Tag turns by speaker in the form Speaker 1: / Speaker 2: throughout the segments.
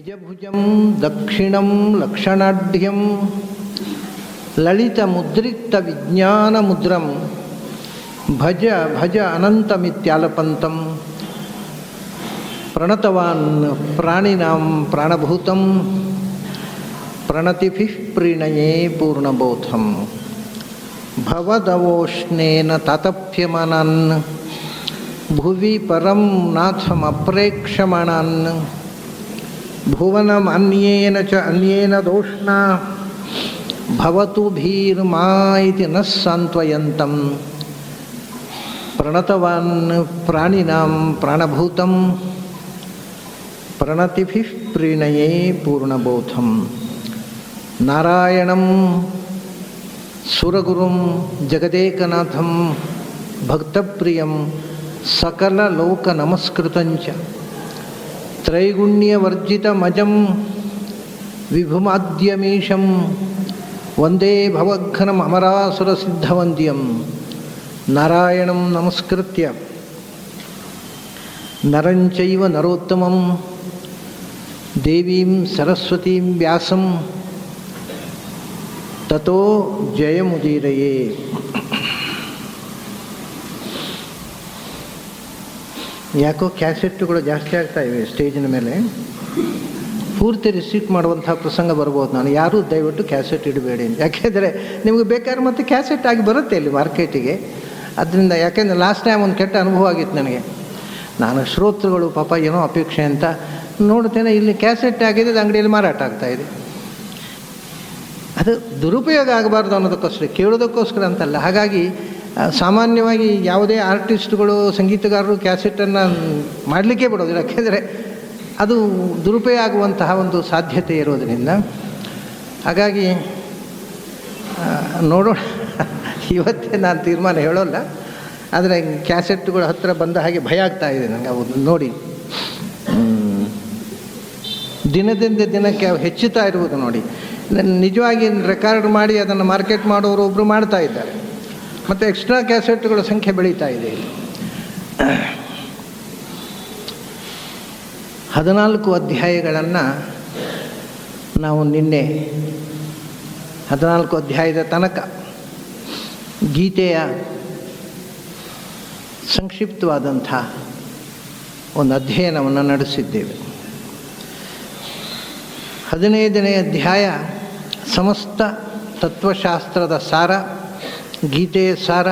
Speaker 1: ನಿಜಭುಜಂ ದಕ್ಷಿಣಂ ಲಕ್ಷಣಾಢ್ಯಂ ಲಲಿತ ಮುದ್ರಿಕ್ತ ವಿಜ್ಞಾನ ಮುದ್ರಂ ಭಜ ಭಜ ಅನಂತಮಿತ್ಯಾಲಪಂತಂ ಪ್ರಣತವಾನ್ ಪ್ರಾಣಿನಾಂ ಪ್ರಾಣಭೂತಂ ಪ್ರಣತಿಭಿಃ ಪ್ರೀಣಯೇ ಪೂರ್ಣಬೋಧಂ ಭವದವೋಷ್ಣೇನ ತಾತಪ್ಯಮಾನಾನ್ ಭುವಿ ಪರಂ ನಾಥಮಪ್ರೇಕ್ಷಮಾಣಾನ್ ಭುವನಮನ್ಯೇನ ಚ ಅನ್ಯೇನ ದೋಷ್ಣಾ ಭವತು ಭೀರ್ಮಾ ಇತಿ ನ ಸಾಂತ್ವಯಂತಂ ಪ್ರಣತವಾನ್ ಪ್ರಾಣಿನಾಂ ಪ್ರಾಣಭೂತಂ ಪ್ರಣತಿಭಿಃ ಪ್ರೀಣಯೇ ಪೂರ್ಣಬೋಧಂ ನಾರಾಯಣಂ ಸುರಗುರುಂ ಜಗದೇಕನಾಥಂ ಭಕ್ತಪ್ರಿಯಂ ಸಕಲಲೋಕನಮಸ್ಕೃತಂಚ ತ್ರೈಗುಣ್ಯವರ್ಜಿತಮಜಂ ವಿಭುಮಾದ್ಯಮೀಶಂ ವಂದೇ ಭವಘ್ನಮರಾಸುರಸಿದ್ಧವಂದ್ಯಂ ನಾರಾಯಣಂ ನಮಸ್ಕೃತ್ಯ ನರಂಚೈವ ನರೋತ್ತಮಂ ದೇವೀಂ ಸರಸ್ವತೀಂ ವ್ಯಾಸಂ ತತೋ ಜಯಮುದೀರಯೇ. ಯಾಕೋ ಕ್ಯಾಸೆಟ್ಟುಗಳು ಜಾಸ್ತಿ ಆಗ್ತಾ ಇವೆ ಸ್ಟೇಜಿನ ಮೇಲೆ. ಪೂರ್ತಿ ರಿಸ್ಟ್ರಿಕ್ಟ್ ಮಾಡುವಂಥ ಪ್ರಸಂಗ ಬರ್ಬೋದು. ನಾನು ಯಾರೂ ದಯವಿಟ್ಟು ಕ್ಯಾಸೆಟ್ ಇಡಬೇಡಿ, ಯಾಕೆಂದರೆ ನಿಮಗೆ ಬೇಕಾದ್ರೆ ಮತ್ತೆ ಕ್ಯಾಸೆಟ್ ಆಗಿ ಬರುತ್ತೆ ಇಲ್ಲಿ ಮಾರ್ಕೆಟಿಗೆ. ಅದರಿಂದ ಯಾಕೆಂದರೆ ಲಾಸ್ಟ್ ಟೈಮ್ ಒಂದು ಕೆಟ್ಟ ಅನುಭವ ಆಗಿತ್ತು ನನಗೆ. ನಾನು ಶ್ರೋತೃಗಳು ಪಾಪ ಏನೋ ಅಪೇಕ್ಷೆ ಅಂತ ನೋಡ್ತೇನೆ, ಇಲ್ಲಿ ಕ್ಯಾಸೆಟ್ ಆಗಿದೆ, ಅದು ಅಂಗಡಿಯಲ್ಲಿ ಮಾರಾಟ ಆಗ್ತಾಯಿದೆ. ಅದು ದುರುಪಯೋಗ ಆಗಬಾರ್ದು ಅನ್ನೋದಕ್ಕೋಸ್ಕರ, ಕೇಳೋದಕ್ಕೋಸ್ಕರ ಅಂತಲ್ಲ. ಹಾಗಾಗಿ ಸಾಮಾನ್ಯವಾಗಿ ಯಾವುದೇ ಆರ್ಟಿಸ್ಟ್ಗಳು ಸಂಗೀತಗಾರರು ಕ್ಯಾಸೆಟನ್ನು ಮಾಡಲಿಕ್ಕೆ ಬಿಡೋದಿಲ್ಲ, ಯಾಕೆಂದರೆ ಅದು ದುರುಪಯೋಗ ಆಗುವಂತಹ ಒಂದು ಸಾಧ್ಯತೆ ಇರೋದರಿಂದ. ಹಾಗಾಗಿ ನೋಡೋಣ, ಇವತ್ತೇ ನಾನು ತೀರ್ಮಾನ ಹೇಳೋಲ್ಲ. ಆದರೆ ಕ್ಯಾಸೆಟ್ಗಳು ಹತ್ತಿರ ಬಂದ ಹಾಗೆ ಭಯ ಆಗ್ತಾ ಇದೆ ನನಗೆ ಅವು ನೋಡಿ. ದಿನದಿಂದ ದಿನಕ್ಕೆ ಅವು ಹೆಚ್ಚುತ್ತಾ ಇರುವುದು ನೋಡಿ. ನಿಜವಾಗಿ ರೆಕಾರ್ಡ್ ಮಾಡಿ ಅದನ್ನು ಮಾರ್ಕೆಟ್ ಮಾಡೋರು ಒಬ್ಬರು ಮಾಡ್ತಾ ಇದ್ದಾರೆ, ಮತ್ತು ಎಕ್ಸ್ಟ್ರಾ ಕ್ಯಾಸೆಟ್ಗಳ ಸಂಖ್ಯೆ ಬೆಳೀತಾ ಇದೆ. 14 ಅಧ್ಯಾಯಗಳನ್ನು ನಾವು ನಿನ್ನೆ 14 ಅಧ್ಯಾಯದ ತನಕ ಗೀತೆಯ ಸಂಕ್ಷಿಪ್ತವಾದಂಥ ಒಂದು ಅಧ್ಯಯನವನ್ನು ನಡೆಸಿದ್ದೇವೆ. 15ನೇ ಅಧ್ಯಾಯ ಸಮಸ್ತ ತತ್ವಶಾಸ್ತ್ರದ ಸಾರ, ಗೀತೆಯ ಸಾರ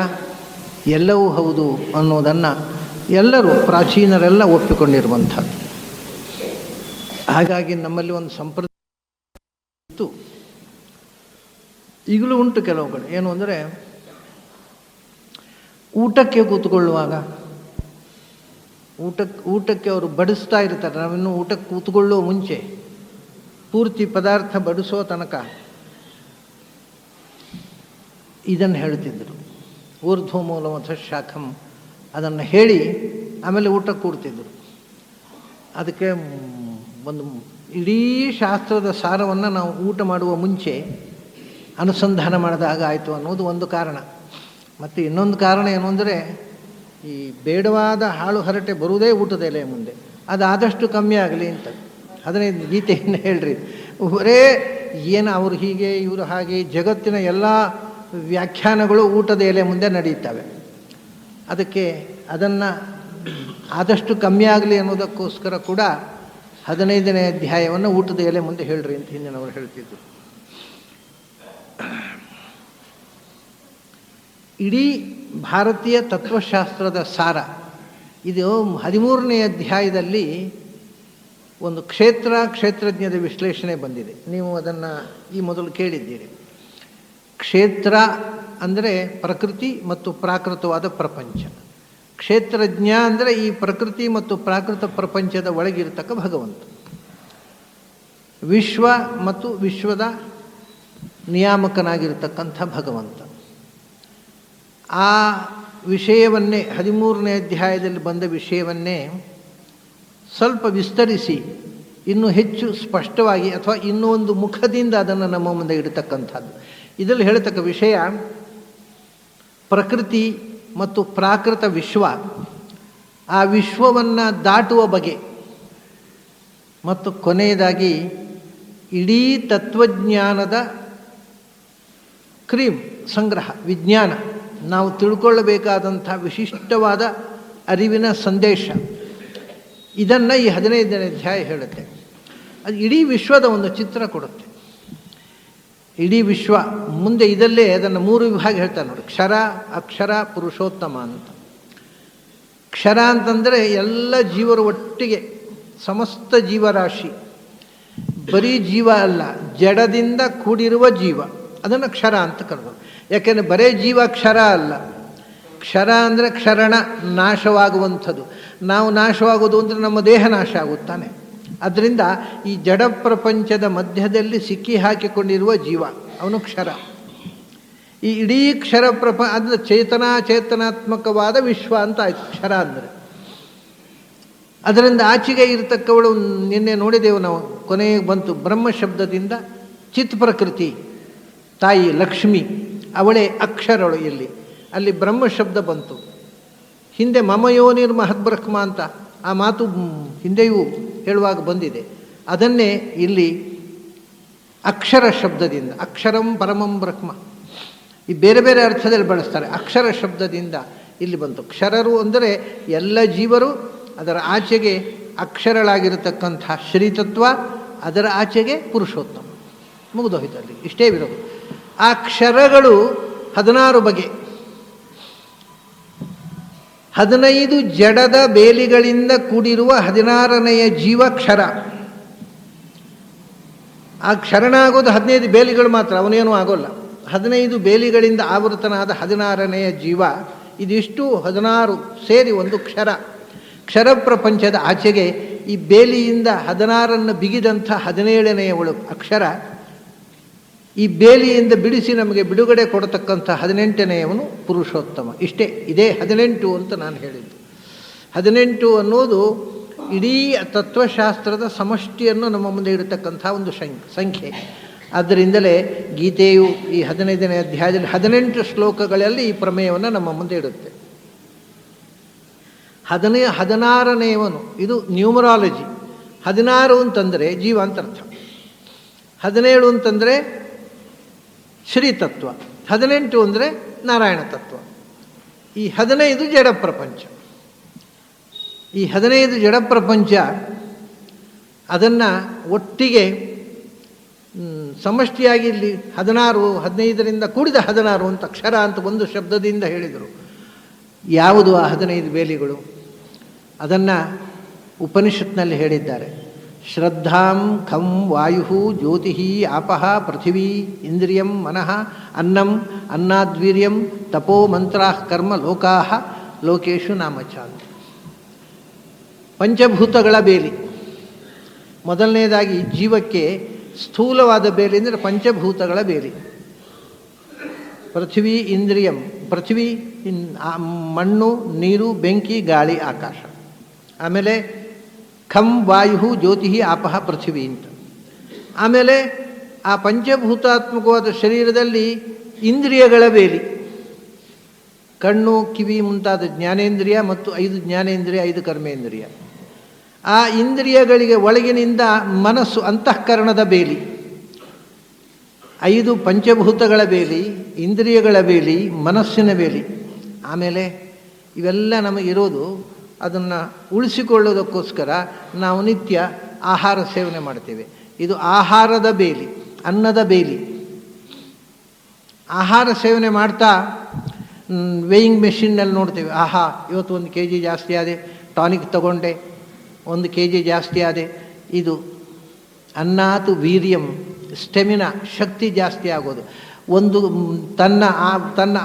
Speaker 1: ಎಲ್ಲವೂ ಹೌದು ಅನ್ನೋದನ್ನು ಎಲ್ಲರೂ ಪ್ರಾಚೀನರೆಲ್ಲ ಒಪ್ಪಿಕೊಂಡಿರುವಂಥದ್ದು. ಹಾಗಾಗಿ ನಮ್ಮಲ್ಲಿ ಒಂದು ಸಂಪ್ರದಾಯ ಇತ್ತು, ಈಗಲೂ ಉಂಟು ಕೆಲವು ಕಡೆ. ಏನು ಅಂದರೆ, ಊಟಕ್ಕೆ ಕೂತ್ಕೊಳ್ಳುವಾಗ ಊಟಕ್ಕೆ ಅವರು ಬಡಿಸ್ತಾ ಇರ್ತಾರೆ. ನಾವಿನ್ನೂ ಊಟಕ್ಕೆ ಕೂತ್ಕೊಳ್ಳುವ ಮುಂಚೆ ಪೂರ್ತಿ ಪದಾರ್ಥ ಬಡಿಸೋ ತನಕ ಇದನ್ನು ಹೇಳ್ತಿದ್ದರು, ಊರ್ಧ್ವಮೂಲಮಥ ಶಾಖಂ. ಅದನ್ನು ಹೇಳಿ ಆಮೇಲೆ ಊಟಕ್ಕೆ ಕೂಡ್ತಿದ್ದರು. ಅದಕ್ಕೆ ಒಂದು ಇಡೀ ಶಾಸ್ತ್ರದ ಸಾರವನ್ನು ನಾವು ಊಟ ಮಾಡುವ ಮುಂಚೆ ಅನುಸಂಧಾನ ಮಾಡಿದಾಗ ಆಯಿತು ಅನ್ನೋದು ಒಂದು ಕಾರಣ. ಮತ್ತು ಇನ್ನೊಂದು ಕಾರಣ ಏನು ಅಂದರೆ, ಈ ಬೇಡವಾದ ಹಾಳು ಹರಟೆ ಬರುವುದೇ ಊಟದ ಎಲೆಯ ಮುಂದೆ. ಅದು ಆದಷ್ಟು ಕಮ್ಮಿ ಆಗಲಿ ಅಂತ 15 ಗೀತೆಯನ್ನು ಹೇಳ್ರಿ. ಬರೇ ಏನು ಅವರು ಹೀಗೆ ಇವರು ಹಾಗೆ, ಜಗತ್ತಿನ ಎಲ್ಲ ವ್ಯಾಖ್ಯಾನಗಳು ಊಟದ ಎಲೆ ಮುಂದೆ ನಡೆಯುತ್ತವೆ. ಅದಕ್ಕೆ ಅದನ್ನು ಆದಷ್ಟು ಕಮ್ಮಿ ಆಗಲಿ ಅನ್ನೋದಕ್ಕೋಸ್ಕರ ಕೂಡ 15ನೇ ಅಧ್ಯಾಯವನ್ನು ಊಟದ ಎಲೆ ಮುಂದೆ ಹೇಳ್ರಿ ಅಂತ ಹಿಂದಿನವರು ಹೇಳ್ತಿದ್ರು. ಇಡೀ ಭಾರತೀಯ ತತ್ವಶಾಸ್ತ್ರದ ಸಾರ ಇದು 13ನೇ ಅಧ್ಯಾಯದಲ್ಲಿ ಒಂದು ಕ್ಷೇತ್ರಜ್ಞದ ವಿಶ್ಲೇಷಣೆ ಬಂದಿದೆ. ನೀವು ಅದನ್ನು ಈ ಮೊದಲು ಕೇಳಿದ್ದೀರಿ. ಕ್ಷೇತ್ರ ಅಂದರೆ ಪ್ರಕೃತಿ ಮತ್ತು ಪ್ರಾಕೃತವಾದ ಪ್ರಪಂಚ. ಕ್ಷೇತ್ರಜ್ಞ ಅಂದರೆ ಈ ಪ್ರಕೃತಿ ಮತ್ತು ಪ್ರಾಕೃತ ಪ್ರಪಂಚದ ಒಳಗಿರತಕ್ಕ ಭಗವಂತ. ವಿಶ್ವ ಮತ್ತು ವಿಶ್ವದ ನಿಯಾಮಕನಾಗಿರ್ತಕ್ಕಂಥ ಭಗವಂತ. ಆ ವಿಷಯವನ್ನೇ 13ನೇ ಅಧ್ಯಾಯದಲ್ಲಿ ಬಂದ ವಿಷಯವನ್ನೇ ಸ್ವಲ್ಪ ವಿಸ್ತರಿಸಿ ಇನ್ನೂ ಹೆಚ್ಚು ಸ್ಪಷ್ಟವಾಗಿ ಅಥವಾ ಇನ್ನೂ ಒಂದು ಮುಖದಿಂದ ಅದನ್ನು ನಮ್ಮ ಮುಂದೆ ಇಡತಕ್ಕಂಥದ್ದು. ಇದರಲ್ಲಿ ಹೇಳತಕ್ಕ ವಿಷಯ ಪ್ರಕೃತಿ ಮತ್ತು ಪ್ರಾಕೃತ ವಿಶ್ವ, ಆ ವಿಶ್ವವನ್ನು ದಾಟುವ ಬಗೆ, ಮತ್ತು ಕೊನೆಯದಾಗಿ ಇಡೀ ತತ್ವಜ್ಞಾನದ ಕ್ರೀಮ್ ಸಂಗ್ರಹ, ವಿಜ್ಞಾನ, ನಾವು ತಿಳ್ಕೊಳ್ಳಬೇಕಾದಂಥ ವಿಶಿಷ್ಟವಾದ ಅರಿವಿನ ಸಂದೇಶ, ಇದನ್ನು ಈ 15ನೇ ಅಧ್ಯಾಯ ಹೇಳುತ್ತೆ. ಅದು ಇಡೀ ವಿಶ್ವದ ಒಂದು ಚಿತ್ರ ಕೊಡುತ್ತೆ. ಇಡೀ ವಿಶ್ವ ಮುಂದೆ ಇದಲ್ಲೇ ಅದನ್ನು 3 ವಿಭಾಗ ಹೇಳ್ತಾರೆ ನೋಡಿ: ಕ್ಷರ, ಅಕ್ಷರ, ಪುರುಷೋತ್ತಮ ಅಂತ. ಕ್ಷರ ಅಂತಂದರೆ ಎಲ್ಲ ಜೀವರು ಒಟ್ಟಿಗೆ, ಸಮಸ್ತ ಜೀವರಾಶಿ, ಬರೀ ಜೀವ ಅಲ್ಲ, ಜಡದಿಂದ ಕೂಡಿರುವ ಜೀವ, ಅದನ್ನು ಕ್ಷರ ಅಂತ ಕರೆದು. ಯಾಕೆಂದರೆ ಬರೇ ಜೀವ ಕ್ಷರ ಅಲ್ಲ. ಕ್ಷರ ಅಂದರೆ ಕ್ಷರಣ, ನಾಶವಾಗುವಂಥದ್ದು. ನಾವು ನಾಶವಾಗೋದು ಅಂದರೆ ನಮ್ಮ ದೇಹ ನಾಶ ಆಗುತ್ತಾನೆ. ಅದರಿಂದ ಈ ಜಡ ಪ್ರಪಂಚದ ಮಧ್ಯದಲ್ಲಿ ಸಿಕ್ಕಿ ಹಾಕಿಕೊಂಡಿರುವ ಜೀವ, ಅವನು ಕ್ಷರ. ಈ ಇಡೀ ಕ್ಷರ ಅಂದರೆ ಚೇತನಾತ್ಮಕವಾದ ವಿಶ್ವ ಅಂತ ಆಯಿತು ಕ್ಷರ ಅಂದರೆ. ಅದರಿಂದ ಆಚೆಗೆ ಇರತಕ್ಕವಳು, ನಿನ್ನೆ ನೋಡಿದೆವು ನಾವು, ಕೊನೆಗೆ ಬಂತು ಬ್ರಹ್ಮ ಶಬ್ದದಿಂದ ಚಿತ್ ಪ್ರಕೃತಿ, ತಾಯಿ ಲಕ್ಷ್ಮಿ, ಅವಳೇ ಅಕ್ಷರಳು. ಇಲ್ಲಿ ಅಲ್ಲಿ ಬ್ರಹ್ಮ ಶಬ್ದ ಬಂತು. ಹಿಂದೆ ಮಮಯೋನಿರ್ ಮಹದ್ಬ್ರಹ್ಮ ಅಂತ ಆ ಮಾತು ಹಿಂದೆಯೂ ಹೇಳುವಾಗ ಬಂದಿದೆ. ಅದನ್ನೇ ಇಲ್ಲಿ ಅಕ್ಷರ ಶಬ್ದದಿಂದ, ಅಕ್ಷರಂ ಪರಮಂ ಬ್ರಹ್ಮ, ಈ ಬೇರೆ ಬೇರೆ ಅರ್ಥದಲ್ಲಿ ಬಳಸ್ತಾರೆ. ಅಕ್ಷರ ಶಬ್ದದಿಂದ ಇಲ್ಲಿ ಬಂತು. ಕ್ಷರರು ಅಂದರೆ ಎಲ್ಲ ಜೀವರು, ಅದರ ಆಚೆಗೆ ಅಕ್ಷರಗಳಾಗಿರತಕ್ಕಂಥ ಶ್ರೀತತ್ವ, ಅದರ ಆಚೆಗೆ ಪುರುಷೋತ್ತಮ. ಮುಗಿದೋಯ್ತು, ಅಲ್ಲಿ ಇಷ್ಟೇ ವಿರೋಧ. ಆ ಕ್ಷರಗಳು 16 ಬಗೆ, 15 ಜಡದ ಬೇಲಿಗಳಿಂದ ಕೂಡಿರುವ 16ನೆಯ ಜೀವ ಕ್ಷರ. ಆ ಕ್ಷರಣ ಆಗೋದು 15 ಬೇಲಿಗಳು ಮಾತ್ರ, ಅವನೇನೂ ಆಗೋಲ್ಲ. 15 ಬೇಲಿಗಳಿಂದ ಆವೃತನಾದ 16ನೆಯ ಜೀವ. ಇದಿಷ್ಟು 16 ಸೇರಿ ಒಂದು ಕ್ಷರ. ಕ್ಷರ ಪ್ರಪಂಚದ ಆಚೆಗೆ ಈ ಬೇಲಿಯಿಂದ 16 ಬಿಗಿದಂಥ 17ನೆಯವಳು ಅಕ್ಷರ. ಈ ಬೇಲಿಯಿಂದ ಬಿಡಿಸಿ ನಮಗೆ ಬಿಡುಗಡೆ ಕೊಡತಕ್ಕಂಥ 18ನೆಯವನು ಪುರುಷೋತ್ತಮ. ಇಷ್ಟೇ, ಇದೇ 18 ಅಂತ ನಾನು ಹೇಳಿದ್ದು. 18 ಅನ್ನೋದು ಇಡೀ ತತ್ವಶಾಸ್ತ್ರದ ಸಮಷ್ಟಿಯನ್ನು ನಮ್ಮ ಮುಂದೆ ಇರತಕ್ಕಂಥ ಒಂದು ಸಂಖ್ಯೆ. ಆದ್ದರಿಂದಲೇ ಗೀತೆಯು ಈ 15ನೇ ಅಧ್ಯಾಯದಲ್ಲಿ 18 ಶ್ಲೋಕಗಳಲ್ಲಿ ಈ ಪ್ರಮೇಯವನ್ನು ನಮ್ಮ ಮುಂದೆ ಇಡುತ್ತೆ. 16ನೆಯವನು, ಇದು ನ್ಯೂಮರಾಲಜಿ. 16 ಅಂತಂದರೆ ಜೀವ ಅಂತ ಅರ್ಥ, 17 ಅಂತಂದರೆ ಶ್ರೀತತ್ವ, 18 ಅಂದರೆ ನಾರಾಯಣ ತತ್ವ. ಈ 15 ಜಡ ಪ್ರಪಂಚ. ಈ 15 ಜಡ ಪ್ರಪಂಚ, ಅದನ್ನು ಒಟ್ಟಿಗೆ ಸಮಷ್ಟಿಯಾಗಿ ಇಲ್ಲಿ 16, 15ರಿಂದ ಕೂಡಿದ 16 ಅಂತ ಅಕ್ಷರ ಅಂತ ಒಂದು ಶಬ್ದದಿಂದ ಹೇಳಿದರು. ಯಾವುದು ಆ 15 ಬೇಲಿಗಳು? ಅದನ್ನು ಉಪನಿಷತ್ನಲ್ಲಿ ಹೇಳಿದ್ದಾರೆ. ಶ್ರದ್ಧಾಂ ಖಂ ವಾಯು ಜ್ಯೋತಿ ಆಪಃ ಪೃಥಿವೀ ಇಂದ್ರಿಯಂ ಮನಃ ಅನ್ನಂ ಅನ್ನಾದ್ವೀರ್ಯಂ ತಪೋ ಮಂತ್ರಾಃ ಕರ್ಮ ಲೋಕಾಃ ಲೋಕೇಶು ನಾಮಚಾಂತ. ಪಂಚಭೂತಗಳ ಬೇಲಿ. ಮೊದಲನೇದಾಗಿ ಜೀವಕ್ಕೆ ಸ್ಥೂಲವಾದ ಬೇಲಿ ಅಂದರೆ ಪಂಚಭೂತಗಳ ಬೇಲಿ. ಪೃಥ್ವಿ ಇಂದ್ರಿಯಂ, ಪೃಥ್ವಿ ಮಣ್ಣು, ನೀರು, ಬೆಂಕಿ, ಗಾಳಿ, ಆಕಾಶ. ಆಮೇಲೆ ಖಂ ವಾಯು ಜ್ಯೋತಿ ಆಪಃ ಪೃಥ್ವಿ ಅಂತ. ಆಮೇಲೆ ಆ ಪಂಚಭೂತಾತ್ಮಕವಾದ ಶರೀರದಲ್ಲಿ ಇಂದ್ರಿಯಗಳ ಬೇಲಿ, ಕಣ್ಣು, ಕಿವಿ ಮುಂತಾದ ಜ್ಞಾನೇಂದ್ರಿಯ ಮತ್ತು 5 ಜ್ಞಾನೇಂದ್ರಿಯ, 5 ಕರ್ಮೇಂದ್ರಿಯ. ಆ ಇಂದ್ರಿಯಗಳಿಗೆ ಒಳಗಿನಿಂದ ಮನಸ್ಸು, ಅಂತಃಕರಣದ ಬೇಲಿ. 5 ಪಂಚಭೂತಗಳ ಬೇಲಿ, ಇಂದ್ರಿಯಗಳ ಬೇಲಿ, ಮನಸ್ಸಿನ ಬೇಲಿ. ಆಮೇಲೆ ಇವೆಲ್ಲ ನಮಗಿರೋದು ಅದನ್ನು ಉಳಿಸಿಕೊಳ್ಳೋದಕ್ಕೋಸ್ಕರ ನಾವು ನಿತ್ಯ ಆಹಾರ ಸೇವನೆ ಮಾಡ್ತೇವೆ. ಇದು ಆಹಾರದ ಬೇಲಿ, ಅನ್ನದ ಬೇಲಿ. ಆಹಾರ ಸೇವನೆ ಮಾಡ್ತಾ ವೇಯಿಂಗ್ ಮೆಷಿನ್ನಲ್ಲಿ ನೋಡ್ತೇವೆ, ಆಹಾ ಇವತ್ತು 1 kg ಜಾಸ್ತಿ ಆದೆ, ಟಾನಿಕ್ ತಗೊಂಡೆ 1 kg ಜಾಸ್ತಿ ಆದೆ. ಇದು ಅನ್ನಾತು ವೀರ್ಯಂ, ಸ್ಟೆಮಿನಾ, ಶಕ್ತಿ ಜಾಸ್ತಿ ಆಗೋದು. ಒಂದು ತನ್ನ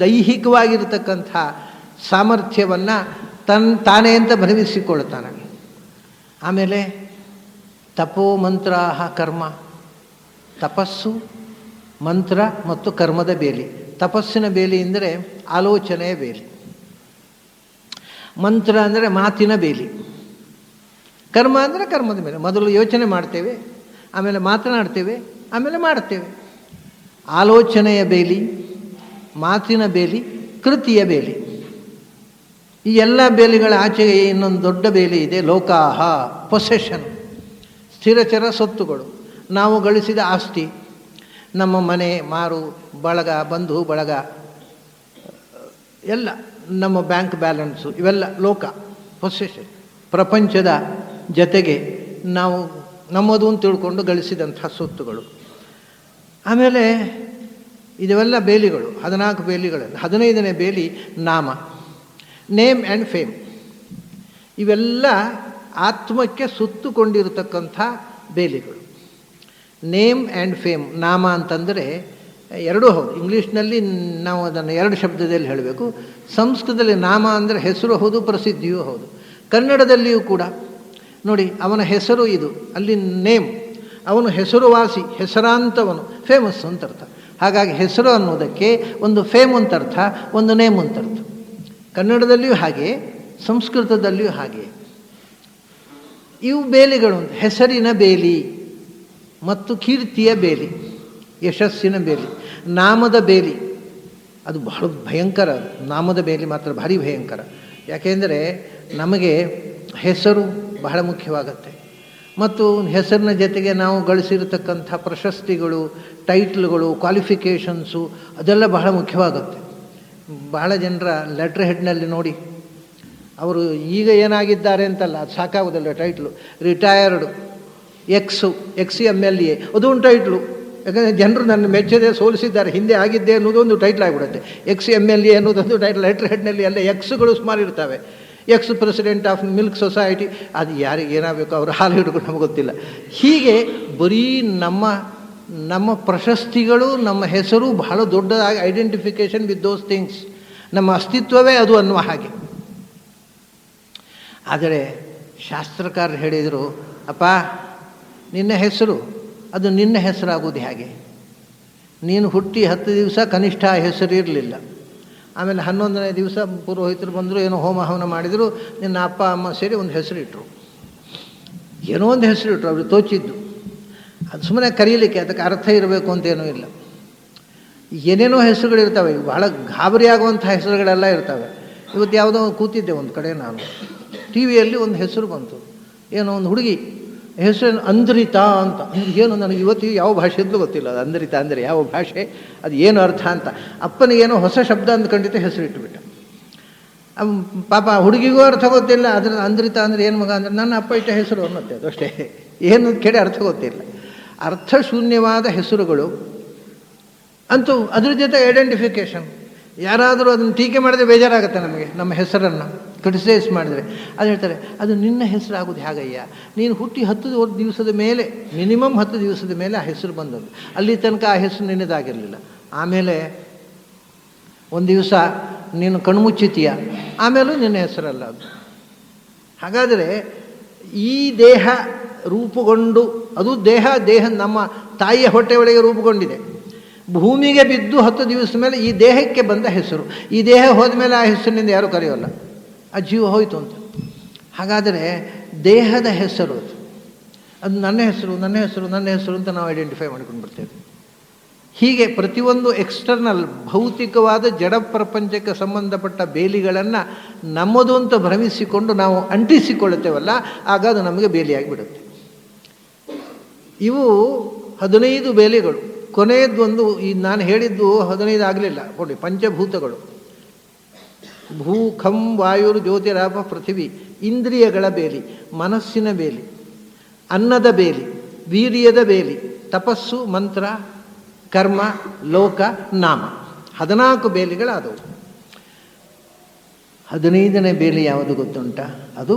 Speaker 1: ದೈಹಿಕವಾಗಿರತಕ್ಕಂಥ ಸಾಮರ್ಥ್ಯವನ್ನು ತಾನೇ ಅಂತ ಭ್ರಮಿಸಿಕೊಳ್ತಾನೆ. ಆಮೇಲೆ ತಪೋ ಮಂತ್ರ ಕರ್ಮ, ತಪಸ್ಸು, ಮಂತ್ರ ಮತ್ತು ಕರ್ಮದ ಬೇಲಿ. ತಪಸ್ಸಿನ ಬೇಲಿ ಅಂದರೆ ಆಲೋಚನೆಯ ಬೇಲಿ, ಮಂತ್ರ ಅಂದರೆ ಮಾತಿನ ಬೇಲಿ, ಕರ್ಮ ಅಂದರೆ ಕರ್ಮದ ಮೇಲೆ. ಮೊದಲು ಯೋಚನೆ ಮಾಡ್ತೇವೆ, ಆಮೇಲೆ ಮಾತನಾಡ್ತೇವೆ, ಆಮೇಲೆ ಮಾಡ್ತೇವೆ. ಆಲೋಚನೆಯ ಬೇಲಿ, ಮಾತಿನ ಬೇಲಿ, ಕೃತಿಯ ಬೇಲಿ. ಈ ಎಲ್ಲ ಬೇಲಿಗಳ ಆಚೆಗೆ ಇನ್ನೊಂದು ದೊಡ್ಡ ಬೇಲಿ ಇದೆ, ಲೋಕಾಹ, ಪೊಸೆಷನ್. ಸ್ಥಿರಚರ ಸ್ವತ್ತುಗಳು, ನಾವು ಗಳಿಸಿದ ಆಸ್ತಿ, ನಮ್ಮ ಮನೆ, ಮಾರು, ಬಳಗ, ಬಂಧು ಬಳಗ ಎಲ್ಲ, ನಮ್ಮ ಬ್ಯಾಂಕ್ ಬ್ಯಾಲೆನ್ಸು, ಇವೆಲ್ಲ ಲೋಕ ಪೊಸೆಷನ್, ಪ್ರಪಂಚದ ಜೊತೆಗೆ ನಾವು ನಮ್ಮದು ಅಂತ ತಿಳ್ಕೊಂಡು ಗಳಿಸಿದಂಥ ಸ್ವತ್ತುಗಳು. ಆಮೇಲೆ ಇದೆಲ್ಲ ಬೇಲಿಗಳು, 14 ಬೇಲಿಗಳಲ್ಲಿ 15ನೇ ಬೇಲಿ ನಾಮ, ನೇಮ್ ಆ್ಯಂಡ್ ಫೇಮ್. ಇವೆಲ್ಲ ಆತ್ಮಕ್ಕೆ ಸುತ್ತುಕೊಂಡಿರತಕ್ಕಂಥ ಬೇಲಿಗಳು. ನೇಮ್ ಆ್ಯಂಡ್ ಫೇಮ್, ನಾಮ ಅಂತಂದರೆ ಎರಡೂ ಹೌದು. ಇಂಗ್ಲೀಷ್ನಲ್ಲಿ ನಾವು ಅದನ್ನು 2 ಶಬ್ದದಲ್ಲಿ ಹೇಳಬೇಕು. ಸಂಸ್ಕೃತದಲ್ಲಿ ನಾಮ ಅಂದರೆ ಹೆಸರು ಹೌದು, ಪ್ರಸಿದ್ಧಿಯೂ ಹೌದು. ಕನ್ನಡದಲ್ಲಿಯೂ ಕೂಡ ನೋಡಿ, ಅವನ ಹೆಸರು ಇದು, ಅಲ್ಲಿ ನೇಮ್, ಅವನು ಹೆಸರುವಾಸಿ, ಹೆಸರಾಂತವನು, ಫೇಮಸ್ ಅಂತ ಅರ್ಥ. ಹಾಗಾಗಿ ಹೆಸರು ಅನ್ನೋದಕ್ಕೆ ಒಂದು ಫೇಮ್ ಅಂತ ಅರ್ಥ, ಒಂದು ನೇಮ್ ಅಂತ ಅರ್ಥ. ಕನ್ನಡದಲ್ಲಿಯೂ ಹಾಗೆ, ಸಂಸ್ಕೃತದಲ್ಲಿಯೂ ಹಾಗೆ. ಇವು ಬೇಲಿಗಳು ಅಂತ. ಹೆಸರಿನ ಬೇಲಿ ಮತ್ತು ಕೀರ್ತಿಯ ಬೇಲಿ, ಯಶಸ್ಸಿನ ಬೇಲಿ. ನಾಮದ ಬೇಲಿ ಅದು ಬಹಳ ಭಯಂಕರ. ನಾಮದ ಬೇಲಿ ಮಾತ್ರ ಭಾರಿ ಭಯಂಕರ. ಯಾಕೆಂದರೆ ನಮಗೆ ಹೆಸರು ಬಹಳ ಮುಖ್ಯವಾಗತ್ತೆ. ಮತ್ತು ಹೆಸರಿನ ಜೊತೆಗೆ ನಾವು ಗಳಿಸಿರತಕ್ಕಂಥ ಪ್ರಶಸ್ತಿಗಳು, ಟೈಟ್ಲ್ಗಳು, ಕ್ವಾಲಿಫಿಕೇಷನ್ಸು ಅದೆಲ್ಲ ಬಹಳ ಮುಖ್ಯವಾಗುತ್ತೆ. ಬಹಳ ಜನರ ಲೆಟ್ರ್ ಹೆಡ್ನಲ್ಲಿ ನೋಡಿ, ಅವರು ಈಗ ಏನಾಗಿದ್ದಾರೆ ಅಂತಲ್ಲ, ಅದು ಸಾಕಾಗೋದಿಲ್ಲ ಟೈಟ್ಲು. ರಿಟೈರ್ಡ್ ಎಕ್ಸ್ MLA ಅದು ಒಂದು ಟೈಟ್ಲು. ಯಾಕಂದರೆ ಜನರು ನನ್ನ ಮೆಚ್ಚದೆ ಸೋಲಿಸಿದ್ದಾರೆ, ಹಿಂದೆ ಆಗಿದ್ದೆ ಅನ್ನೋದೊಂದು ಟೈಟ್ಲ್ ಆಗಿಬಿಡುತ್ತೆ. ಎಕ್ಸ್ MLA ಅನ್ನೋದೊಂದು ಟೈಟ್ಲ್. ಲೆಟ್ರ್ ಹೆಡ್ನಲ್ಲಿ ಎಲ್ಲ ಎಕ್ಸ್ಗಳು ಸುಮಾರು ಇರ್ತವೆ. X president of milk society, ಅದು ಯಾರಿಗೆ ಏನಾಗಬೇಕು, ಅವರು ಹಾಲು ಹಿಡ್ಕೊಂಡು ನಮಗೆ ಗೊತ್ತಿಲ್ಲ. ಹೀಗೆ ಬರೀ ನಮ್ಮ ಪ್ರಶಸ್ತಿಗಳು, ನಮ್ಮ ಹೆಸರು ಬಹಳ ದೊಡ್ಡದಾಗಿ ಐಡೆಂಟಿಫಿಕೇಷನ್ ವಿತ್ ದೋಸ್ ಥಿಂಗ್ಸ್, ನಮ್ಮ ಅಸ್ತಿತ್ವವೇ ಅದು ಅನ್ನುವ ಹಾಗೆ. ಆದರೆ ಶಾಸ್ತ್ರಕಾರರು ಹೇಳಿದರು, ಅಪ್ಪ ನಿನ್ನ ಹೆಸರು ಅದು ನಿನ್ನ ಹೆಸರಾಗೋದು ಹೇಗೆ? ನೀನು ಹುಟ್ಟಿ 10 ದಿವಸ ಕನಿಷ್ಠ ಹೆಸರು ಇರಲಿಲ್ಲ. ಆಮೇಲೆ 11ನೇ ದಿವಸ ಪುರೋಹಿತರು ಬಂದರು, ಏನೋ ಹೋಮ ಹವನ ಮಾಡಿದರು, ನಿನ್ನ ಅಪ್ಪ ಅಮ್ಮ ಸೇರಿ ಒಂದು ಹೆಸರಿಟ್ಟರು. ಏನೋ ಒಂದು ಹೆಸರಿಟ್ಟರು, ಅವ್ರಿಗೆ ತೋಚಿದ್ದು. ಅದು ಸುಮ್ಮನೆ ಕರೀಲಿಕ್ಕೆ, ಅದಕ್ಕೆ ಅರ್ಥ ಇರಬೇಕು ಅಂತೇನೂ ಇಲ್ಲ. ಏನೇನೋ ಹೆಸರುಗಳಿರ್ತವೆ, ಈಗ ಬಹಳ ಗಾಬರಿ ಆಗುವಂಥ ಹೆಸರುಗಳೆಲ್ಲ ಇರ್ತವೆ. ಇವತ್ತು ಯಾವುದೋ ಕೂತಿದ್ದೆ ಒಂದು ಕಡೆ, ನಾನು ಟಿ ವಿಯಲ್ಲಿ ಒಂದು ಹೆಸರು ಬಂತು, ಏನೋ ಒಂದು ಹುಡುಗಿ ಹೆಸರು ಅಂದ್ರಿತಾ ಅಂತ. ಏನು ನನಗೆ ಇವತ್ತಿಗೆ ಯಾವ ಭಾಷೆಯಲ್ಲೂ ಗೊತ್ತಿಲ್ಲ ಅದು ಅಂದ್ರಿತಾ ಅಂದರೆ ಯಾವ ಭಾಷೆ, ಅದು ಏನು ಅರ್ಥ ಅಂತ. ಅಪ್ಪನಿಗೇನೋ ಹೊಸ ಶಬ್ದ ಅಂದ್ಕೊಂಡಿದ್ದೆ, ಹೆಸರು ಇಟ್ಟುಬಿಟ್ಟ. ಪಾಪ ಹುಡುಗಿಗೂ ಅರ್ಥ ಗೊತ್ತಿಲ್ಲ. ಅದ್ರ ಅಂದ್ರಿತಾ ಅಂದರೆ ಏನು ಮಗ ಅಂದರೆ ನನ್ನ ಅಪ್ಪ ಇಟ್ಟ ಹೆಸರು ಅನ್ನತ್ತೆ, ಅದು ಅಷ್ಟೇ. ಏನು ಕೇಳಿ ಅರ್ಥ ಗೊತ್ತಿಲ್ಲ. ಅರ್ಥಶೂನ್ಯವಾದ ಹೆಸರುಗಳು ಅಂತೂ ಅದ್ರ ಜೊತೆ ಐಡೆಂಟಿಫಿಕೇಷನ್. ಯಾರಾದರೂ ಅದನ್ನು ಟೀಕೆ ಮಾಡಿದ್ರೆ ಬೇಜಾರಾಗುತ್ತೆ ನಮಗೆ, ನಮ್ಮ ಹೆಸರನ್ನು ಕ್ರಿಟಿಸೈಸ್ ಮಾಡಿದರೆ. ಅದು ಹೇಳ್ತಾರೆ, ಅದು ನಿನ್ನ ಹೆಸರಾಗೋದು ಹೇಗಯ್ಯ? ನೀನು ಹುಟ್ಟಿ 10 ದಿವಸದ ಮೇಲೆ, ಮಿನಿಮಮ್ 10 ದಿವಸದ ಮೇಲೆ ಆ ಹೆಸರು ಬಂದದ್ದು. ಅಲ್ಲಿ ತನಕ ಆ ಹೆಸರು ನಿನ್ನದಾಗಿರಲಿಲ್ಲ. ಆಮೇಲೆ ಒಂದು ದಿವಸ ನೀನು ಕಣ್ಮುಚ್ಚಿತೀಯ, ಆಮೇಲೂ ನಿನ್ನ ಹೆಸರಲ್ಲ ಅದು. ಹಾಗಾದರೆ ಈ ದೇಹ ರೂಪುಗೊಂಡು, ಅದು ದೇಹ ನಮ್ಮ ತಾಯಿಯ ಹೊಟ್ಟೆ ಒಳಗೆ ರೂಪುಗೊಂಡಿದೆ. ಭೂಮಿಗೆ ಬಿದ್ದು 10 ದಿವಸದ ಮೇಲೆ ಈ ದೇಹಕ್ಕೆ ಬಂದ ಹೆಸರು. ಈ ದೇಹ ಹೋದ ಮೇಲೆ ಆ ಹೆಸರಿನಿಂದ ಯಾರೂ ಕರೆಯೋಲ್ಲ, ಆ ಜೀವ ಹೋಯಿತು ಅಂತ. ಹಾಗಾದರೆ ದೇಹದ ಹೆಸರು ಅದು ನನ್ನ ಹೆಸರು ನನ್ನ ಹೆಸರು ನನ್ನ ಹೆಸರು ಅಂತ ನಾವು ಐಡೆಂಟಿಫೈ ಮಾಡ್ಕೊಂಡು ಬರ್ತೇವೆ. ಹೀಗೆ ಪ್ರತಿಯೊಂದು ಎಕ್ಸ್ಟರ್ನಲ್ ಭೌತಿಕವಾದ ಜಡ ಪ್ರಪಂಚಕ್ಕೆ ಸಂಬಂಧಪಟ್ಟ ಬೇಲಿಗಳನ್ನು ನಮ್ಮದು ಅಂತ ಭ್ರಮಿಸಿಕೊಂಡು ನಾವು ಅಂಟಿಸಿಕೊಳ್ಳುತ್ತೇವಲ್ಲ, ಆಗ ಅದು ನಮಗೆ ಬೇಲಿಯಾಗಿಬಿಡುತ್ತೆ. ಇವು 15 ಬೇಲಿಗಳು. ಕೊನೆಯದೊಂದು, ಈ ನಾನು ಹೇಳಿದ್ದು 15 ಆಗಲಿಲ್ಲ ನೋಡಿ, ಪಂಚಭೂತಗಳು, ಭೂ ಖಂ ವಾಯುರ್ ಜ್ಯೋತಿರಾಪ ಪೃಥಿವಿ, ಇಂದ್ರಿಯಗಳ ಬೇಲಿ, ಮನಸ್ಸಿನ ಬೇಲಿ, ಅನ್ನದ ಬೇಲಿ, ವೀರ್ಯದ ಬೇಲಿ, ತಪಸ್ಸು, ಮಂತ್ರ, ಕರ್ಮ, ಲೋಕ, ನಾಮ. 14 ಬೇಲಿಗಳಾದವು. 15ನೇ ಬೇಲಿ ಯಾವುದು ಗೊತ್ತುಂಟ? ಅದು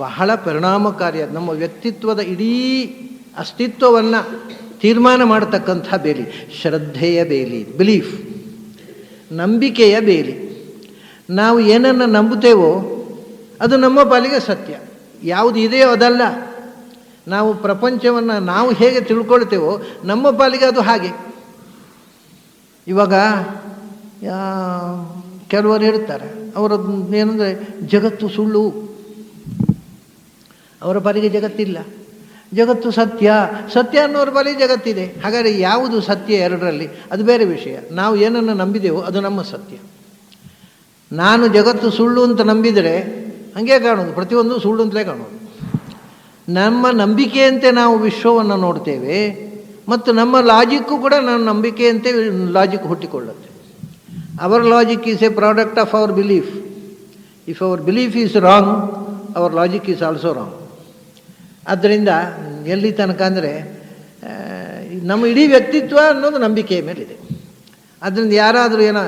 Speaker 1: ಬಹಳ ಪರಿಣಾಮಕಾರಿಯಾದ, ನಮ್ಮ ವ್ಯಕ್ತಿತ್ವದ ಇಡೀ ಅಸ್ತಿತ್ವವನ್ನು ತೀರ್ಮಾನ ಮಾಡತಕ್ಕಂಥ ಬೇಲಿ, ಶ್ರದ್ಧೆಯ ಬೇಲಿ, ಬಿಲೀಫ್, ನಂಬಿಕೆಯ ಬೇಲಿ. ನಾವು ಏನನ್ನು ನಂಬುತ್ತೇವೋ ಅದು ನಮ್ಮ ಪಾಲಿಗೆ ಸತ್ಯ. ಯಾವುದು ಇದೆಯೋ ಅದಲ್ಲ. ನಾವು ಪ್ರಪಂಚವನ್ನು ನಾವು ಹೇಗೆ ತಿಳ್ಕೊಳ್ತೇವೋ ನಮ್ಮ ಪಾಲಿಗೆ ಅದು ಹಾಗೆ. ಇವಾಗ ಕೆಲವರು ಹೇಳ್ತಾರೆ, ಅವರದ್ದು ಏನಂದರೆ ಜಗತ್ತು ಸುಳ್ಳು, ಅವರ ಪಾಲಿಗೆ ಜಗತ್ತಿಲ್ಲ. ಜಗತ್ತು ಸತ್ಯ, ಸತ್ಯ ಅನ್ನೋರ ಪಾಲಿಗೆ ಜಗತ್ತಿದೆ. ಹಾಗಾದರೆ ಯಾವುದು ಸತ್ಯ ಎರಡರಲ್ಲಿ? ಅದು ಬೇರೆ ವಿಷಯ. ನಾವು ಏನನ್ನು ನಂಬಿದೆವೋ ಅದು ನಮ್ಮ ಸತ್ಯ. ನಾನು ಜಗತ್ತು ಸುಳ್ಳು ಅಂತ ನಂಬಿದರೆ ಹಾಗೆ ಕಾಣೋದು, ಪ್ರತಿಯೊಂದು ಸುಳ್ಳು ಅಂತಲೇ ಕಾಣೋದು. ನಮ್ಮ ನಂಬಿಕೆಯಂತೆ ನಾವು ವಿಶ್ವವನ್ನು ನೋಡ್ತೇವೆ ಮತ್ತು ನಮ್ಮ ಲಾಜಿಕ್ಕು ಕೂಡ ನಮ್ಮ ನಂಬಿಕೆಯಂತೆ ಲಾಜಿಕ್ ಹುಟ್ಟಿಕೊಳ್ಳುತ್ತೆ. Our logic is a product of our belief. If our belief is wrong, our logic is also wrong. ಆದ್ದರಿಂದ ಎಲ್ಲಿ ತನಕ ಅಂದರೆ ನಮ್ಮ ಇಡೀ ವ್ಯಕ್ತಿತ್ವ ಅನ್ನೋದು ನಂಬಿಕೆಯ ಮೇಲಿದೆ. ಅದರಿಂದ ಯಾರಾದರೂ ಏನೋ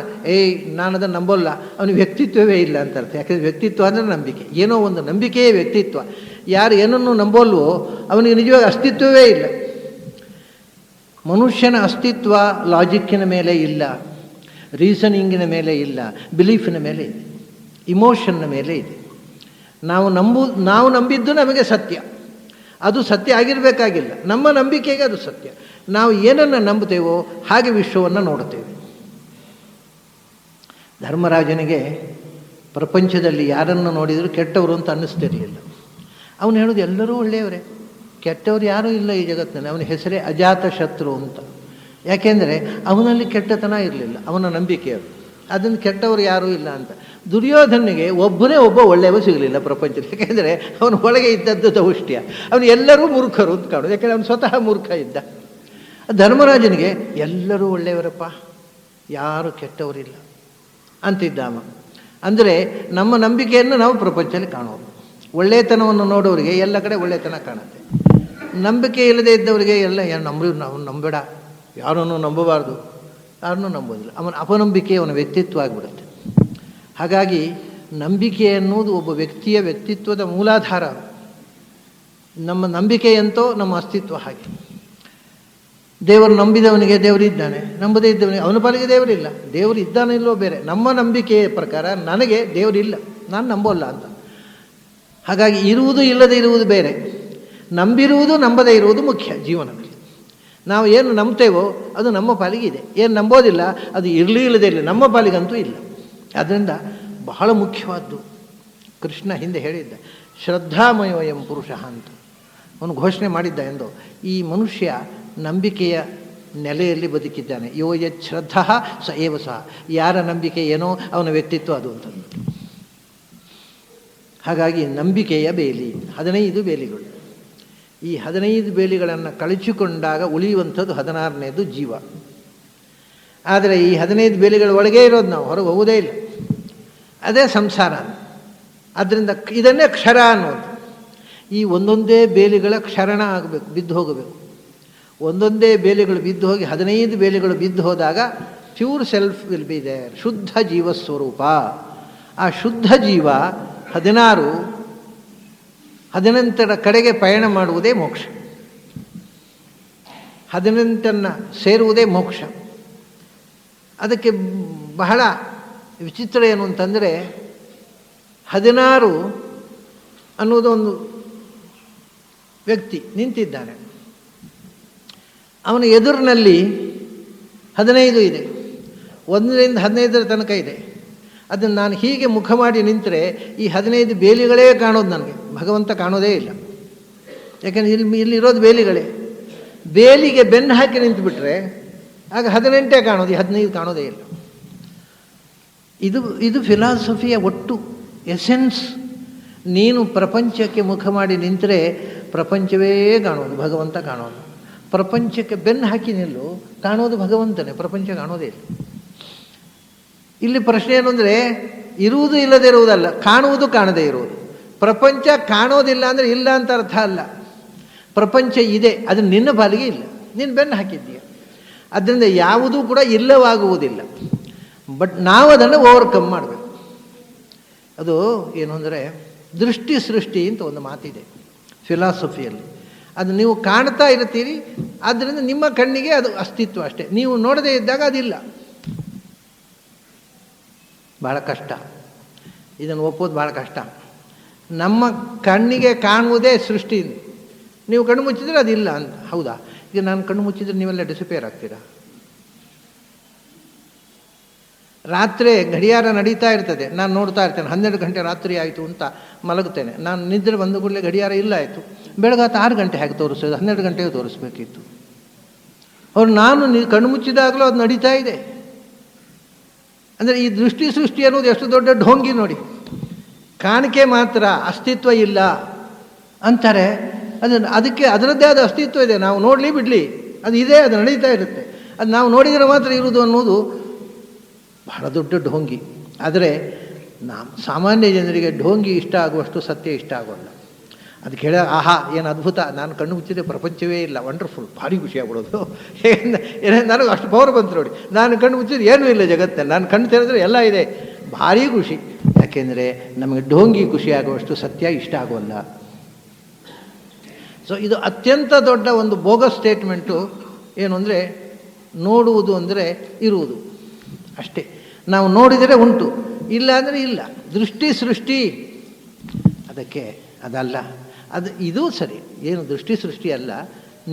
Speaker 1: ನಾನು ಅದನ್ನು ನಂಬೋಲ್ಲ, ಅವನಿಗೆ ವ್ಯಕ್ತಿತ್ವವೇ ಇಲ್ಲ ಅಂತ ಅರ್ಥ. ಯಾಕೆಂದರೆ ವ್ಯಕ್ತಿತ್ವ ಅಂದರೆ ನಂಬಿಕೆ, ಏನೋ ಒಂದು ನಂಬಿಕೆಯೇ ವ್ಯಕ್ತಿತ್ವ. ಯಾರು ಏನನ್ನು ನಂಬೋಲ್ವೋ ಅವನಿಗೆ ನಿಜವಾಗಿ ಅಸ್ತಿತ್ವವೇ ಇಲ್ಲ. ಮನುಷ್ಯನ ಅಸ್ತಿತ್ವ ಲಾಜಿಕ್ಕಿನ ಮೇಲೆ ಇಲ್ಲ, ರೀಸನಿಂಗಿನ ಮೇಲೆ ಇಲ್ಲ, ಬಿಲೀಫಿನ ಮೇಲೆ ಇದೆ, ಇಮೋಷನ್ನ ಮೇಲೆ ಇದೆ. ನಾವು ನಂಬಿದ್ದು ನಮಗೆ ಸತ್ಯ, ಅದು ಸತ್ಯ ಆಗಿರಬೇಕಾಗಿಲ್ಲ, ನಮ್ಮ ನಂಬಿಕೆಗೆ ಅದು ಸತ್ಯ. ನಾವು ಏನನ್ನು ನಂಬುತ್ತೇವೋ ಹಾಗೆ ವಿಶ್ವವನ್ನು ನೋಡುತ್ತೇವೆ. ಧರ್ಮರಾಜನಿಗೆ ಪ್ರಪಂಚದಲ್ಲಿ ಯಾರನ್ನು ನೋಡಿದರೂ ಕೆಟ್ಟವರು ಅಂತ ಅನ್ನಿಸ್ತಿರಲಿಲ್ಲ. ಅವನು ಹೇಳೋದು ಎಲ್ಲರೂ ಒಳ್ಳೆಯವರೇ, ಕೆಟ್ಟವರು ಯಾರೂ ಇಲ್ಲ ಈ ಜಗತ್ತಿನಲ್ಲಿ. ಅವನ ಹೆಸರೇ ಅಜಾತ ಶತ್ರು ಅಂತ. ಯಾಕೆಂದರೆ ಅವನಲ್ಲಿ ಕೆಟ್ಟತನ ಇರಲಿಲ್ಲ, ಅವನ ನಂಬಿಕೆಯವರು. ಅದನ್ನು ಕೆಟ್ಟವರು ಯಾರೂ ಇಲ್ಲ ಅಂತ. ದುರ್ಯೋಧನಿಗೆ ಒಬ್ಬನೇ ಒಬ್ಬ ಒಳ್ಳೆಯವ ಸಿಗಲಿಲ್ಲ ಪ್ರಪಂಚದಲ್ಲಿ. ಯಾಕೆಂದರೆ ಅವನ ಒಳಗೆ ಇದ್ದದ್ದು ದೌಷ್ಟ್ಯ. ಅವನು ಎಲ್ಲರೂ ಮೂರ್ಖರು ಅಂತ ಕಾಣೋದು, ಯಾಕೆಂದರೆ ಅವನು ಸ್ವತಃ ಮೂರ್ಖ ಇದ್ದ. ಧರ್ಮರಾಜನಿಗೆ ಎಲ್ಲರೂ ಒಳ್ಳೆಯವರಪ್ಪ, ಯಾರೂ ಕೆಟ್ಟವರಿಲ್ಲ ಅಂತಿದ್ದ ಅವ. ಅಂದರೆ ನಮ್ಮ ನಂಬಿಕೆಯನ್ನು ನಾವು ಪ್ರಪಂಚದಲ್ಲಿ ಕಾಣೋದು. ಒಳ್ಳೆಯತನವನ್ನು ನೋಡೋರಿಗೆ ಎಲ್ಲ ಕಡೆ ಒಳ್ಳೆಯತನ ಕಾಣುತ್ತೆ. ನಂಬಿಕೆ ಇಲ್ಲದೆ ಇದ್ದವರಿಗೆ ಎಲ್ಲ ನಾವು ನಂಬೇಡ, ಯಾರನ್ನು ನಂಬಬಾರ್ದು, ಯಾರನ್ನೂ ನಂಬೋದಿಲ್ಲ. ಅವನ ಅಪನಂಬಿಕೆ ಅವನ ವ್ಯಕ್ತಿತ್ವ ಆಗಿಬಿಡುತ್ತೆ. ಹಾಗಾಗಿ ನಂಬಿಕೆ ಎನ್ನುವುದು ಒಬ್ಬ ವ್ಯಕ್ತಿಯ ವ್ಯಕ್ತಿತ್ವದ ಮೂಲಾಧಾರ. ನಮ್ಮ ನಂಬಿಕೆಯಂತೋ ನಮ್ಮ ಅಸ್ತಿತ್ವ ಹಾಗೆ. ದೇವರು ನಂಬಿದವನಿಗೆ ದೇವರಿದ್ದಾನೆ, ನಂಬದೇ ಇದ್ದವನಿಗೆ ಅವನ ಪಾಲಿಗೆ ದೇವರಿಲ್ಲ. ದೇವರು ಇದ್ದಾನಿಲ್ಲೋ ಬೇರೆ. ನಮ್ಮ ನಂಬಿಕೆಯ ಪ್ರಕಾರ ನನಗೆ ದೇವರಿಲ್ಲ, ನಾನು ನಂಬೋಲ್ಲ ಅಂತ. ಹಾಗಾಗಿ ಇರುವುದು ಇಲ್ಲದೆ ಇರುವುದು ಬೇರೆ, ನಂಬಿರುವುದು ನಂಬದೇ ಇರುವುದು ಮುಖ್ಯ ಜೀವನದಲ್ಲಿ. ನಾವು ಏನು ನಂಬ್ತೇವೋ ಅದು ನಮ್ಮ ಪಾಲಿಗೆ ಇದೆ, ಏನು ನಂಬೋದಿಲ್ಲ ಅದು ಇರಲಿ ಇಲ್ಲದೇ ಇಲ್ಲ, ನಮ್ಮ ಪಾಲಿಗಂತೂ ಇಲ್ಲ. ಆದ್ದರಿಂದ ಬಹಳ ಮುಖ್ಯವಾದ್ದು. ಕೃಷ್ಣ ಹಿಂದೆ ಹೇಳಿದ್ದ, ಶ್ರದ್ಧಾಮಯೋಯಂ ಪುರುಷ ಅಂತ ಅವನು ಘೋಷಣೆ ಮಾಡಿದ್ದ ಎಂದು. ಈ ಮನುಷ್ಯ ನಂಬಿಕೆಯ ನೆಲೆಯಲ್ಲಿ ಬದುಕಿದ್ದಾನೆ. ಯೋ ಯತ್ ಶ್ರದ್ಧಾ ಸ ಏವ ಸಹ. ಯಾರ ನಂಬಿಕೆ ಏನೋ ಅವನ ವ್ಯಕ್ತಿತ್ವ ಅದು ಅಂತ. ಹಾಗಾಗಿ ನಂಬಿಕೆಯ ಬೇಲಿ 15 ಬೇಲಿಗಳು. ಈ 15 ಬೇಲಿಗಳನ್ನು ಕಳಚಿಕೊಂಡಾಗ ಉಳಿಯುವಂಥದ್ದು 16ನೇದು ಜೀವ. ಆದರೆ ಈ 15 ಬೇಲಿಗಳ ಒಳಗೆ ಇರೋದು, ನಾವು ಹೊರಗೆ ಹೋಗೋದೇ ಇಲ್ಲ. ಅದೇ ಸಂಸಾರ. ಆದ್ದರಿಂದ ಇದನ್ನೇ ಕ್ಷರ ಅನ್ನೋದು. ಈ ಒಂದೊಂದೇ ಬೇಲಿಗಳ ಕ್ಷರಣ ಆಗಬೇಕು, ಬಿದ್ದು ಹೋಗಬೇಕು. ಒಂದೊಂದೇ ಬೇಲಿಗಳು ಬಿದ್ದು ಹೋಗಿ 15 ಬೇಲಿಗಳು ಬಿದ್ದು ಹೋದಾಗ pure self will be there. ಶುದ್ಧ ಜೀವ ಸ್ವರೂಪ. ಆ ಶುದ್ಧ ಜೀವ 18ರ ಕಡೆಗೆ ಪಯಣ ಮಾಡುವುದೇ ಮೋಕ್ಷ. 18ನ್ನು ಸೇರುವುದೇ ಮೋಕ್ಷ. ಅದಕ್ಕೆ ಬಹಳ ವಿಚಿತ್ರ ಏನು ಅಂತಂದರೆ, 16 ಅನ್ನೋದು ಒಂದು ವ್ಯಕ್ತಿ ನಿಂತಿದ್ದಾನೆ, ಅವನ ಎದುರಿನಲ್ಲಿ 15 ಇದೆ, 1ರಿಂದ 15ರ ತನಕ ಇದೆ. ಅದನ್ನು ನಾನು ಹೀಗೆ ಮುಖ ಮಾಡಿ ನಿಂತರೆ ಈ 15 ಬೇಲಿಗಳೇ ಕಾಣೋದು ನನಗೆ, ಭಗವಂತ ಕಾಣೋದೇ ಇಲ್ಲ. ಯಾಕೆಂದರೆ ಇಲ್ಲಿರೋದು ಬೇಲಿಗಳೇ. ಬೇಲಿಗೆ ಬೆನ್ನು ಹಾಕಿ ನಿಂತುಬಿಟ್ರೆ ಆಗ 18 ಕಾಣೋದು, ಈ 15 ಕಾಣೋದೇ ಇಲ್ಲ. ಇದು ಫಿಲಾಸಫಿಯ ಒಟ್ಟು ಎಸೆನ್ಸ್. ನೀನು ಪ್ರಪಂಚಕ್ಕೆ ಮುಖ ಮಾಡಿ ನಿಂತರೆ ಪ್ರಪಂಚವೇ ಕಾಣೋದು, ಭಗವಂತ ಕಾಣೋದು. ಪ್ರಪಂಚಕ್ಕೆ ಬೆನ್ನು ಹಾಕಿ ನಿಲ್ಲು, ಕಾಣೋದು ಭಗವಂತನೇ, ಪ್ರಪಂಚ ಕಾಣೋದೇ ಇಲ್ಲ. ಇಲ್ಲಿ ಪ್ರಶ್ನೆ ಏನು ಅಂದರೆ, ಇರುವುದು ಇಲ್ಲದೆ ಇರುವುದಲ್ಲ, ಕಾಣುವುದು ಕಾಣದೇ ಇರುವುದು. ಪ್ರಪಂಚ ಕಾಣೋದಿಲ್ಲ ಅಂದರೆ ಇಲ್ಲ ಅಂತ ಅರ್ಥ ಅಲ್ಲ. ಪ್ರಪಂಚ ಇದೆ, ಅದು ನಿನ್ನ ಪಾಲಿಗೆ ಇಲ್ಲ, ನೀನು ಬೆನ್ನು ಹಾಕಿದ್ದೀಯ. ಅದರಿಂದ ಯಾವುದೂ ಕೂಡ ಇಲ್ಲವಾಗುವುದಿಲ್ಲ. ಬಟ್ ನಾವು ಅದನ್ನು ಓವರ್ಕಮ್ ಮಾಡಬೇಕು. ಅದು ಏನು ಅಂದರೆ, ದೃಷ್ಟಿ ಸೃಷ್ಟಿ ಅಂತ ಒಂದು ಮಾತಿದೆ ಫಿಲಾಸಫಿಯಲ್ಲಿ. ಅದು ನೀವು ಕಾಣ್ತಾ ಇರ್ತೀರಿ, ಆದ್ದರಿಂದ ನಿಮ್ಮ ಕಣ್ಣಿಗೆ ಅದು ಅಸ್ತಿತ್ವ ಅಷ್ಟೇ. ನೀವು ನೋಡದೇ ಇದ್ದಾಗ ಅದಿಲ್ಲ. ಭಾಳ ಕಷ್ಟ, ಇದನ್ನು ಒಪ್ಪೋದು ಭಾಳ ಕಷ್ಟ. ನಮ್ಮ ಕಣ್ಣಿಗೆ ಕಾಣುವುದೇ ಸೃಷ್ಟಿ. ನೀವು ಕಣ್ಣು ಮುಚ್ಚಿದ್ರೆ ಅದಿಲ್ಲ ಅಂತ. ಹೌದಾ? ಈಗ ನಾನು ಕಣ್ಣು ಮುಚ್ಚಿದ್ರೆ ನೀವೆಲ್ಲ ಡಿಸಪೇರ್ ಆಗ್ತೀರಾ? ರಾತ್ರಿ ಗಡಿಯಾರ ನಡೀತಾ ಇರ್ತದೆ, ನಾನು ನೋಡ್ತಾ ಇರ್ತೇನೆ 12 ಗಂಟೆ ರಾತ್ರಿ ಆಯಿತು ಅಂತ ಮಲಗುತ್ತೇನೆ. ನಾನು ನಿದ್ರೆ ಬಂದ ಕೂಡಲೇ ಗಡಿಯಾರ ಇಲ್ಲ ಆಯಿತು, ಬೆಳಗಾತ 6 ಗಂಟೆ ಹೇಗೆ ತೋರಿಸೋದು? 12 ಗಂಟೆಗೆ ತೋರಿಸ್ಬೇಕಿತ್ತು. ನಾನು ಕಣ್ಣು ಮುಚ್ಚಿದಾಗಲೂ ಅದು ನಡೀತಾ ಇದೆ. ಅಂದರೆ ಈ ದೃಷ್ಟಿ ಸೃಷ್ಟಿ ಅನ್ನೋದು ಎಷ್ಟು ದೊಡ್ಡ ಢೋಂಗಿ ನೋಡಿ. ಕಾಣಿಕೆ ಮಾತ್ರ, ಅಸ್ತಿತ್ವ ಇಲ್ಲ ಅಂತಾರೆ. ಅದಕ್ಕೆ ಅದರದ್ದೇ ಆದ ಅಸ್ತಿತ್ವ ಇದೆ. ನಾವು ನೋಡಲಿ ಬಿಡಲಿ, ಅದು ಇದೆ, ಅದು ನಡೀತಾ ಇರುತ್ತೆ. ಅದು ನಾವು ನೋಡಿದರೆ ಮಾತ್ರ ಇರುವುದು ಅನ್ನೋದು ಬಹಳ ದೊಡ್ಡ ಢೋಂಗಿ. ಆದರೆ ಸಾಮಾನ್ಯ ಜನರಿಗೆ ಢೋಂಗಿ ಇಷ್ಟ ಆಗುವಷ್ಟು ಸತ್ಯ ಇಷ್ಟ ಆಗೋಲ್ಲ. ಅದಕ್ಕೆ ಹೇಳ, ಆಹಾ ಏನು ಅದ್ಭುತ, ನಾನು ಕಣ್ಣು ಮುಚ್ಚಿದೆ ಪ್ರಪಂಚವೇ ಇಲ್ಲ, ವಂಡರ್ಫುಲ್, ಭಾರಿ ಖುಷಿ ಆಗ್ಬಿಡೋದು. ನನಗೆ ಅಷ್ಟು ಪವರ್ ಬಂತು ನೋಡಿ, ನಾನು ಕಣ್ಣು ಮುಚ್ಚಿದ್ರೆ ಏನೂ ಇಲ್ಲ ಜಗತ್ತಲ್ಲಿ, ನಾನು ಕಣ್ಣು ತೆರೆದ್ರೆ ಎಲ್ಲ ಇದೆ, ಭಾರಿ ಖುಷಿ. ಯಾಕೆಂದರೆ ನಮಗೆ ಢೋಂಗಿ ಖುಷಿ ಆಗುವಷ್ಟು ಸತ್ಯ ಇಷ್ಟ ಆಗೋಲ್ಲ. ಸೊ ಇದು ಅತ್ಯಂತ ದೊಡ್ಡ ಒಂದು ಬೋಗಸ್ ಸ್ಟೇಟ್ಮೆಂಟು. ಏನು ಅಂದರೆ, ನೋಡುವುದು ಅಂದರೆ ಇರುವುದು ಅಷ್ಟೇ. ನಾವು ನೋಡಿದರೆ ಉಂಟು, ಇಲ್ಲ ಅಂದರೆ ಇಲ್ಲ. ದೃಷ್ಟಿ ಸೃಷ್ಟಿ, ಅದಕ್ಕೆ ಅದಲ್ಲ. ಇದು ಸರಿ, ಏನು ದೃಷ್ಟಿ ಸೃಷ್ಟಿ ಅಲ್ಲ.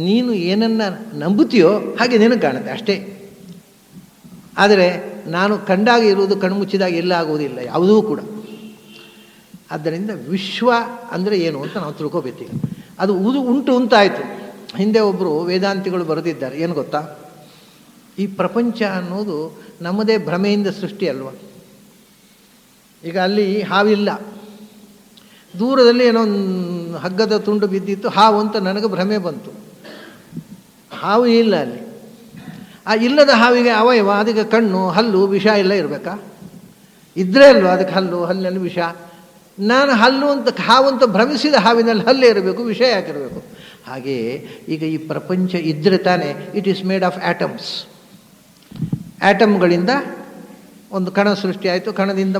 Speaker 1: ನೀನು ಏನನ್ನು ನಂಬುತ್ತೀಯೋ ಹಾಗೆ ನಿನಗೆ ಕಾಣುತ್ತೆ ಅಷ್ಟೇ. ಆದರೆ ನಾನು ಕಂಡಾಗ ಇರುವುದು ಕಣ್ಮುಚ್ಚಿದಾಗ ಎಲ್ಲ ಆಗುವುದಿಲ್ಲ ಯಾವುದೂ ಕೂಡ. ಆದ್ದರಿಂದ ವಿಶ್ವ ಅಂದರೆ ಏನು ಅಂತ ನಾವು ತಿಳ್ಕೊಬೇಕು. ಅದು ಉಂಟು ಅಂತಾಯಿತು. ಹಿಂದೆ ಒಬ್ಬರು ವೇದಾಂತಿಗಳು ಬರೆದಿದ್ದಾರೆ, ಏನು ಗೊತ್ತಾ, ಈ ಪ್ರಪಂಚ ಅನ್ನೋದು ನಮ್ಮದೇ ಭ್ರಮೆಯಿಂದ ಸೃಷ್ಟಿ ಅಲ್ವ. ಈಗ ಅಲ್ಲಿ ಹಾವಿಲ್ಲ, ದೂರದಲ್ಲಿ ಏನೋ ಹಗ್ಗದ ತುಂಡು ಬಿದ್ದಿತ್ತು, ಹಾವು ಅಂತ ನನಗೆ ಭ್ರಮೆ ಬಂತು. ಹಾವು ಇಲ್ಲ ಅಲ್ಲಿ. ಆ ಇಲ್ಲದ ಹಾವಿಗೆ ಅವಯವ, ಅದಕ್ಕೆ ಕಣ್ಣು, ಹಲ್ಲು, ವಿಷ ಎಲ್ಲ ಇರಬೇಕಾ? ಇದ್ದರೆ ಅಲ್ವ ಅದಕ್ಕೆ ಹಲ್ಲಿನಲ್ಲಿ ವಿಷ. ನಾನು ಹಲ್ಲು ಅಂತ, ಹಾವು ಅಂತ ಭ್ರಮಿಸಿದ ಹಾವಿನಲ್ಲಿ ಹಲ್ಲೇ ಇರಬೇಕು, ವಿಷ ಯಾಕಿರಬೇಕು? ಹಾಗೆಯೇ ಈಗ ಈ ಪ್ರಪಂಚ ಇದ್ದರೆ ತಾನೇ it is made of atoms. ಆ್ಯಟಮ್ಗಳಿಂದ ಒಂದು ಕಣ ಸೃಷ್ಟಿ ಆಯಿತು, ಕಣದಿಂದ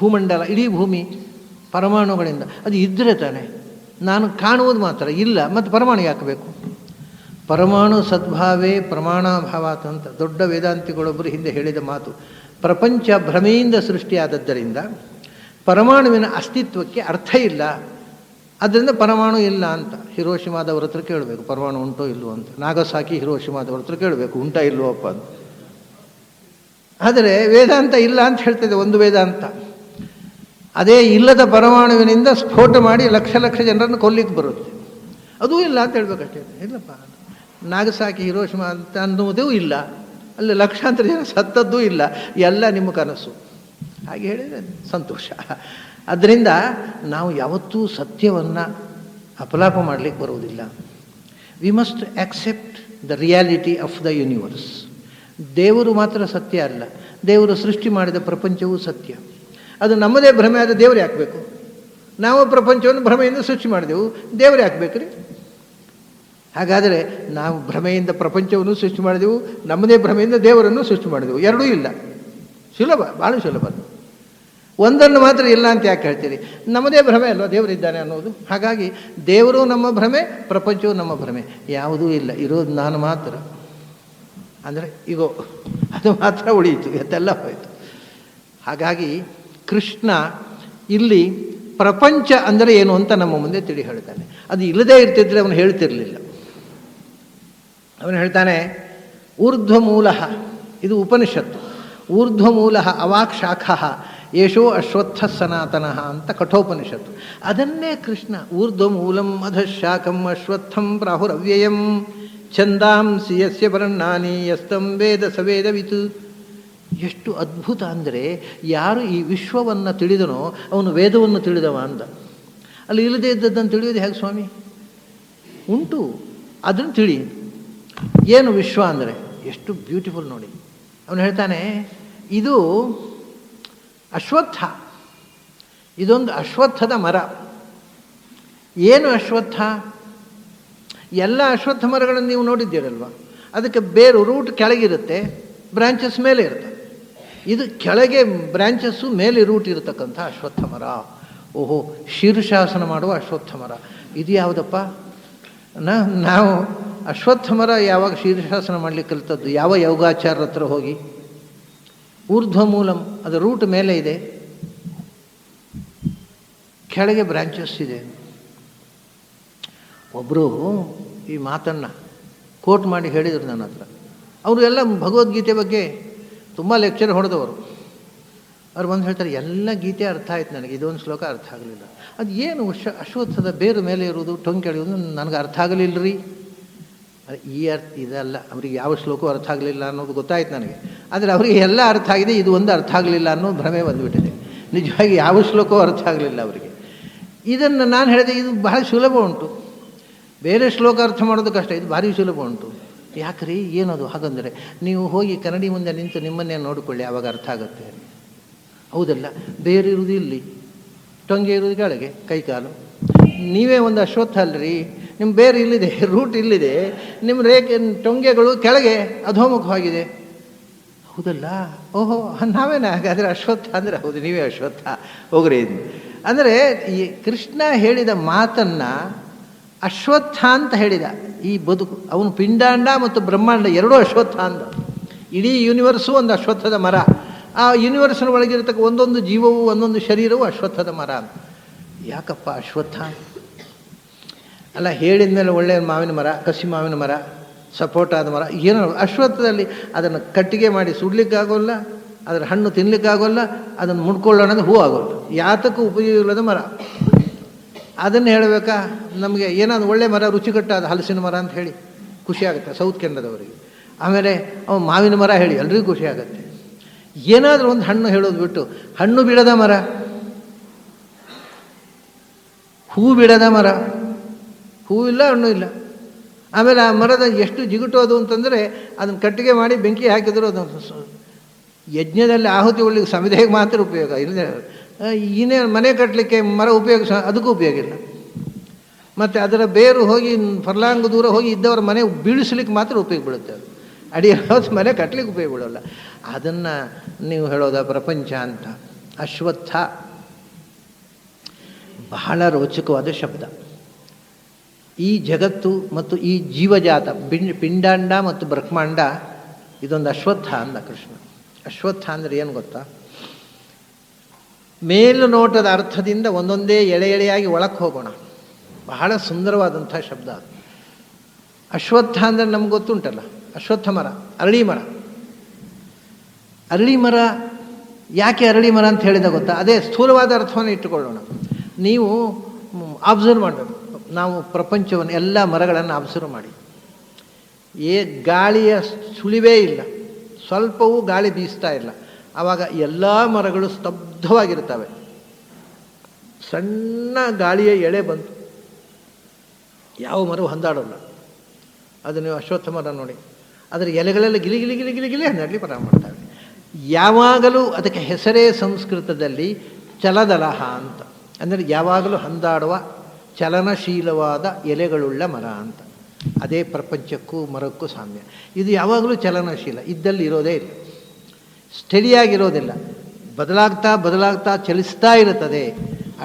Speaker 1: ಭೂಮಂಡಲ, ಇಡೀ ಭೂಮಿ ಪರಮಾಣುಗಳಿಂದ. ಅದು ಇದ್ದರೆ ತಾನೆ. ನಾನು ಕಾಣುವುದು ಮಾತ್ರ ಇಲ್ಲ, ಮತ್ತು ಪರಮಾಣು ಯಾಕೆ ಬೇಕು? ಪರಮಾಣು ಸದ್ಭಾವೇ ಪ್ರಮಾಣಾಭಾವಾತ್ ಅಂತ ದೊಡ್ಡ ವೇದಾಂತಿಗಳೊಬ್ಬರು ಹಿಂದೆ ಹೇಳಿದ ಮಾತು. ಪ್ರಪಂಚ ಭ್ರಮೆಯಿಂದ ಸೃಷ್ಟಿಯಾದದ್ದರಿಂದ ಪರಮಾಣುವಿನ ಅಸ್ತಿತ್ವಕ್ಕೆ ಅರ್ಥ ಇಲ್ಲ, ಅದರಿಂದ ಪರಮಾಣು ಇಲ್ಲ ಅಂತ ಹಿರೋಶಿಮಾದವ್ರ ಹತ್ರ ಕೇಳಬೇಕು, ಪರಮಾಣು ಉಂಟೋ ಇಲ್ವೋ ಅಂತ. ನಾಗಸಾಕಿ ಹಿರೋಶಿಮಾದವ್ರ ಹತ್ರ ಕೇಳಬೇಕು, ಉಂಟಾ ಇಲ್ವೋಪ್ಪ ಅಂತ. ಆದರೆ ವೇದಾಂತ ಇಲ್ಲ ಅಂತ ಹೇಳ್ತದೆ ಒಂದು ವೇದಾಂತ. ಅದೇ ಇಲ್ಲದ ಪರಮಾಣುವಿನಿಂದ ಸ್ಫೋಟ ಮಾಡಿ ಲಕ್ಷ ಲಕ್ಷ ಜನರನ್ನು ಕೊಲ್ಲಿಕ್ಕೆ ಬರುತ್ತೆ, ಅದೂ ಇಲ್ಲ ಅಂತ ಹೇಳ್ಬೇಕಷ್ಟೇ. ಇಲ್ಲಪ್ಪ, ನಾಗಸಾಕಿ ಹಿರೋಶಿಮಾ ಅಂತ ಅನ್ನುವುದೂ ಇಲ್ಲ, ಅಲ್ಲಿ ಲಕ್ಷಾಂತರ ಜನ ಸತ್ತದ್ದೂ ಇಲ್ಲ, ಎಲ್ಲ ನಿಮ್ಮ ಕನಸು. ಹಾಗೆ ಹೇಳಿದರೆ ಸಂತೋಷ. ಅದರಿಂದ ನಾವು ಯಾವತ್ತೂ ಸತ್ಯವನ್ನು ಅಪಲಾಪ ಮಾಡಲಿಕ್ಕೆ ಬರುವುದಿಲ್ಲ. We must accept the reality of the universe. ದೇವರು ಮಾತ್ರ ಸತ್ಯ ಅಲ್ಲ, ದೇವರು ಸೃಷ್ಟಿ ಮಾಡಿದ ಪ್ರಪಂಚವೂ ಸತ್ಯ. ಅದು ನಮ್ಮದೇ ಭ್ರಮೆ ಆದ ದೇವರು ಯಾಕಬೇಕು? ನಾವು ಪ್ರಪಂಚವನ್ನು ಭ್ರಮೆಯಿಂದ ಸೃಷ್ಟಿ ಮಾಡಿದೆವು, ದೇವರು ಯಾಕಬೇಕು ರೀ? ಹಾಗಾದರೆ ನಾವು ಭ್ರಮೆಯಿಂದ ಪ್ರಪಂಚವನ್ನು ಸೃಷ್ಟಿ ಮಾಡಿದೆವು, ನಮ್ಮದೇ ಭ್ರಮೆಯಿಂದ ದೇವರನ್ನು ಸೃಷ್ಟಿ ಮಾಡಿದೆವು, ಎರಡೂ ಇಲ್ಲ. ಸುಲಭ, ಭಾಳ ಸುಲಭ. ಒಂದನ್ನು ಮಾತ್ರ ಇಲ್ಲ ಅಂತ ಯಾಕೆ ಹೇಳ್ತೀರಿ? ನಮ್ಮದೇ ಭ್ರಮೆ ಅಲ್ವಾ ದೇವರಿದ್ದಾನೆ ಅನ್ನೋದು. ಹಾಗಾಗಿ ದೇವರು ನಮ್ಮ ಭ್ರಮೆ, ಪ್ರಪಂಚವು ನಮ್ಮ ಭ್ರಮೆ, ಯಾವುದೂ ಇಲ್ಲ, ಇರೋದು ನಾನು ಮಾತ್ರ. ಅಂದರೆ ಈಗೋ ಅದು ಮಾತ್ರ ಉಳಿಯಿತು, ಅದೆಲ್ಲ ಹೋಯಿತು. ಹಾಗಾಗಿ ಕೃಷ್ಣ ಇಲ್ಲಿ ಪ್ರಪಂಚ ಅಂದರೆ ಏನು ಅಂತ ನಮ್ಮ ಮುಂದೆ ತಿಳಿ ಹೇಳ್ತಾನೆ. ಅದು ಇಲ್ಲದೇ ಇರ್ತಿದ್ರೆ ಅವನು ಹೇಳ್ತಿರಲಿಲ್ಲ. ಅವನು ಹೇಳ್ತಾನೆ, ಊರ್ಧ್ವಮೂಲ, ಇದು ಉಪನಿಷತ್ತು, ಊರ್ಧ್ವಮೂಲ ಅವಾಕ್ ಶಾಖಃ ಯಶೋ ಅಶ್ವತ್ಥ ಸನಾತನಃ ಅಂತ ಕಠೋಪನಿಷತ್ತು. ಅದನ್ನೇ ಕೃಷ್ಣ ಊರ್ಧ್ವಮೂಲಂ ಅಧಃಶಾಖಂ ಅಶ್ವತ್ಥಂ ಪ್ರಾಹುರವ್ಯಯಂ ಛಂದಾಂಸಿ ಯಸ್ಯ ವರ್ಣಾನಿ ಯಸ್ತಂ ವೇದ ಸವೇದವಿತ್. ಎಷ್ಟು ಅದ್ಭುತ ಅಂದರೆ, ಯಾರು ಈ ವಿಶ್ವವನ್ನು ತಿಳಿದನೋ ಅವನು ವೇದವನ್ನು ತಿಳಿದವ ಅಂದ. ಅಲ್ಲಿ ಇಲ್ಲದೇ ಇದ್ದದ್ದನ್ನು ತಿಳಿಯೋದು ಹೇಗೆ ಸ್ವಾಮಿ? ಉಂಟು, ಅದನ್ನು ತಿಳಿ. ಏನು ವಿಶ್ವ ಅಂದರೆ? ಎಷ್ಟು ಬ್ಯೂಟಿಫುಲ್ ನೋಡಿ. ಅವನು ಹೇಳ್ತಾನೆ, ಇದು ಅಶ್ವತ್ಥ, ಇದೊಂದು ಅಶ್ವತ್ಥದ ಮರ. ಏನು ಅಶ್ವತ್ಥ? ಎಲ್ಲ ಅಶ್ವತ್ಥ ಮರಗಳನ್ನು ನೀವು ನೋಡಿದ್ದೀರಲ್ವ, ಅದಕ್ಕೆ ಬೇರು, ರೂಟ್ ಕೆಳಗಿರುತ್ತೆ, ಬ್ರಾಂಚಸ್ ಮೇಲೆ ಇರುತ್ತೆ. ಇದು ಕೆಳಗೆ ಬ್ರಾಂಚಸ್ಸು, ಮೇಲೆ ರೂಟ್ ಇರತಕ್ಕಂಥ ಅಶ್ವತ್ಥ ಮರ. ಓಹೋ, ಶೀರ್ಷಾಸನ ಮಾಡುವ ಅಶ್ವತ್ಥ ಮರ. ಇದು ಯಾವುದಪ್ಪ? ನಾವು ಅಶ್ವತ್ಥ ಮರ ಯಾವಾಗ ಶೀರ್ಷಾಸನ ಮಾಡಲಿಕ್ಕೆ ಕಲಿತದ್ದು? ಯಾವ ಯೋಗಾಚಾರ್ಯರ ಹತ್ರ ಹೋಗಿ? ಊರ್ಧ್ವಮೂಲಂ, ಅದು ರೂಟ್ ಮೇಲೆ ಇದೆ, ಕೆಳಗೆ ಬ್ರಾಂಚಸ್ ಇದೆ. ಒಬ್ಬರು ಈ ಮಾತನ್ನು ಕೋಟ್ ಮಾಡಿ ಹೇಳಿದರು ನನ್ನ ಹತ್ರ. ಅವರು ಎಲ್ಲ ಭಗವದ್ಗೀತೆ ಬಗ್ಗೆ ತುಂಬ ಲೆಕ್ಚರ್ ಹೊಡೆದವರು. ಅವ್ರು ಬಂದು ಹೇಳ್ತಾರೆ, ಎಲ್ಲ ಗೀತೆ ಅರ್ಥ ಆಯ್ತು ನನಗೆ, ಇದೊಂದು ಶ್ಲೋಕ ಅರ್ಥ ಆಗಲಿಲ್ಲ. ಅದು ಏನು ಅಶ್ವತ್ಥದ ಬೇರು ಮೇಲೆ ಇರುವುದು, ಟೊಂಗೆ ಎಳೆಯುವುದು ನನಗೆ ಅರ್ಥ ಆಗಲಿಲ್ಲ ರೀ. ಈ ಅರ್ಥ ಇದಲ್ಲ, ಅವರಿಗೆ ಯಾವ ಶ್ಲೋಕವೂ ಅರ್ಥ ಆಗಲಿಲ್ಲ ಅನ್ನೋದು ಗೊತ್ತಾಯ್ತು ನನಗೆ. ಆದರೆ ಅವರಿಗೆ ಎಲ್ಲ ಅರ್ಥ ಆಗಿದೆ, ಇದು ಒಂದು ಅರ್ಥ ಆಗಲಿಲ್ಲ ಅನ್ನೋ ಭ್ರಮೆ ಬಂದುಬಿಟ್ಟಿದೆ. ನಿಜವಾಗಿ ಯಾವ ಶ್ಲೋಕವೂ ಅರ್ಥ ಆಗಲಿಲ್ಲ ಅವರಿಗೆ. ಇದನ್ನು ನಾನು ಹೇಳಿದೆ, ಇದು ಬಹಳ ಸುಲಭ ಉಂಟು. ಬೇರೆ ಶ್ಲೋಕ ಅರ್ಥ ಮಾಡೋದು ಕಷ್ಟ, ಇದು ಭಾರಿ ಸುಲಭ ಉಂಟು. ಯಾಕ್ರಿ ಏನದು? ಹಾಗಂದರೆ ನೀವು ಹೋಗಿ ಕನ್ನಡಿ ಮುಂದೆ ನಿಂತು ನಿಮ್ಮನ್ನೇ ನೋಡಿಕೊಳ್ಳಿ, ಆವಾಗ ಅರ್ಥ ಆಗುತ್ತೆ. ಹೌದಲ್ಲ, ಬೇರೆ ಇರುವುದು ಇಲ್ಲಿ, ಟೊಂಗೆ ಇರುವುದು ಕೆಳಗೆ, ಕೈಕಾಲು. ನೀವೇ ಒಂದು ಅಶ್ವತ್ಥ ಅಲ್ರಿ, ನಿಮ್ಮ ಬೇರೆ ಇಲ್ಲಿದೆ, ರೂಟ್ ಇಲ್ಲಿದೆ, ನಿಮ್ಮ ರೇಖೆ ಟೊಂಗೆಗಳು ಕೆಳಗೆ ಅಧೋಮುಖವಾಗಿದೆ. ಹೌದಲ್ಲ, ಓಹೋ ನಾವೇನ ಹಾಗಾದರೆ ಅಶ್ವತ್ಥ ಅಂದರೆ? ಹೌದು, ನೀವೇ ಅಶ್ವತ್ಥ, ಹೋಗ್ರಿ. ಅಂದರೆ ಈ ಕೃಷ್ಣ ಹೇಳಿದ ಮಾತನ್ನು ಅಶ್ವತ್ಥ ಅಂತ ಹೇಳಿದ. ಈ ಬದುಕು ಅವನು ಪಿಂಡಾಂಡ ಮತ್ತು ಬ್ರಹ್ಮಾಂಡ ಎರಡೂ ಅಶ್ವತ್ಥ ಅಂದ. ಇಡೀ ಯೂನಿವರ್ಸು ಒಂದು ಅಶ್ವತ್ಥದ ಮರ. ಆ ಯೂನಿವರ್ಸ್ನ ಒಳಗಿರತಕ್ಕ ಒಂದೊಂದು ಜೀವವು ಒಂದೊಂದು ಶರೀರವು ಅಶ್ವತ್ಥದ ಮರ ಅಂತ. ಯಾಕಪ್ಪ ಅಶ್ವತ್ಥ ಅಲ್ಲ? ಹೇಳಿದ ಮೇಲೆ ಒಳ್ಳೆಯ ಮಾವಿನ ಮರ, ಕಸಿ ಮಾವಿನ ಮರ, ಸಪೋಟಾದ ಮರ, ಏನೋ ಅಶ್ವತ್ಥದಲ್ಲಿ ಅದನ್ನು ಕಟ್ಟಿಗೆ ಮಾಡಿ ಸುಡ್ಲಿಕ್ಕಾಗೋಲ್ಲ, ಅದರ ಹಣ್ಣು ತಿನ್ನಲಿಕ್ಕಾಗೋಲ್ಲ, ಅದನ್ನು ಮುಡ್ಕೊಳ್ಳೋಣ ಅಂದರೆ ಹೂ ಆಗೋಲ್ಲ, ಯಾತಕ್ಕೂ ಉಪಯೋಗ ಇಲ್ಲದ ಮರ. ಅದನ್ನು ಹೇಳಬೇಕಾ? ನಮಗೆ ಏನಾದ್ರು ಒಳ್ಳೆ ಮರ, ರುಚಿಕಟ್ಟಾದ ಹಲಸಿನ ಮರ ಅಂತ ಹೇಳಿ ಖುಷಿ ಆಗುತ್ತೆ ಸೌತ್ ಕೆನಡದವರಿಗೆ. ಆಮೇಲೆ ಮಾವಿನ ಮರ ಹೇಳಿ ಎಲ್ರಿಗೂ ಖುಷಿ ಆಗುತ್ತೆ. ಏನಾದರೂ ಒಂದು ಹಣ್ಣು ಹೇಳೋದು ಬಿಟ್ಟು ಹಣ್ಣು ಬಿಡದ ಮರ, ಹೂ ಬಿಡದ ಮರ, ಹೂವಿಲ್ಲ ಹಣ್ಣು ಇಲ್ಲ. ಆಮೇಲೆ ಆ ಮರದ ಎಷ್ಟು ಜಿಗುಟೋದು ಅಂತಂದರೆ ಅದನ್ನು ಕಟ್ಟಿಗೆ ಮಾಡಿ ಬೆಂಕಿ ಹಾಕಿದ್ರು ಅದನ್ನು ಯಜ್ಞದಲ್ಲಿ ಆಹುತಿ ಒಳ್ಳಿಗೆ ಸಮಿಧೆಗೆ ಮಾತ್ರ ಉಪಯೋಗ. ಇಲ್ಲ ಇನ್ನೇ ಮನೆ ಕಟ್ಟಲಿಕ್ಕೆ ಮರ ಉಪಯೋಗ, ಅದಕ್ಕೂ ಉಪಯೋಗ ಇಲ್ಲ. ಮತ್ತು ಅದರ ಬೇರು ಹೋಗಿ ಫರ್ಲಾಂಗ್ ದೂರ ಹೋಗಿ ಇದ್ದವರ ಮನೆ ಬೀಳಿಸ್ಲಿಕ್ಕೆ ಮಾತ್ರ ಉಪಯೋಗ ಬೀಳುತ್ತೆ. ಅದು ಅಡಿ ಯಾವ್ದು ಮನೆ ಕಟ್ಟಲಿಕ್ಕೆ ಉಪಯೋಗ ಬೀಳೋಲ್ಲ. ಅದನ್ನು ನೀವು ಹೇಳೋದ ಪ್ರಪಂಚ ಅಂತ. ಅಶ್ವತ್ಥ ಬಹಳ ರೋಚಕವಾದ ಶಬ್ದ. ಈ ಜಗತ್ತು ಮತ್ತು ಈ ಜೀವಜಾತ ಪಿಂಡಾಂಡ ಮತ್ತು ಬ್ರಹ್ಮಾಂಡ ಇದೊಂದು ಅಶ್ವತ್ಥ ಅಂದ ಕೃಷ್ಣ. ಅಶ್ವತ್ಥ ಅಂದರೆ ಏನು ಗೊತ್ತಾ? ಮೇಲುನೋಟದ ಅರ್ಥದಿಂದ ಒಂದೊಂದೇ ಎಳೆ ಎಳೆಯಾಗಿ ಒಳಕ್ಕೆ ಹೋಗೋಣ. ಬಹಳ ಸುಂದರವಾದಂಥ ಶಬ್ದ ಅದು. ಅಶ್ವತ್ಥ ಅಂದರೆ ನಮ್ಗೆ ಗೊತ್ತುಂಟಲ್ಲ, ಅಶ್ವತ್ಥ ಮರ, ಅರಳಿ ಮರ. ಅರಳಿ ಮರ ಯಾಕೆ ಅರಳಿ ಮರ ಅಂತ ಹೇಳಿದ ಗೊತ್ತಾ? ಅದೇ ಸ್ಥೂಲವಾದ ಅರ್ಥವನ್ನು ಇಟ್ಟುಕೊಳ್ಳೋಣ. ನೀವು ಅಬ್ಸರ್ವ್ ಮಾಡಬೇಕು. ನಾವು ಪ್ರಪಂಚವನ್ನು ಎಲ್ಲ ಮರಗಳನ್ನು ಅಬ್ಸರ್ವ್ ಮಾಡಿ. ಗಾಳಿಯ ಸುಳಿವೇ ಇಲ್ಲ, ಸ್ವಲ್ಪವೂ ಗಾಳಿ ಬೀಸ್ತಾ ಇಲ್ಲ. ಆವಾಗ ಎಲ್ಲ ಮರಗಳು ಸ್ತಬ್ಧವಾಗಿರ್ತವೆ. ಸಣ್ಣ ಗಾಳಿಯ ಎಳೆ ಬಂತು, ಯಾವ ಮರವು ಹೊಂದಾಡೋಲ್ಲ. ಅದು ನೀವು ಅಶ್ವತ್ಥ ಮರ ನೋಡಿ, ಅದರ ಎಲೆಗಳೆಲ್ಲ ಗಿಲಿ ಗಿಲಿ ಗಿಲಿ ಗಿಲಿ ಗಿಲಿ ಹನ್ನೆರಡಲಿ ಪರ ಮಾಡ್ತವೆ. ಯಾವಾಗಲೂ ಅದಕ್ಕೆ ಹೆಸರೇ ಸಂಸ್ಕೃತದಲ್ಲಿ ಚಲದಲಹ ಅಂತ. ಅಂದರೆ ಯಾವಾಗಲೂ ಹಂದಾಡುವ ಚಲನಶೀಲವಾದ ಎಲೆಗಳುಳ್ಳ ಮರ ಅಂತ. ಅದೇ ಪ್ರಪಂಚಕ್ಕೂ ಮರಕ್ಕೂ ಸಾಮ್ಯ. ಇದು ಯಾವಾಗಲೂ ಚಲನಶೀಲ, ಇದ್ದಲ್ಲಿ ಇರೋದೇ ಇಲ್ಲ, ಸ್ಟಡಿಯಾಗಿರೋದಿಲ್ಲ, ಬದಲಾಗ್ತಾ ಬದಲಾಗ್ತಾ ಚಲಿಸ್ತಾ ಇರುತ್ತದೆ.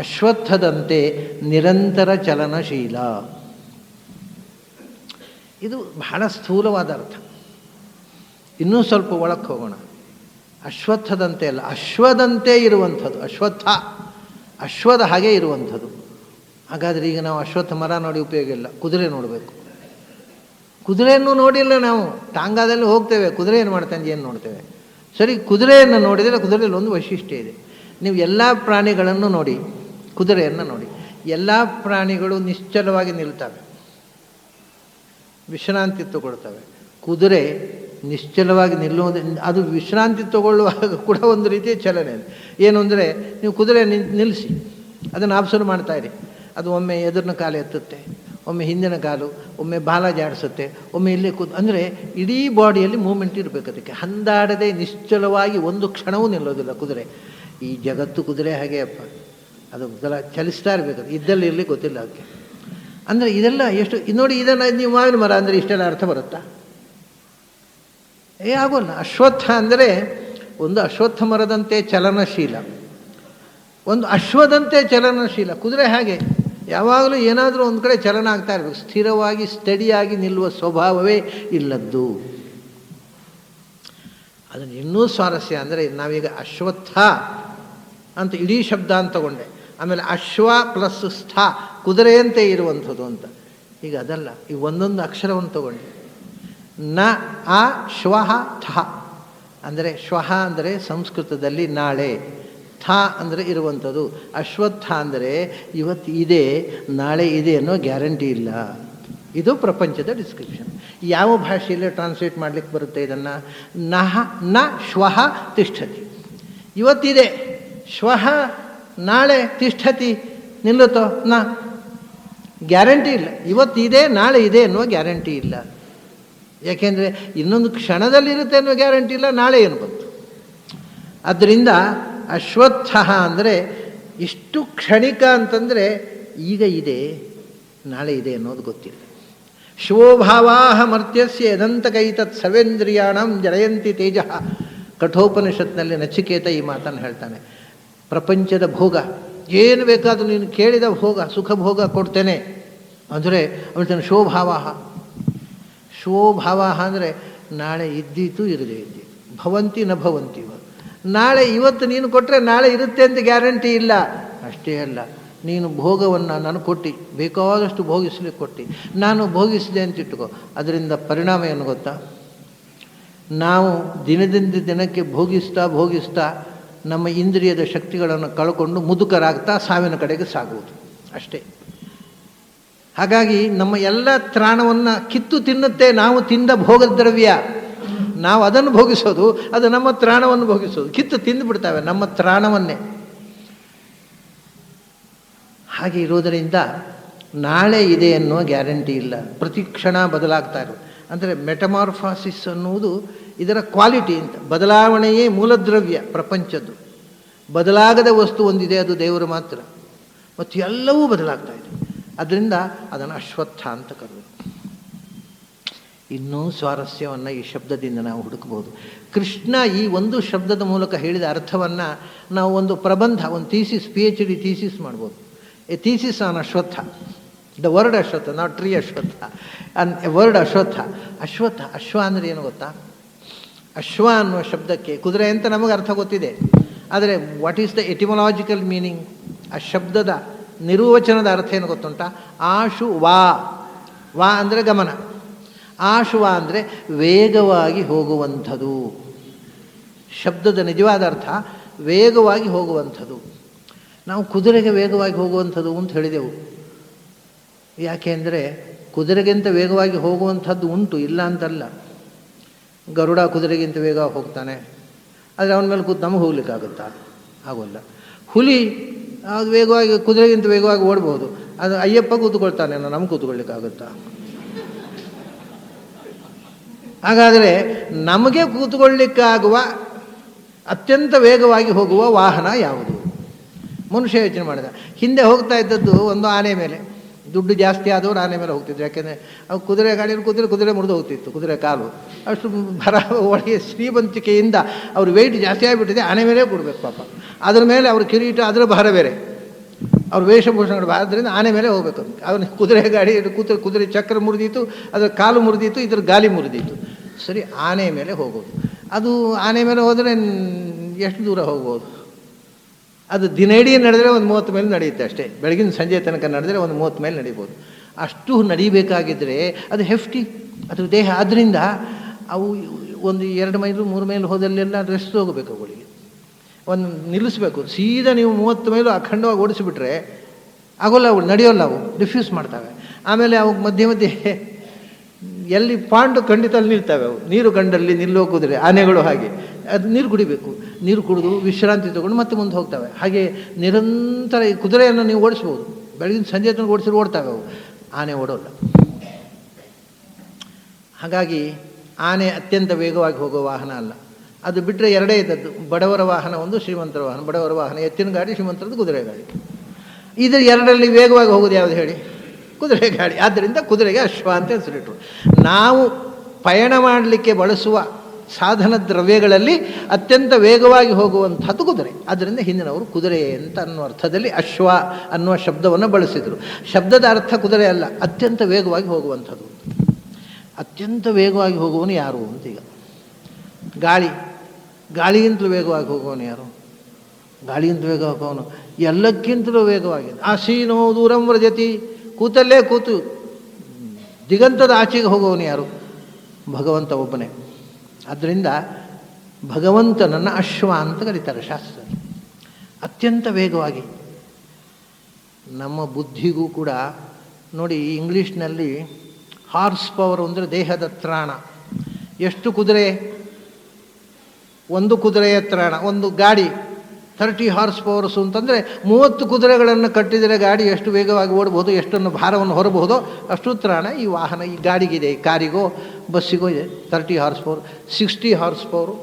Speaker 1: ಅಶ್ವತ್ಥದಂತೆ ನಿರಂತರ ಚಲನಶೀಲ. ಇದು ಬಹಳ ಸ್ಥೂಲವಾದ ಅರ್ಥ. ಇನ್ನೂ ಸ್ವಲ್ಪ ಒಳಕ್ಕೆ ಹೋಗೋಣ. ಅಶ್ವತ್ಥದಂತೆ ಅಲ್ಲ, ಅಶ್ವದಂತೆ ಇರುವಂಥದ್ದು. ಅಶ್ವತ್ಥ ಅಶ್ವದ ಹಾಗೆ ಇರುವಂಥದ್ದು. ಹಾಗಾದರೆ ಈಗ ನಾವು ಅಶ್ವತ್ಥ ಮರ ನೋಡಿ ಉಪಯೋಗ ಇಲ್ಲ, ಕುದುರೆ ನೋಡಬೇಕು. ಕುದುರೆಯನ್ನು ನೋಡಿಲ್ಲ ನಾವು, ಟಾಂಗಾದಲ್ಲಿ ಹೋಗ್ತೇವೆ, ಕುದುರೆ ಏನು ಮಾಡ್ತಾನೆ ಏನು ನೋಡ್ತೇವೆ. ಸರಿ, ಕುದುರೆಯನ್ನು ನೋಡಿದರೆ ಕುದುರೆಯಲ್ಲಿ ಒಂದು ವೈಶಿಷ್ಟ್ಯ ಇದೆ. ನೀವು ಎಲ್ಲ ಪ್ರಾಣಿಗಳನ್ನು ನೋಡಿ, ಕುದುರೆಯನ್ನು ನೋಡಿ, ಎಲ್ಲ ಪ್ರಾಣಿಗಳು ನಿಶ್ಚಲವಾಗಿ ನಿಲ್ತವೆ, ವಿಶ್ರಾಂತಿ ತಗೊಳ್ತವೆ. ಕುದುರೆ ನಿಶ್ಚಲವಾಗಿ ನಿಲ್ಲುವುದು, ಅದು ವಿಶ್ರಾಂತಿ ತಗೊಳ್ಳುವಾಗ ಕೂಡ ಒಂದು ರೀತಿಯ ಚಲನೆ. ಏನು ಅಂದರೆ, ನೀವು ಕುದುರೆ ನಿಲ್ಲಿಸಿ ಅದನ್ನು ಅಬ್ಸರ್ವ್ ಮಾಡ್ತಾಯಿರಿ. ಅದು ಒಮ್ಮೆ ಎದುರಿನ ಕಾಲು ಎತ್ತುತ್ತೆ, ಒಮ್ಮೆ ಹಿಂದಿನ ಕಾಲು, ಒಮ್ಮೆ ಬಾಲ ಜಾಡಿಸುತ್ತೆ, ಒಮ್ಮೆ ಇಲ್ಲಿ ಅಂದರೆ ಇಡೀ ಬಾಡಿಯಲ್ಲಿ ಮೂಮೆಂಟ್ ಇರಬೇಕು. ಅದಕ್ಕೆ ಹಂದಾಡದೆ ನಿಶ್ಚಲವಾಗಿ ಒಂದು ಕ್ಷಣವೂ ನಿಲ್ಲೋದಿಲ್ಲ ಕುದುರೆ. ಈ ಜಗತ್ತು ಕುದುರೆ ಹಾಗೆ ಅಪ್ಪ, ಅದು ಚಲಿಸ್ತಾ ಇರಬೇಕು. ಇದ್ದಲ್ಲಿ ಇರಲಿ ಗೊತ್ತಿಲ್ಲ ಅದಕ್ಕೆ. ಅಂದರೆ ಇದೆಲ್ಲ ಎಷ್ಟು ನೋಡಿ. ಇದನ್ನು ನೀವು ಮಾವಿನ ಮರ ಅಂದರೆ ಇಷ್ಟೆಲ್ಲ ಅರ್ಥ ಬರುತ್ತಾ? ಆಗೋಲ್ಲ. ಅಶ್ವತ್ಥ ಅಂದರೆ ಒಂದು ಅಶ್ವತ್ಥ ಮರದಂತೆ ಚಲನಶೀಲ, ಒಂದು ಅಶ್ವದಂತೆ ಚಲನಶೀಲ. ಕುದುರೆ ಹಾಗೆ ಯಾವಾಗಲೂ ಏನಾದರೂ ಒಂದು ಕಡೆ ಚಲನ ಆಗ್ತಾ ಇರಬೇಕು, ಸ್ಥಿರವಾಗಿ ಸ್ಟಡಿಯಾಗಿ ನಿಲ್ಲುವ ಸ್ವಭಾವವೇ ಇಲ್ಲದ್ದು. ಅದನ್ನು ಇನ್ನೂ ಸ್ವಾರಸ್ಯ ಅಂದರೆ, ನಾವೀಗ ಅಶ್ವತ್ಥ ಅಂತ ಇಡೀ ಶಬ್ದ ಅಂತ ತಗೊಂಡೆ, ಆಮೇಲೆ ಅಶ್ವ ಪ್ಲಸ್ ಸ್ಥ, ಕುದುರೆಯಂತೆ ಇರುವಂಥದ್ದು ಅಂತ. ಈಗ ಅದಲ್ಲ, ಈಗ ಒಂದೊಂದು ಅಕ್ಷರವನ್ನು ತಗೊಂಡೆ. ನ ಆ ಶ್ವಃ ಥ ಅಂದರೆ, ಶ್ವಃ ಅಂದರೆ ಸಂಸ್ಕೃತದಲ್ಲಿ ನಾಳೆ, ಥ ಅಂದರೆ ಇರುವಂಥದ್ದು. ಅಶ್ವತ್ಥ ಅಂದರೆ ಇವತ್ತು ಇದೆ, ನಾಳೆ ಇದೆ ಅನ್ನೋ ಗ್ಯಾರಂಟಿ ಇಲ್ಲ. ಇದು ಪ್ರಪಂಚದ ಡಿಸ್ಕ್ರಿಪ್ಷನ್. ಯಾವ ಭಾಷೆಯಲ್ಲಿ ಟ್ರಾನ್ಸ್ಲೇಟ್ ಮಾಡಲಿಕ್ಕೆ ಬರುತ್ತೆ ಇದನ್ನು? ನಹ ನ ಶ್ವಃ ತಿಷ್ಠತಿ, ಇವತ್ತಿದೆ, ಶ್ವಃ ನಾಳೆ ತಿಷ್ಠತಿ ನಿಲ್ಲುತ್ತೋ? ನ ಗ್ಯಾರಂಟಿ ಇಲ್ಲ. ಇವತ್ತಿದೆ ನಾಳೆ ಇದೆ ಅನ್ನುವ ಗ್ಯಾರಂಟಿ ಇಲ್ಲ. ಯಾಕೆಂದರೆ ಇನ್ನೊಂದು ಕ್ಷಣದಲ್ಲಿರುತ್ತೆ ಅನ್ನೋ ಗ್ಯಾರಂಟಿ ಇಲ್ಲ, ನಾಳೆ ಏನು ಬಂತು. ಆದ್ದರಿಂದ ಅಶ್ವತ್ಥ ಅಂದರೆ ಇಷ್ಟು ಕ್ಷಣಿಕ ಅಂತಂದರೆ ಈಗ ಇದೆ ನಾಳೆ ಇದೆ ಅನ್ನೋದು ಗೊತ್ತಿಲ್ಲ. ಶಿವೋಭಾವಾಹ ಮರ್ತ್ಯಸ್ಯ ಯದಂತಕೈತತ್ ಸರ್ವೇಂದ್ರಿಯಾಣಂ ಜರಯಂತಿ ತೇಜ. ಕಠೋಪನಿಷತ್ನಲ್ಲಿ ನಚಿಕೇತ ಈ ಮಾತನ್ನು ಹೇಳ್ತಾನೆ. ಪ್ರಪಂಚದ ಭೋಗ ಏನು ಬೇಕಾದರೂ ನೀನು ಕೇಳಿದ ಭೋಗ, ಸುಖ ಭೋಗ ಕೊಡ್ತೇನೆ ಅಂದರೆ ಹೇಳ್ತಾನೆ ಶಿವೋಭಾವಾಹ. ಶಿವೋಭಾವಾಹ ಅಂದರೆ ನಾಳೆ ಇದ್ದೀತು ಇರದೇ ಇದ್ದೀತು, ಭವಂತಿ ನ ಭವಂತಿ. ನಾಳೆ ಇವತ್ತು ನೀನು ಕೊಟ್ಟರೆ ನಾಳೆ ಇರುತ್ತೆ ಅಂತ ಗ್ಯಾರಂಟಿ ಇಲ್ಲ. ಅಷ್ಟೇ ಅಲ್ಲ, ನೀನು ಭೋಗವನ್ನು ನಾನು ಕೊಟ್ಟು ಬೇಕಾದಷ್ಟು ಭೋಗಿಸ್ಲಿಕ್ಕೆ ಕೊಟ್ಟು ನಾನು ಭೋಗಿಸಿದೆ ಅಂತ ಇಟ್ಟುಕೋ. ಅದರಿಂದ ಪರಿಣಾಮ ಏನು ಗೊತ್ತಾ? ನಾವು ದಿನದಿಂದ ದಿನಕ್ಕೆ ಭೋಗಿಸ್ತಾ ನಮ್ಮ ಇಂದ್ರಿಯದ ಶಕ್ತಿಗಳನ್ನು ಕಳ್ಕೊಂಡು ಮುದುಕರಾಗ್ತಾ ಸಾವಿನ ಕಡೆಗೆ ಸಾಗುವುದು ಅಷ್ಟೇ. ಹಾಗಾಗಿ ನಮ್ಮ ಎಲ್ಲ ತ್ರಾಣವನ್ನು ಕಿತ್ತು ತಿನ್ನುತ್ತೆ ನಾವು ತಿಂದ ಭೋಗದ್ರವ್ಯ. ನಾವು ಅದನ್ನು ಭೋಗಿಸೋದು, ಅದು ನಮ್ಮ ತ್ರಾಣವನ್ನು ಭೋಗಿಸೋದು. ಕಿತ್ತು ತಿಂದು ಬಿಡ್ತಾವೆ ನಮ್ಮ ತ್ರಾಣವನ್ನೇ. ಹಾಗೆ ಇರೋದರಿಂದ ನಾಳೆ ಇದೆ ಅನ್ನುವ ಗ್ಯಾರಂಟಿ ಇಲ್ಲ. ಪ್ರತಿ ಕ್ಷಣ ಬದಲಾಗ್ತಾ ಇರೋದು. ಅಂದರೆ ಮೆಟಮಾರ್ಫಾಸಿಸ್ ಅನ್ನುವುದು ಇದರ ಕ್ವಾಲಿಟಿ ಅಂತ. ಬದಲಾವಣೆಯೇ ಮೂಲದ್ರವ್ಯ ಪ್ರಪಂಚದ್ದು. ಬದಲಾಗದ ವಸ್ತು ಒಂದಿದೆ, ಅದು ದೇವರು ಮಾತ್ರ. ಮತ್ತು ಎಲ್ಲವೂ ಬದಲಾಗ್ತಾ ಇದೆ. ಅದರಿಂದ ಅದನ್ನು ಅಶ್ವತ್ಥ ಅಂತ ಕರೆದು. ಇನ್ನೂ ಸ್ವಾರಸ್ಯವನ್ನು ಈ ಶಬ್ದದಿಂದ ನಾವು ಹುಡುಕಬಹುದು. ಕೃಷ್ಣ ಈ ಒಂದು ಶಬ್ದದ ಮೂಲಕ ಹೇಳಿದ ಅರ್ಥವನ್ನು ನಾವು ಒಂದು ಪ್ರಬಂಧ, ಒಂದು ಥೀಸಿಸ್, PhD ಥೀಸಿಸ್ ಮಾಡ್ಬೋದು. A thesis on Ashwattha. The word Ashwattha, not tree Ashwattha, word Ashwattha. ಅಶ್ವ ಅಂದರೆ ಏನು ಗೊತ್ತಾ? ಅಶ್ವ ಅನ್ನುವ ಶಬ್ದಕ್ಕೆ ಕುದುರೆ ಅಂತ ನಮಗೆ ಅರ್ಥ ಗೊತ್ತಿದೆ. ಆದರೆ what is the etymological meaning? ಆ ಶಬ್ದದ ನಿರ್ವಚನದ ಅರ್ಥ ಏನು ಗೊತ್ತುಂಟ? ಆಶು ವಾ ಅಂದರೆ ಗಮನ. ಆಶುವ ಅಂದರೆ ವೇಗವಾಗಿ ಹೋಗುವಂಥದ್ದು. ಶಬ್ದದ ನಿಜವಾದ ಅರ್ಥ ವೇಗವಾಗಿ ಹೋಗುವಂಥದ್ದು. ನಾವು ಕುದುರೆಗೆ ವೇಗವಾಗಿ ಹೋಗುವಂಥದ್ದು ಅಂತ ಹೇಳಿದೆವು. ಯಾಕೆಂದರೆ ಕುದುರೆಗಿಂತ ವೇಗವಾಗಿ ಹೋಗುವಂಥದ್ದು ಉಂಟು, ಇಲ್ಲ ಅಂತಲ್ಲ. ಗರುಡ ಕುದುರೆಗಿಂತ ವೇಗ ಹೋಗ್ತಾನೆ, ಆದರೆ ಅವನ ಮೇಲೆ ಕೂತು ನಮಗೆ ಹೋಗ್ಲಿಕ್ಕಾಗುತ್ತಾ? ಆಗೋಲ್ಲ. ಹುಲಿ ಅದು ವೇಗವಾಗಿ ಕುದುರೆಗಿಂತ ವೇಗವಾಗಿ ಓಡ್ಬೋದು, ಅದು ಅಯ್ಯಪ್ಪ ಕೂತ್ಕೊಳ್ತಾನೆ, ನಮ್ಗೆ ಕೂತ್ಕೊಳ್ಳಿಕ್ಕಾಗುತ್ತಾ? ಹಾಗಾದರೆ ನಮಗೆ ಕೂತ್ಕೊಳ್ಳಿಕ್ಕಾಗುವ ಅತ್ಯಂತ ವೇಗವಾಗಿ ಹೋಗುವ ವಾಹನ ಯಾವುದು? ಮನುಷ್ಯ ಯೋಚನೆ ಮಾಡಿದ. ಹಿಂದೆ ಹೋಗ್ತಾ ಇದ್ದದ್ದು ಒಂದು ಆನೆ ಮೇಲೆ. ದುಡ್ಡು ಜಾಸ್ತಿ ಆದವರು ಆನೆ ಮೇಲೆ ಹೋಗ್ತಿದ್ರು. ಯಾಕೆಂದರೆ ಅವು ಕುದುರೆ ಗಾಡಿಯಲ್ಲಿ ಕುದುರೆ ಮುರಿದು ಹೋಗ್ತಿತ್ತು, ಕುದುರೆ ಕಾಲು. ಅಷ್ಟು ಭರ ಒಳಗೆ ಶ್ರೀಮಂತಿಕೆಯಿಂದ ಅವ್ರ ವೆಯ್ಟ್ ಜಾಸ್ತಿ ಆಗಿಬಿಟ್ಟಿದೆ, ಆನೆ ಮೇಲೆ ಕೊಡಬೇಕು ಪಾಪ. ಅದ್ರ ಮೇಲೆ ಅವ್ರ ಕಿರೀಟ, ಅದರ ಭಾರ ಬೇರೆ, ಅವ್ರ ವೇಷಭೂಷಣಗಳು. ಆದ್ದರಿಂದ ಆನೆ ಮೇಲೆ ಹೋಗ್ಬೇಕು. ಅವನ ಕುದುರೆ ಗಾಡಿ ಕುದುರೆ ಚಕ್ರ ಮುರಿದೀತು, ಅದರ ಕಾಲು ಮುರಿದೀತು, ಇದರ ಗಾಲಿ ಮುರಿದೀತು. ಸರಿ, ಆನೆ ಮೇಲೆ ಹೋಗೋದು. ಅದು ಆನೆ ಮೇಲೆ ಹೋದರೆ ಎಷ್ಟು ದೂರ ಹೋಗ್ಬೋದು? ಅದು ದಿನಡೀ ನಡೆದರೆ ಒಂದು 30 ಮೈಲ್ ನಡೆಯುತ್ತೆ ಅಷ್ಟೇ. ಬೆಳಗಿನ ಸಂಜೆ ತನಕ ನಡೆದರೆ ಒಂದು 30 ಮೈಲ್ ನಡೀಬೋದು. ಅಷ್ಟು ನಡಿಬೇಕಾಗಿದ್ದರೆ ಅದು ಹೆಫ್ಟಿ, ಅದು ದೇಹ. ಆದ್ದರಿಂದ ಅವು ಒಂದು 2 ಮೈಲು 3 ಮೈಲು ಹೋದಲ್ಲೆಲ್ಲ ರೆಸ್ಟ್ ಹೋಗಬೇಕು. ಅವುಗಳಿಗೆ ಒಂದು ನಿಲ್ಲಿಸ್ಬೇಕು. ಸೀದಾ ನೀವು 30 ಮೈಲು ಅಖಂಡವಾಗಿ ಓಡಿಸಿಬಿಟ್ರೆ ಆಗೋಲ್ಲ, ಅವು ನಡೆಯೋಲ್ಲ, ಅವು ರಿಫ್ಯೂಸ್ ಮಾಡ್ತವೆ. ಆಮೇಲೆ ಅವು ಮಧ್ಯೆ ಮಧ್ಯೆ ಎಲ್ಲಿ ಪಾಂಡು ಖಂಡಿತ ಅಲ್ಲಿ ನಿಲ್ತವೆ. ಅವು ನೀರು ಕಂಡಲ್ಲಿ ನಿಲ್ಲೋ ಕುದುರೆ, ಆನೆಗಳು ಹಾಗೆ. ಅದು ನೀರು ಕುಡಿಬೇಕು, ನೀರು ಕುಡಿದು ವಿಶ್ರಾಂತಿ ತಗೊಂಡು ಮತ್ತೆ ಮುಂದೆ ಹೋಗ್ತವೆ. ಹಾಗೆ ನಿರಂತರ ಈ ಕುದುರೆಯನ್ನು ನೀವು ಓಡಿಸ್ಬೋದು. ಬೆಳಗಿನ ಸಂಜೆ ತನಕ ಓಡ್ತವೆ ಅವು. ಆನೆ ಓಡೋಲ್ಲ. ಹಾಗಾಗಿ ಆನೆ ಅತ್ಯಂತ ವೇಗವಾಗಿ ಹೋಗೋ ವಾಹನ ಅಲ್ಲ. ಅದು ಬಿಟ್ಟರೆ ಎರಡೇ ಇದ್ದದ್ದು, ಬಡವರ ವಾಹನ ಒಂದು, ಶ್ರೀಮಂತರ ವಾಹನ. ಬಡವರ ವಾಹನ ಎತ್ತಿನ ಗಾಡಿ, ಶ್ರೀಮಂತರದ್ದು ಕುದುರೆ ಗಾಡಿ. ಇದು ಎರಡರಲ್ಲಿ ವೇಗವಾಗಿ ಹೋಗೋದು ಯಾವುದು ಹೇಳಿ? ಕುದುರೆ ಗಾಡಿ. ಆದ್ದರಿಂದ ಕುದುರೆಗೆ ಅಶ್ವ ಅಂತ ಹೆಸರಿಟ್ರು. ನಾವು ಪಯಣ ಮಾಡಲಿಕ್ಕೆ ಬಳಸುವ ಸಾಧನ ದ್ರವ್ಯಗಳಲ್ಲಿ ಅತ್ಯಂತ ವೇಗವಾಗಿ ಹೋಗುವಂಥದ್ದು ಕುದುರೆ. ಆದ್ದರಿಂದ ಹಿಂದಿನವರು ಕುದುರೆ ಅಂತ ಅನ್ನೋ ಅರ್ಥದಲ್ಲಿ ಅಶ್ವ ಅನ್ನುವ ಶಬ್ದವನ್ನು ಬಳಸಿದರು. ಶಬ್ದದ ಅರ್ಥ ಕುದುರೆ ಅಲ್ಲ, ಅತ್ಯಂತ ವೇಗವಾಗಿ ಹೋಗುವಂಥದ್ದು. ಅತ್ಯಂತ ವೇಗವಾಗಿ ಹೋಗುವವನು ಯಾರು ಅಂತ. ಈಗ ಗಾಳಿಗಿಂತಲೂ ವೇಗವಾಗಿ ಹೋಗುವವನು ಯಾರು? ಗಾಳಿಗಿಂತ ವೇಗ ಹೋಗುವವನು ಎಲ್ಲಕ್ಕಿಂತಲೂ ವೇಗವಾಗಿದೆ. ಆಸೀನೋ ದೂರಂ ವ್ರಜತಿ, ಕೂತಲ್ಲೇ ಕೂತು ದಿಗಂತದ ಆಚೆಗೆ ಹೋಗುವವನು ಯಾರು? ಭಗವಂತ ಒಬ್ಬನೇ. ಆದ್ದರಿಂದ ಭಗವಂತನನ್ನು ಅಶ್ವ ಅಂತ ಕರೀತಾರೆ ಶಾಸ್ತ್ರ. ಅತ್ಯಂತ ವೇಗವಾಗಿ. ನಮ್ಮ ಬುದ್ಧಿಗೂ ಕೂಡ ನೋಡಿ, ಇಂಗ್ಲೀಷ್ನಲ್ಲಿ ಹಾರ್ಸ್ ಪವರ್ ಅಂದರೆ ದೇಹದ ತ್ರಾಣ. ಎಷ್ಟು ಕುದುರೆ? ಒಂದು ಕುದುರೆಯ ತ್ರಾಣ. ಒಂದು ಗಾಡಿ 30 ಹಾರ್ಸ್ ಪವರ್ಸು ಅಂತಂದರೆ 30 ಕುದುರೆಗಳನ್ನು ಕಟ್ಟಿದರೆ ಗಾಡಿ ಎಷ್ಟು ವೇಗವಾಗಿ ಓಡ್ಬೋದು, ಎಷ್ಟನ್ನು ಭಾರವನ್ನು ಹೊರಬಹುದೋ ಅಷ್ಟು ತ್ರಾಣ ಈ ವಾಹನ, ಈ ಗಾಡಿಗಿದೆ, ಈ ಕಾರಿಗೋ ಬಸ್ಸಿಗೋ ಇದೆ. 30 ಹಾರ್ಸ್ ಪವರ್, 60 ಹಾರ್ಸ್ ಪವರು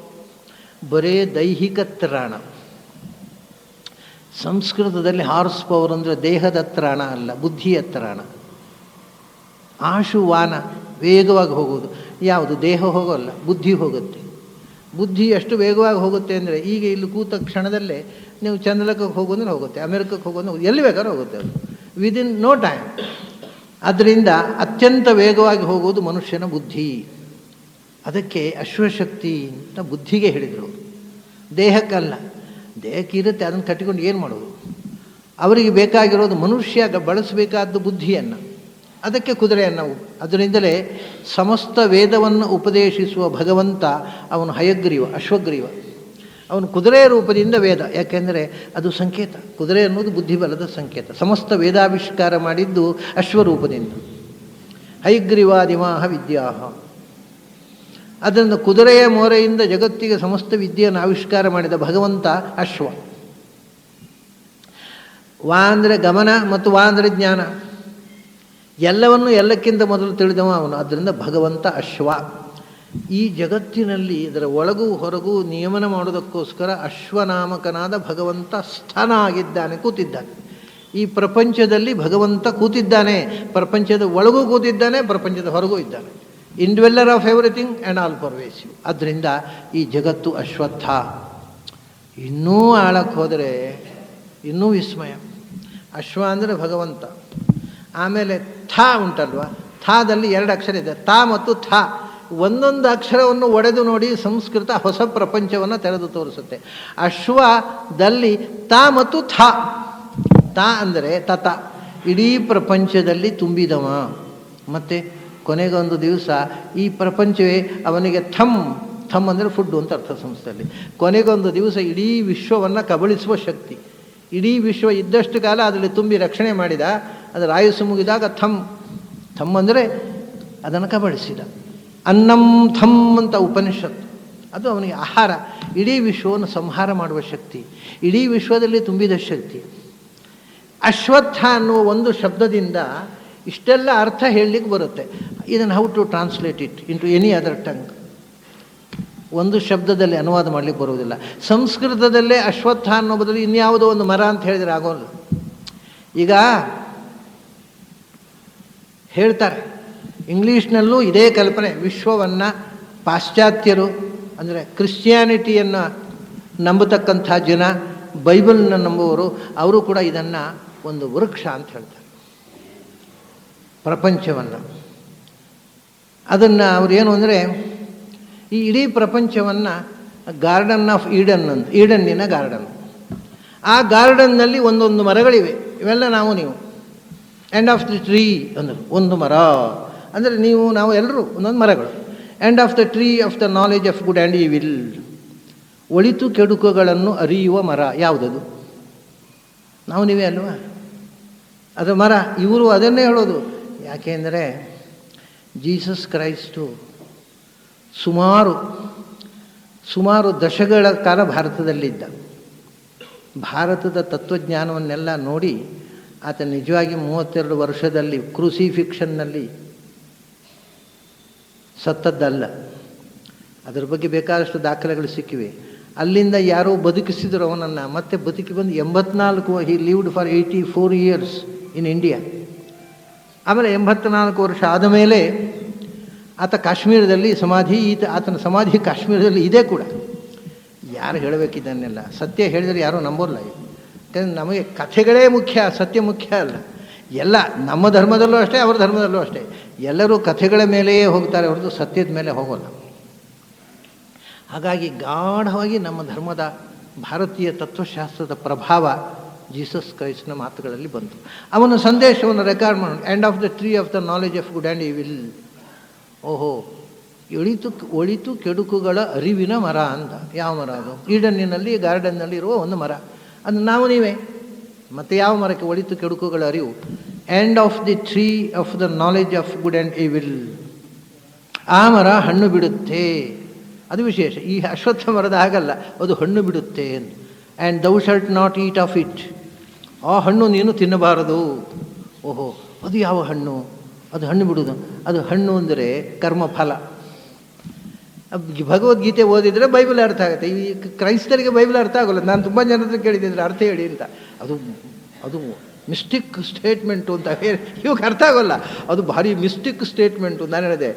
Speaker 1: ಬರೇ ದೈಹಿಕ ತ್ರಾಣ. ಸಂಸ್ಕೃತದಲ್ಲಿ ಹಾರ್ಸ್ ಪವರ್ ಅಂದರೆ ದೇಹದ ತ್ರಾಣ ಅಲ್ಲ, ಬುದ್ಧಿಯ ತ್ರಾಣ. ಆಶುವಾನ ವೇಗವಾಗಿ ಹೋಗುವುದು. ಯಾವುದು? ದೇಹ ಹೋಗೋಲ್ಲ, ಬುದ್ಧಿ ಹೋಗುತ್ತೆ. ಬುದ್ಧಿ ಎಷ್ಟು ವೇಗವಾಗಿ ಹೋಗುತ್ತೆ ಅಂದರೆ, ಈಗ ಇಲ್ಲಿ ಕೂತ ಕ್ಷಣದಲ್ಲೇ ನೀವು ಚಂದ್ರಲೋಕಕ್ಕೆ ಹೋಗೋದ್ರೆ ಹೋಗುತ್ತೆ, ಅಮೆರಿಕಕ್ಕೆ ಹೋಗೋದ್ರೆ ಎಲ್ಲಿ ಬೇಕಾದ್ರೂ ಹೋಗುತ್ತೆ, ಅದು ವಿದಿನ್ ನೋ ಟೈಮ್. ಅದರಿಂದ ಅತ್ಯಂತ ವೇಗವಾಗಿ ಹೋಗುವುದು ಮನುಷ್ಯನ ಬುದ್ಧಿ. ಅದಕ್ಕೆ ಅಶ್ವಶಕ್ತಿ ಅಂತ ಬುದ್ಧಿಗೆ ಹೇಳಿದರು, ದೇಹಕ್ಕಲ್ಲ. ದೇಹಕ್ಕೆ ಇರುತ್ತೆ, ಅದನ್ನು ಕಟ್ಟಿಕೊಂಡು ಏನು ಮಾಡೋದು? ಅವರಿಗೆ ಬೇಕಾಗಿರೋದು ಮನುಷ್ಯ ಬಳಸಬೇಕಾದ್ದು ಬುದ್ಧಿಯನ್ನು, ಅದಕ್ಕೆ ಕುದುರೆಯನ್ನು. ಅದರಿಂದಲೇ ಸಮಸ್ತ ವೇದವನ್ನು ಉಪದೇಶಿಸುವ ಭಗವಂತ ಅವನು ಹಯಗ್ರೀವ, ಅಶ್ವಗ್ರೀವ. ಅವನು ಕುದುರೆಯ ರೂಪದಿಂದ ವೇದ, ಯಾಕೆಂದರೆ ಅದು ಸಂಕೇತ. ಕುದುರೆ ಅನ್ನೋದು ಬುದ್ಧಿಬಲದ ಸಂಕೇತ. ಸಮಸ್ತ ವೇದಾವಿಷ್ಕಾರ ಮಾಡಿದ್ದು ಅಶ್ವರೂಪದಿಂದ. ಹಯಗ್ರೀವಾದಿಮಾಹ ವಿದ್ಯಾಹ. ಅದರಿಂದ ಕುದುರೆಯ ಮೋರೆಯಿಂದ ಜಗತ್ತಿಗೆ ಸಮಸ್ತ ವಿದ್ಯೆಯನ್ನು ಆವಿಷ್ಕಾರ ಮಾಡಿದ ಭಗವಂತ ಅಶ್ವ. ವಾ ಅಂದರೆ ಗಮನ ಮತ್ತು ವಾ ಅಂದರೆ ಜ್ಞಾನ. ಎಲ್ಲವನ್ನು ಎಲ್ಲಕ್ಕಿಂತ ಮೊದಲು ತಿಳಿದವ ಅವನು. ಆದ್ದರಿಂದ ಭಗವಂತ ಅಶ್ವ. ಈ ಜಗತ್ತಿನಲ್ಲಿ ಇದರ ಒಳಗೂ ಹೊರಗೂ ನಿಯಮನ ಮಾಡೋದಕ್ಕೋಸ್ಕರ ಅಶ್ವನಾಮಕನಾದ ಭಗವಂತ ಸ್ಥಾನ ಆಗಿದ್ದಾನೆ, ಕೂತಿದ್ದಾನೆ. ಈ ಪ್ರಪಂಚದಲ್ಲಿ ಭಗವಂತ ಕೂತಿದ್ದಾನೆ, ಪ್ರಪಂಚದ ಒಳಗೂ ಕೂತಿದ್ದಾನೆ, ಪ್ರಪಂಚದ ಹೊರಗೂ ಇದ್ದಾನೆ. Indweller of everything and all pervasive. ಆದ್ದರಿಂದ ಈ ಜಗತ್ತು ಅಶ್ವತ್ಥ. ಇನ್ನೂ ಆಳಕ್ಕೆ ಹೋದರೆ ಇನ್ನೂ ವಿಸ್ಮಯ. ಅಶ್ವ ಅಂದರೆ ಭಗವಂತ. ಆಮೇಲೆ ಥ ಉಂಟಲ್ವ, ಥಾದಲ್ಲಿ 2 ಅಕ್ಷರ ಇದೆ, ತಾ ಮತ್ತು ಥ. ಒಂದೊಂದು ಅಕ್ಷರವನ್ನು ಒಡೆದು ನೋಡಿ ಸಂಸ್ಕೃತ ಹೊಸ ಪ್ರಪಂಚವನ್ನು ತೆರೆದು ತೋರಿಸುತ್ತೆ. ಅಶ್ವದಲ್ಲಿ ತಾ ಮತ್ತು ಥ. ತಾ ಅಂದರೆ ತತ, ಇಡೀ ಪ್ರಪಂಚದಲ್ಲಿ ತುಂಬಿದವ. ಮತ್ತು ಕೊನೆಗೊಂದು ದಿವಸ ಈ ಪ್ರಪಂಚವೇ ಅವನಿಗೆ ಥಮ್ ಅಂದರೆ ಫುಡ್ಡು ಅಂತ ಅರ್ಥ ಸಂಸ್ಥೆಯಲ್ಲಿ. ಕೊನೆಗೊಂದು ದಿವಸ ಇಡೀ ವಿಶ್ವವನ್ನು ಕಬಳಿಸುವ ಶಕ್ತಿ. ಇಡೀ ವಿಶ್ವ ಇದ್ದಷ್ಟು ಕಾಲ ಅದರಲ್ಲಿ ತುಂಬಿ ರಕ್ಷಣೆ ಮಾಡಿದ. ಅದರ ಆಯುಸ್ಸು ಮುಗಿದಾಗ ಥಮ್ ಅಂದರೆ ಅದನ್ನು ಕಬಳಿಸಿದ. ಅನ್ನಂ ಥಮ್ ಅಂತ ಉಪನಿಷತ್ತು, ಅದು ಅವನಿಗೆ ಆಹಾರ. ಇಡೀ ವಿಶ್ವವನ್ನು ಸಂಹಾರ ಮಾಡುವ ಶಕ್ತಿ, ಇಡೀ ವಿಶ್ವದಲ್ಲಿ ತುಂಬಿದ ಶಕ್ತಿ. ಅಶ್ವತ್ಥ ಅನ್ನುವ ಒಂದು ಶಬ್ದದಿಂದ ಇಷ್ಟೆಲ್ಲ ಅರ್ಥ ಹೇಳಲಿಕ್ಕೆ ಬರುತ್ತೆ. ಇದನ್ನು how to translate it into any other tongue. ಒಂದು ಶಬ್ದದಲ್ಲಿ ಅನುವಾದ ಮಾಡಲಿಕ್ಕೆ ಬರುವುದಿಲ್ಲ. ಸಂಸ್ಕೃತದಲ್ಲೇ ಅಶ್ವತ್ಥ ಅನ್ನೋ ಬದಲು ಇನ್ಯಾವುದೋ ಒಂದು ಮರ ಅಂತ ಹೇಳಿದರೆ ಆಗೋಲ್ಲ. ಈಗ ಹೇಳ್ತಾರೆ, ಇಂಗ್ಲೀಷ್ನಲ್ಲೂ ಇದೇ ಕಲ್ಪನೆ. ವಿಶ್ವವನ್ನು ಪಾಶ್ಚಾತ್ಯರು ಅಂದರೆ ಕ್ರಿಶ್ಚಿಯಾನಿಟಿಯನ್ನು ನಂಬತಕ್ಕಂಥ ಜನ, ಬೈಬಲ್ನ ನಂಬುವವರು, ಅವರು ಕೂಡ ಇದನ್ನು ಒಂದು ವೃಕ್ಷ ಅಂತ ಹೇಳ್ತಾರೆ. ಪ್ರಪಂಚವನ್ನು ಅದನ್ನು ಅವರೇನು ಅಂದರೆ, ಈ ಇಡೀ ಪ್ರಪಂಚವನ್ನು ಗಾರ್ಡನ್ ಆಫ್ ಈಡನ್ ಅಂತ, ಈಡನ್ನಿನ ಗಾರ್ಡನ್. ಆ ಗಾರ್ಡನ್ನಲ್ಲಿ ಒಂದೊಂದು ಮರಗಳಿವೆ. ಇವೆಲ್ಲ ನೀವು ಎಂಡ್ ಆಫ್ ದಿ ಟ್ರೀ ಅಂದರೆ ಒಂದು ಮರ ಅಂದರೆ ನಾವು ಎಲ್ಲರೂ ಒಂದೊಂದು ಮರಗಳು. End of the tree of the knowledge of good and evil. ಒಳಿತು ಕೆಡುಕುಗಳನ್ನು ಅರಿಯುವ ಮರ ಯಾವುದದು? ನೀವೇ ಅಲ್ವಾ ಅದು ಮರ. ಇವರು ಅದನ್ನೇ ಹೇಳೋದು. ಯಾಕೆಂದರೆ ಜೀಸಸ್ ಕ್ರೈಸ್ಟು ಸುಮಾರು ದಶಕಗಳ ಕಾಲ ಭಾರತದಲ್ಲಿದ್ದ. ಭಾರತದ ತತ್ವಜ್ಞಾನವನ್ನೆಲ್ಲ ನೋಡಿ ಆತ ನಿಜವಾಗಿ 32 ವರ್ಷದಲ್ಲಿ ಕ್ರೂಸಿಫಿಕ್ಷನ್ನಲ್ಲಿ ಸತ್ತದ್ದಲ್ಲ. ಅದರ ಬಗ್ಗೆ ಬೇಕಾದಷ್ಟು ದಾಖಲೆಗಳು ಸಿಕ್ಕಿವೆ. ಅಲ್ಲಿಂದ ಯಾರೋ ಬದುಕಿಸಿದರು ಅವನನ್ನು. ಮತ್ತೆ ಬದುಕಿ ಬಂದು 84, ಹಿ lived for 84 years in India. ಆಮೇಲೆ 84 ವರ್ಷ ಆದಮೇಲೆ ಆತ ಕಾಶ್ಮೀರದಲ್ಲಿ ಆತನ ಸಮಾಧಿ ಕಾಶ್ಮೀರದಲ್ಲಿ ಇದೆ ಕೂಡ. ಯಾರು ಹೇಳಬೇಕಿದ್ದನ್ನೆಲ್ಲ? ಸತ್ಯ ಹೇಳಿದರೆ ಯಾರೂ ನಂಬೋಲ್ಲ. ಯಾಕಂದರೆ ನಮಗೆ ಕಥೆಗಳೇ ಮುಖ್ಯ, ಸತ್ಯ ಮುಖ್ಯ ಅಲ್ಲ. ಎಲ್ಲ ನಮ್ಮ ಧರ್ಮದಲ್ಲೂ ಅಷ್ಟೇ, ಅವರ ಧರ್ಮದಲ್ಲೂ ಅಷ್ಟೇ. ಎಲ್ಲರೂ ಕಥೆಗಳ ಮೇಲೆಯೇ ಹೋಗ್ತಾರೆ ಹೊರತು ಸತ್ಯದ ಮೇಲೆ ಹೋಗೋಲ್ಲ. ಹಾಗಾಗಿ ಗಾಢವಾಗಿ ನಮ್ಮ ಧರ್ಮದ ಭಾರತೀಯ ತತ್ವಶಾಸ್ತ್ರದ ಪ್ರಭಾವ ಜೀಸಸ್ ಕ್ರೈಸ್ಟ್ನ ಮಾತುಗಳಲ್ಲಿ ಬಂತು. ಅವನ ಸಂದೇಶವನ್ನು ರೆಕಾರ್ಡ್ ಮಾಡೋಣ. End of the tree of the knowledge of good and evil. ಓಹೋ, ಒಳಿತು ಕೆಡುಕುಗಳ ಅರಿವಿನ ಮರ ಅಂದ. ಯಾವ ಮರ ಅದು? ಈಡನ್ನಿನಲ್ಲಿ ಗಾರ್ಡನ್ನಲ್ಲಿ ಇರುವ ಒಂದು ಮರ. ಅದು ನೀವೇ. ಮತ್ತು ಯಾವ ಮರಕ್ಕೆ ಒಳಿತು ಕೆಡುಕುಗಳ ಅರಿವು? End of the tree of the knowledge of good and evil. ಆ ಮರ ಹಣ್ಣು ಬಿಡುತ್ತೆ. ಅದು ವಿಶೇಷ. ಈ ಅಶ್ವತ್ಥ ಮರದ ಹಾಗಲ್ಲ, ಅದು ಹಣ್ಣು ಬಿಡುತ್ತೆ ಅಂತ. And thou shalt not eat of it. ಆ ಹಣ್ಣು ನೀನು ತಿನ್ನಬಾರದು. ಓಹೋ, ಅದು ಯಾವ ಹಣ್ಣು? ಅದು ಹಣ್ಣು ಬಿಡುವುದು. ಅದು ಹಣ್ಣು ಅಂದರೆ ಕರ್ಮಫಲ. ಭಗವದ್ಗೀತೆ ಓದಿದರೆ ಬೈಬಲ್ ಅರ್ಥ ಆಗುತ್ತೆ. ಈ ಕ್ರೈಸ್ತರಿಗೆ ಬೈಬಲ್ ಅರ್ಥ ಆಗೋಲ್ಲ. ನಾನು ತುಂಬ ಜನ ಹತ್ರ ಕೇಳಿದ್ದಿದ್ರೆ ಅರ್ಥ ಹೇಳಿ ಅಂತ. ಅದು ಮಿಸ್ಟಿಕ್ ಸ್ಟೇಟ್ಮೆಂಟು ಅಂತ ಇವಾಗ ಅರ್ಥ ಆಗೋಲ್ಲ. ಅದು ಭಾರಿ ಮಿಸ್ಟಿಕ್ ಸ್ಟೇಟ್ಮೆಂಟು. ನಾನು ಹೇಳಿದೆ,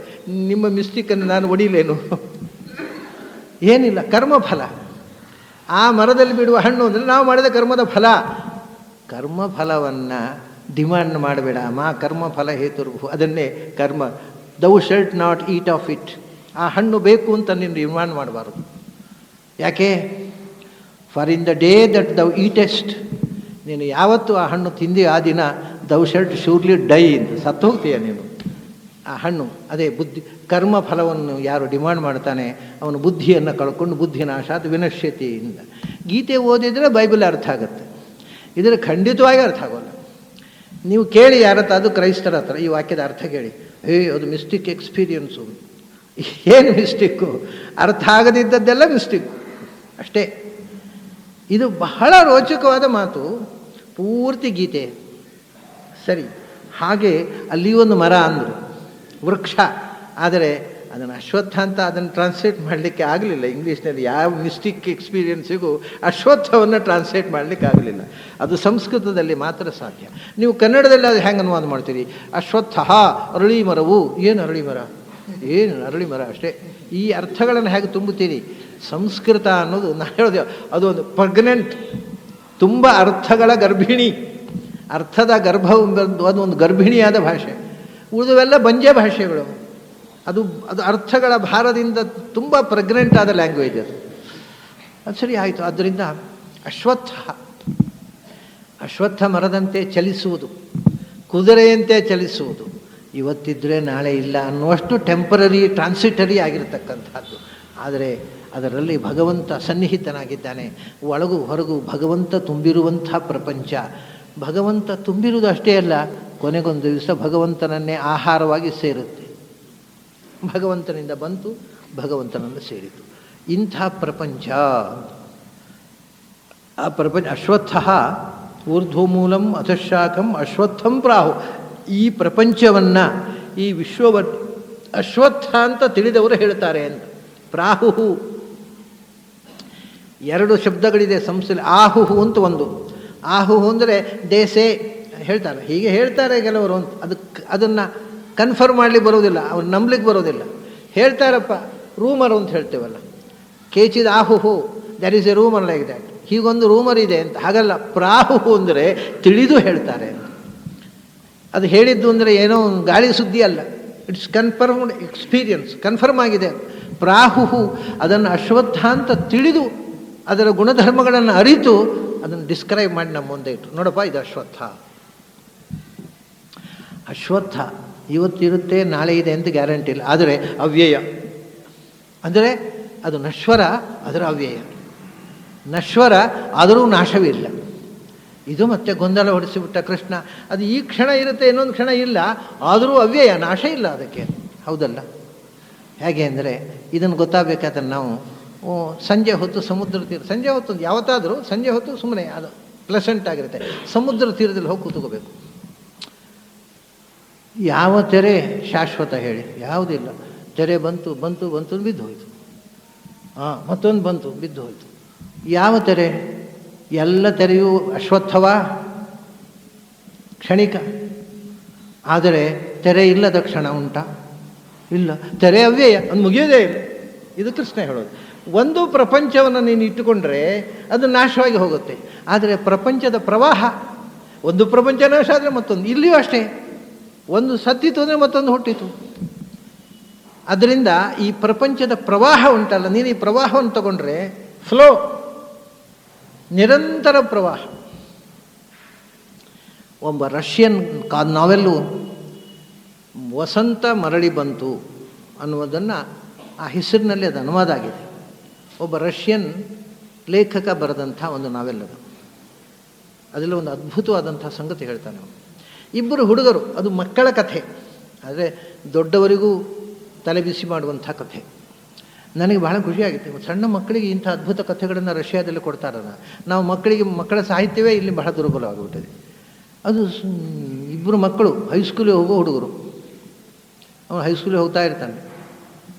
Speaker 1: ನಿಮ್ಮ ಮಿಸ್ಟಿಕ್ಕನ್ನು ನಾನು ಒಡಿಲೇನು? ಏನಿಲ್ಲ, ಕರ್ಮಫಲ. ಆ ಮರದಲ್ಲಿ ಬಿಡುವ ಹಣ್ಣು ಅಂದರೆ ನಾವು ಮಾಡಿದ ಕರ್ಮದ ಫಲ. ಕರ್ಮಫಲವನ್ನು ಡಿಮ್ಯಾಂಡ್ ಮಾಡಬೇಡ. ಕರ್ಮಫಲ ಹೇತುರ್ಭು, ಅದನ್ನೇ ಕರ್ಮ. Thou shalt not eat of it. ಆ ಹಣ್ಣು ಬೇಕು ಅಂತ ನೀನು ಡಿಮ್ಯಾಂಡ್ ಮಾಡಬಾರ್ದು. ಯಾಕೆ? For in the day that thou eatest, ನೀನು ಯಾವತ್ತು ಆ ಹಣ್ಣು ತಿಂದಿ ಆ ದಿನ ದೌ ಶಲ್ಟ್ ಶೂರ್ಲಿ ಡೈ ಅಂತ ಸತ್ತು ಹೋಗ್ತೀಯ ನೀನು. ಆ ಹಣ್ಣು ಅದೇ ಬುದ್ಧಿ. ಕರ್ಮ ಫಲವನ್ನು ಯಾರು ಡಿಮ್ಯಾಂಡ್ ಮಾಡ್ತಾನೆ ಅವನು ಬುದ್ಧಿಯನ್ನು ಕಳ್ಕೊಂಡು ಬುದ್ಧಿನಾಶಾತ್ ವಿನಶ್ಯತಿಯಿಂದ. ಗೀತೆ ಓದಿದರೆ ಬೈಬಲ್ ಅರ್ಥ ಆಗುತ್ತೆ. ಇದರ ಖಂಡಿತವಾಗಿ ಅರ್ಥ ಆಗೋಲ್ಲ. ನೀವು ಕೇಳಿ ಯಾರತ್ರ, ಅದು ಕ್ರೈಸ್ತರ ಹತ್ರ ಈ ವಾಕ್ಯದ ಅರ್ಥ ಕೇಳಿ, ಅದು ಮಿಸ್ಟಿಕ್ ಎಕ್ಸ್ಪೀರಿಯನ್ಸು. ಏನು ಮಿಸ್ಟಿಕ್ಕು? ಅರ್ಥ ಆಗದಿದ್ದದ್ದೆಲ್ಲ ಮಿಸ್ಟಿಕ್ಕು ಅಷ್ಟೇ. ಇದು ಬಹಳ ರೋಚಕವಾದ ಮಾತು, ಪೂರ್ತಿ ಗೀತೆ. ಸರಿ, ಹಾಗೆ ಅಲ್ಲಿ ಒಂದು ಮರ ಅಂದರು, ವೃಕ್ಷ. ಆದರೆ ಅದನ್ನು ಅಶ್ವತ್ಥ ಅಂತ ಅದನ್ನು ಟ್ರಾನ್ಸ್ಲೇಟ್ ಮಾಡಲಿಕ್ಕೆ ಆಗಲಿಲ್ಲ ಇಂಗ್ಲೀಷ್ನಲ್ಲಿ. ಯಾವ ಮಿಸ್ಟಿಕ್ ಎಕ್ಸ್ಪೀರಿಯನ್ಸಿಗೂ ಅಶ್ವತ್ಥವನ್ನು ಟ್ರಾನ್ಸ್ಲೇಟ್ ಮಾಡಲಿಕ್ಕೆ ಆಗಲಿಲ್ಲ. ಅದು ಸಂಸ್ಕೃತದಲ್ಲಿ ಮಾತ್ರ ಸಾಧ್ಯ. ನೀವು ಕನ್ನಡದಲ್ಲಿ ಅದು ಹೆಂಗೆ ಅನುವಾದ ಮಾಡ್ತೀರಿ? ಅಶ್ವತ್ಥ ಅರಳಿ ಮರವು. ಏನು ಅರಳಿ ಮರ? ಏನು ಅರಳಿ ಮರ ಅಷ್ಟೇ. ಈ ಅರ್ಥಗಳನ್ನು ಹೇಗೆ ತುಂಬುತ್ತೀರಿ? ಸಂಸ್ಕೃತ ಅನ್ನೋದು ನಾನು ಹೇಳಿದೆ, ಅದು ಒಂದು ಪ್ರೆಗ್ನೆಂಟ್, ತುಂಬ ಅರ್ಥಗಳ ಗರ್ಭಿಣಿ. ಅರ್ಥದ ಗರ್ಭ, ಅದೊಂದು ಗರ್ಭಿಣಿಯಾದ ಭಾಷೆ. ಉಳಿದವೆಲ್ಲ ಬಂಜೆ ಭಾಷೆಗಳು. ಅದು ಅರ್ಥಗಳ ಭಾರದಿಂದ ತುಂಬ ಪ್ರೆಗ್ನೆಂಟ್ ಆದ ಲ್ಯಾಂಗ್ವೇಜ್ ಅದು. ಅದು ಸರಿ ಆಯಿತು. ಆದ್ದರಿಂದ ಅಶ್ವತ್ಥ ಮರದಂತೆ ಚಲಿಸುವುದು, ಕುದುರೆಯಂತೆ ಚಲಿಸುವುದು. ಇವತ್ತಿದ್ದರೆ ನಾಳೆ ಇಲ್ಲ ಅನ್ನುವಷ್ಟು ಟೆಂಪರರಿ, ಟ್ರಾನ್ಸಿಟರಿ ಆಗಿರತಕ್ಕಂಥದ್ದು. ಆದರೆ ಅದರಲ್ಲಿ ಭಗವಂತ ಸನ್ನಿಹಿತನಾಗಿದ್ದಾನೆ. ಒಳಗು ಹೊರಗು ಭಗವಂತ ತುಂಬಿರುವಂಥ ಪ್ರಪಂಚ. ಭಗವಂತ ತುಂಬಿರುವುದು ಅಷ್ಟೇ ಅಲ್ಲ, ಕೊನೆಗೊಂದು ದಿವಸ ಭಗವಂತನನ್ನೇ ಆಹಾರವಾಗಿ ಸೇರುತ್ತೆ. ಭಗವಂತನಿಂದ ಬಂತು, ಭಗವಂತನನ್ನು ಸೇರಿತು. ಇಂಥ ಪ್ರಪಂಚ. ಆ ಪ್ರಪಂಚ ಅಶ್ವತ್ಥ ಊರ್ಧ್ವಮೂಲಂ ಅಧಃಶಾಖಂ ಅಶ್ವತ್ಥಂ ಪ್ರಾಹು. ಈ ಪ್ರಪಂಚವನ್ನು, ಈ ವಿಶ್ವವನ್ನು ಅಶ್ವತ್ಥ ಅಂತ ತಿಳಿದವರು ಹೇಳ್ತಾರೆ ಅಂತ. ಪ್ರಾಹು ಎರಡು ಶಬ್ದಗಳಿದೆ ಸಂಸ್ಥೆಯಲ್ಲಿ. ಆಹುಹು ಅಂತ ಒಂದು. ಆಹುಹು ಅಂದರೆ ದೇಸೆ ಹೇಳ್ತಾರೆ, ಹೀಗೆ ಹೇಳ್ತಾರೆ ಕೆಲವರು ಅಂತ. ಅದನ್ನು ಕನ್ಫರ್ಮ್ ಮಾಡಲಿಕ್ಕೆ ಬರೋದಿಲ್ಲ, ಅವ್ರು ನಂಬಲಿಕ್ಕೆ ಬರೋದಿಲ್ಲ. ಹೇಳ್ತಾರಪ್ಪ, ರೂಮರ್ ಅಂತ ಹೇಳ್ತೇವಲ್ಲ, ಕೇಚಿದ ಆಹುಹು, that is a rumour like that. ಹೀಗೊಂದು ರೂಮರ್ ಇದೆ ಅಂತ. ಹಾಗಲ್ಲ, ಪ್ರಾಹುಹು ಅಂದರೆ ತಿಳಿದು ಹೇಳ್ತಾರೆ ಅಂತ. ಅದು ಹೇಳಿದ್ದು ಅಂದರೆ ಏನೋ ಗಾಳಿ ಸುದ್ದಿ ಅಲ್ಲ, ಇಟ್ಸ್ ಕನ್ಫರ್ಮ್ಡ್ ಎಕ್ಸ್ಪೀರಿಯನ್ಸ್, ಕನ್ಫರ್ಮ್ ಆಗಿದೆ. ಪ್ರಾಹುಹು ಅದನ್ನು ಅಶ್ವತ್ಥ ಅಂತ ತಿಳಿದು ಅದರ ಗುಣಧರ್ಮಗಳನ್ನು ಅರಿತು ಅದನ್ನು ಡಿಸ್ಕ್ರೈಬ್ ಮಾಡಿ ನಮ್ಮ ಮುಂದೆ ಇಟ್ಟು, ನೋಡಪ್ಪ ಇದು ಅಶ್ವತ್ಥ. ಅಶ್ವತ್ಥ ಇವತ್ತಿರುತ್ತೆ, ನಾಳೆ ಇದೆ ಅಂತ ಗ್ಯಾರಂಟಿ ಇಲ್ಲ. ಆದರೆ ಅವ್ಯಯ ಅಂದರೆ ಅದು ನಶ್ವರ, ಅದರ ಅವ್ಯಯ. ನಶ್ವರ ಆದರೂ ನಾಶವಿಲ್ಲ. ಇದು ಮತ್ತೆ ಗೊಂದಲ ಹೊಡಿಸಿಬಿಟ್ಟ ಕೃಷ್ಣ. ಅದು ಈ ಕ್ಷಣ ಇರುತ್ತೆ, ಇನ್ನೊಂದು ಕ್ಷಣ ಇಲ್ಲ, ಆದರೂ ಅವ್ಯಯ, ನಾಶ ಇಲ್ಲ ಅದಕ್ಕೆ. ಹೌದಲ್ಲ? ಹೇಗೆ ಅಂದರೆ ಇದನ್ನು ಗೊತ್ತಾಗಬೇಕಾದ್ರೆ ನಾವು ಸಂಜೆ ಹೊತ್ತು ಸಮುದ್ರ ತೀರ, ಸಂಜೆ ಹೊತ್ತು ಯಾವತ್ತಾದರೂ ಸಂಜೆ ಹೊತ್ತು ಸುಮ್ಮನೆ ಅದು ಪ್ಲೆಸೆಂಟ್ ಆಗಿರುತ್ತೆ, ಸಮುದ್ರ ತೀರದಲ್ಲಿ ಹೋಗಿ ಕೂತ್ಕೋಬೇಕು. ಯಾವ ತೆರೆ ಶಾಶ್ವತ ಹೇಳಿ? ಯಾವುದಿಲ್ಲ. ತೆರೆ ಬಂತು ಬಂತು ಬಂತು ಬಿದ್ದು ಹೋಯಿತು, ಮತ್ತೊಂದು ಬಂತು ಬಿದ್ದು ಹೋಯಿತು. ಯಾವ ತೆರೆ? ಎಲ್ಲ ತೆರೆಯೂ ಅಶ್ವತ್ಥವಾ? ಕ್ಷಣಿಕ. ಆದರೆ ತೆರೆ ಇಲ್ಲದ ಕ್ಷಣ ಉಂಟಾ? ಇಲ್ಲ. ತೆರೆ ಅವ್ಯಯ, ಅದು ಮುಗಿಯೋದೇ ಇಲ್ಲ. ಇದು ಕೃಷ್ಣ ಹೇಳೋದು. ಒಂದು ಪ್ರಪಂಚವನ್ನು ನೀನು ಇಟ್ಟುಕೊಂಡ್ರೆ ಅದು ನಾಶವಾಗಿ ಹೋಗುತ್ತೆ. ಆದರೆ ಪ್ರಪಂಚದ ಪ್ರವಾಹ, ಒಂದು ಪ್ರಪಂಚ ನಾಶ ಆದರೆ ಮತ್ತೊಂದು, ಇಲ್ಲಿಯೂ ಅಷ್ಟೇ. ಒಂದು ಸತ್ತಿತು ಅಂದರೆ ಮತ್ತೊಂದು ಹುಟ್ಟಿತು. ಅದರಿಂದ ಈ ಪ್ರಪಂಚದ ಪ್ರವಾಹ ಉಂಟಲ್ಲ, ನೀನು ಈ ಪ್ರವಾಹವನ್ನು ತಗೊಂಡ್ರೆ ಫ್ಲೋ, ನಿರಂತರ ಪ್ರವಾಹ. ಒಬ್ಬ ರಷ್ಯನ್ ನಾವೆಲ್ಲು ವಸಂತ ಮರಳಿ ಬಂತು ಅನ್ನುವುದನ್ನು ಆ ಹೆಸರಿನಲ್ಲಿ ಅದು ಅನುವಾದ ಆಗಿದೆ. ಒಬ್ಬ ರಷ್ಯನ್ ಲೇಖಕ ಬರೆದಂಥ ಒಂದು ನಾವೆಲ್ಲದು. ಅದರಲ್ಲಿ ಒಂದು ಅದ್ಭುತವಾದಂಥ ಸಂಗತಿ ಹೇಳ್ತಾನೆ ಅವನು. ಇಬ್ಬರು ಹುಡುಗರು, ಅದು ಮಕ್ಕಳ ಕಥೆ, ಆದರೆ ದೊಡ್ಡವರಿಗೂ ತಲೆ ಬಿಸಿ ಮಾಡುವಂಥ ಕಥೆ. ನನಗೆ ಬಹಳ ಖುಷಿಯಾಗುತ್ತೆ. ಸಣ್ಣ ಮಕ್ಕಳಿಗೆ ಇಂಥ ಅದ್ಭುತ ಕಥೆಗಳನ್ನು ರಷ್ಯಾದಲ್ಲಿ ಕೊಡ್ತಾರಲ್ಲ. ನಾವು ಮಕ್ಕಳ ಸಾಹಿತ್ಯವೇ ಇಲ್ಲಿ ಬಹಳ ದುರ್ಬಲವಾಗಿಬಿಟ್ಟಿದೆ. ಅದು ಇಬ್ಬರು ಮಕ್ಕಳು ಹೈಸ್ಕೂಲಿಗೆ ಹೋಗೋ ಹುಡುಗರು. ಅವನು ಹೈಸ್ಕೂಲಿಗೆ ಹೋಗ್ತಾ ಇರ್ತಾನೆ,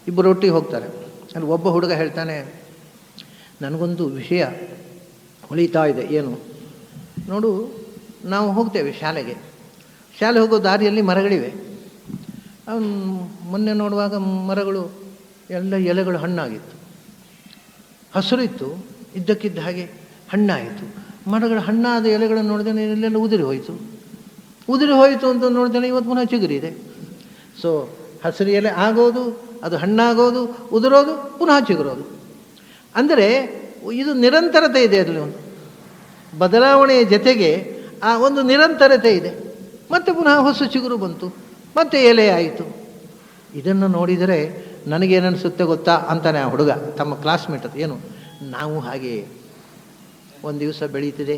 Speaker 1: ಇಬ್ಬರು ಒಟ್ಟಿಗೆ ಹೋಗ್ತಾರೆ. ಅಲ್ಲಿ ಒಬ್ಬ ಹುಡುಗ ಹೇಳ್ತಾನೆ, ನನಗೊಂದು ವಿಷಯ ಹೊಳಿತಾ ಇದೆ. ಏನು ನೋಡು, ನಾವು ಹೋಗ್ತೇವೆ ಶಾಲೆ ಹೋಗೋ ದಾರಿಯಲ್ಲಿ ಮರಗಳಿವೆ. ಅವನು ಮೊನ್ನೆ ನೋಡುವಾಗ ಮರಗಳು ಎಲ್ಲ ಎಲೆಗಳು ಹಣ್ಣಾಗಿತ್ತು, ಹಸಿರು ಇತ್ತು, ಇದ್ದಕ್ಕಿದ್ದ ಹಾಗೆ ಹಣ್ಣಾಯಿತು. ಮರಗಳ ಹಣ್ಣಾದ ಎಲೆಗಳನ್ನು ನೋಡಿದ್ರೆ ಎಲ್ಲೆಲ್ಲ ಉದುರಿ ಹೋಯಿತು ಅಂತ ನೋಡಿದ್ರೆ ಇವತ್ತು ಪುನಃ ಚಿಗುರಿದೆ. ಸೊ ಹಸಿರು ಎಲೆ ಆಗೋದು, ಅದು ಹಣ್ಣಾಗೋದು, ಉದುರೋದು, ಪುನಃ ಚಿಗುರೋದು. ಅಂದರೆ ಇದು ನಿರಂತರತೆ ಇದೆ. ಅದರಲ್ಲಿ ಒಂದು ಬದಲಾವಣೆಯ ಜೊತೆಗೆ ಆ ಒಂದು ನಿರಂತರತೆ ಇದೆ. ಮತ್ತೆ ಪುನಃ ಹೊಸ ಚಿಗುರು ಬಂತು, ಮತ್ತೆ ಎಲೆ ಆಯಿತು. ಇದನ್ನು ನೋಡಿದರೆ ನನಗೇನನ್ನಿಸುತ್ತೆ ಗೊತ್ತಾ ಅಂತಾನೆ ಆ ಹುಡುಗ ತಮ್ಮ ಕ್ಲಾಸ್ಮೇಟ್ ಅದು. ಏನು, ನಾವು ಹಾಗೆ ಒಂದು ದಿವಸ ಬೆಳೀತದೆ,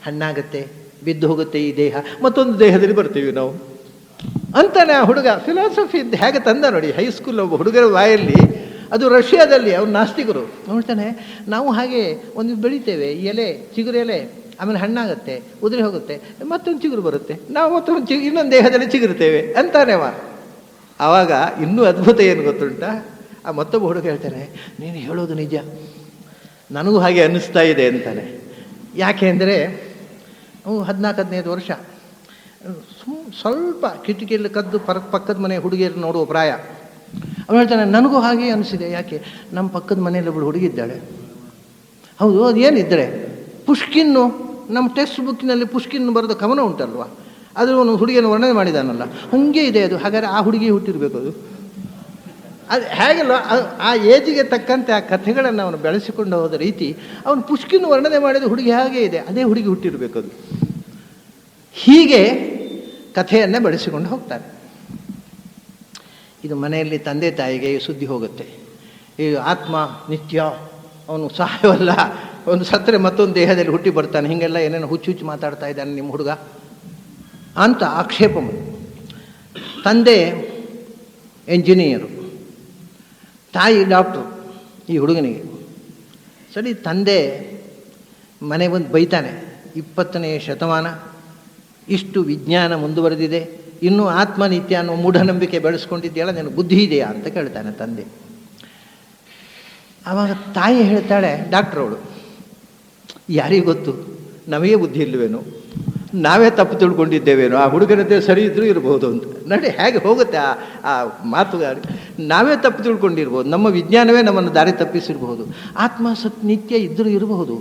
Speaker 1: ಹಣ್ಣಾಗತ್ತೆ, ಬಿದ್ದು ಹೋಗುತ್ತೆ ಈ ದೇಹ, ಮತ್ತೊಂದು ದೇಹದಲ್ಲಿ ಬರ್ತೀವಿ ನಾವು ಅಂತಾನೆ ಆ ಹುಡುಗ ಫಿಲಾಸಫಿ ಹೇಗೆ ತಂದ ನೋಡಿ. ಹೈಸ್ಕೂಲ್ ಒಬ್ಬ ಹುಡುಗರ ಬಾಯಲ್ಲಿ, ಅದು ರಷ್ಯಾದಲ್ಲಿ, ಅವ್ರು ನಾಸ್ತಿಕರು. ನೋಡ್ತಾನೆ, ನಾವು ಹಾಗೆ ಒಂದು ಬೆಳಿತೇವೆ, ಎಲೆ ಚಿಗುರು ಎಲೆ, ಆಮೇಲೆ ಹಣ್ಣಾಗತ್ತೆ, ಉದುರಿ ಹೋಗುತ್ತೆ, ಮತ್ತೊಂದು ಚಿಗುರು ಬರುತ್ತೆ, ನಾವು ಮತ್ತೊಂದು ಇನ್ನೊಂದು ದೇಹದಲ್ಲಿ ಚಿಗುರುತ್ತೇವೆ ಅಂತಾನೆವ. ಆವಾಗ ಇನ್ನೂ ಅದ್ಭುತ ಏನು ಗೊತ್ತುಂಟ, ಆ ಮತ್ತೊಬ್ಬ ಹುಡುಗ ಹೇಳ್ತಾನೆ, ನೀನು ಹೇಳೋದು ನಿಜ, ನನಗೂ ಹಾಗೆ ಅನ್ನಿಸ್ತಾ ಇದೆ ಅಂತಾನೆ. ಯಾಕೆ ಅಂದರೆ ಅವು 14-15 ವರ್ಷ, ಸ್ವಲ್ಪ ಕಿಟಕಿಯಲ್ಲಿ ಕದ್ದು ಪಕ್ಕದ ಮನೆ ಹುಡುಗಿಯರು ನೋಡುವ ಪ್ರಾಯ. ಅವನು ಹೇಳ್ತಾನೆ, ನನಗೂ ಹಾಗೆ ಅನಿಸಿದೆ. ಯಾಕೆ, ನಮ್ಮ ಪಕ್ಕದ ಮನೆಯಲ್ಲಿ ಒಬ್ಬಳು ಹುಡುಗಿದ್ದಾಳೆ. ಹೌದು, ಅದು ಏನಿದ್ದರೆ ಪುಷ್ಕಿನ್ನು, ನಮ್ಮ ಟೆಕ್ಸ್ಟ್ ಬುಕ್ಕಿನಲ್ಲಿ ಪುಷ್ಕಿನ್ನು ಬರೆದ ಕವನ ಉಂಟಲ್ವ, ಅದು ಒಂದು ಹುಡುಗಿಯನ್ನು ವರ್ಣನೆ ಮಾಡಿದಾನಲ್ಲ, ಹಾಗೆ ಇದೆ ಅದು. ಹಾಗಾದರೆ ಆ ಹುಡುಗಿ ಹುಟ್ಟಿರಬೇಕು ಅದು. ಅದು ಹೇಗಲ್ಲ, ಆ ಏಜಿಗೆ ತಕ್ಕಂತೆ ಆ ಕಥೆಗಳನ್ನು ಅವನು ಬೆಳೆಸಿಕೊಂಡು ಹೋದ ರೀತಿ, ಅವನು ಪುಷ್ಕಿನ್ನು ವರ್ಣನೆ ಮಾಡಿದ ಹುಡುಗಿ ಹಾಗೆ ಇದೆ, ಅದೇ ಹುಡುಗಿ ಹುಟ್ಟಿರಬೇಕು ಅದು. ಹೀಗೆ ಕಥೆಯನ್ನೇ ಬೆಳೆಸಿಕೊಂಡು ಹೋಗ್ತಾರೆ. ಇದು ಮನೆಯಲ್ಲಿ ತಂದೆ ತಾಯಿಗೆ ಸುದ್ದಿ ಹೋಗುತ್ತೆ, ಈ ಆತ್ಮ ನಿತ್ಯ, ಅವನು ಸಾಯವಲ್ಲ, ಅವನು ಸತ್ತರೆ ಮತ್ತೊಂದು ದೇಹದಲ್ಲಿ ಹುಟ್ಟಿ ಬರ್ತಾನೆ, ಹೀಗೆಲ್ಲ ಏನೇನು ಹುಚ್ಚು ಮಾತಾಡ್ತಾ ಇದ್ದಾನೆ ನಿಮ್ಮ ಹುಡುಗ ಅಂತ ಆಕ್ಷೇಪ ಮಾಡಿ. ತಂದೆ ಎಂಜಿನಿಯರು, ತಾಯಿ ಡಾಕ್ಟ್ರು ಈ ಹುಡುಗನಿಗೆ. ಸರಿ, ತಂದೆ ಮನೆ ಬಂದು ಬೈತಾನೆ, 20ನೇ ಶತಮಾನ, ಇಷ್ಟು ವಿಜ್ಞಾನ ಮುಂದುವರೆದಿದೆ, ಇನ್ನೂ ಆತ್ಮನಿತ್ಯ ಅನ್ನೋ ಮೂಢನಂಬಿಕೆ ಬೆಳೆಸ್ಕೊಂಡಿದೆಯಲ್ಲ, ನಿನಗೆ ಬುದ್ಧಿ ಇದೆಯಾ ಅಂತ ಕೇಳ್ತಾನೆ ತಂದೆ. ಆವಾಗ ತಾಯಿ ಹೇಳ್ತಾಳೆ, ಡಾಕ್ಟ್ರವಳು, ಯಾರಿಗೂ ಗೊತ್ತು, ನಮಗೆ ಬುದ್ಧಿ ಇಲ್ಲವೇನೋ, ನಾವೇ ತಪ್ಪು ತಿಳ್ಕೊಂಡಿದ್ದೇವೇನೋ, ಆ ಹುಡುಗನದ್ದೇ ಸರಿ ಇದ್ರೂ ಇರ್ಬೋದು ಅಂತ. ನೋಡಿ ಹೇಗೆ ಹೋಗುತ್ತೆ ಆ ಮಾತುಗಾರಿ. ನಾವೇ ತಪ್ಪು ತಿಳ್ಕೊಂಡಿರ್ಬೋದು, ನಮ್ಮ ವಿಜ್ಞಾನವೇ ನಮ್ಮನ್ನು ದಾರಿ ತಪ್ಪಿಸಿರ್ಬಹುದು. ಆತ್ಮ ನಿತ್ಯ ಇದ್ದರೂ ಇರಬಹುದು,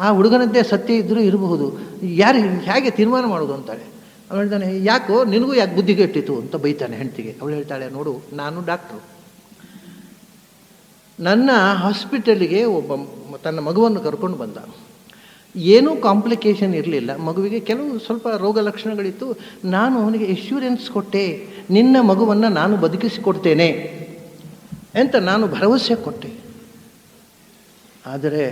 Speaker 1: ಆ ಹುಡುಗನದ್ದೇ ಸತ್ಯ ಇದ್ದರೂ ಇರಬಹುದು, ಯಾರು ಹೇಗೆ ತೀರ್ಮಾನ ಮಾಡೋದು ಅಂತಾಳೆ. ಅವಳು ಹೇಳ್ತಾನೆ, ಯಾಕೋ ನಿನಗೂ ಯಾಕೆ ಬುದ್ಧಿಗೆಟ್ಟಿತು ಅಂತ ಬೈತಾನೆ ಹೆಂಡತಿಗೆ. ಅವಳು ಹೇಳ್ತಾಳೆ, ನೋಡು, ನಾನು ಡಾಕ್ಟ್ರು, ನನ್ನ ಹಾಸ್ಪಿಟಲಿಗೆ ಒಬ್ಬ ತನ್ನ ಮಗುವನ್ನು ಕರ್ಕೊಂಡು ಬಂದ. ಏನೂ ಕಾಂಪ್ಲಿಕೇಶನ್ ಇರಲಿಲ್ಲ, ಮಗುವಿಗೆ ಕೆಲವು ಸ್ವಲ್ಪ ರೋಗ ಲಕ್ಷಣಗಳಿತ್ತು. ನಾನು ಅವನಿಗೆ ಎಶ್ಯೂರೆನ್ಸ್ ಕೊಟ್ಟೆ, ನಿನ್ನ ಮಗುವನ್ನು ನಾನು ಬದುಕಿಸಿಕೊಡ್ತೇನೆ ಅಂತ ನಾನು ಭರವಸೆ ಕೊಟ್ಟೆ. ಆದರೆ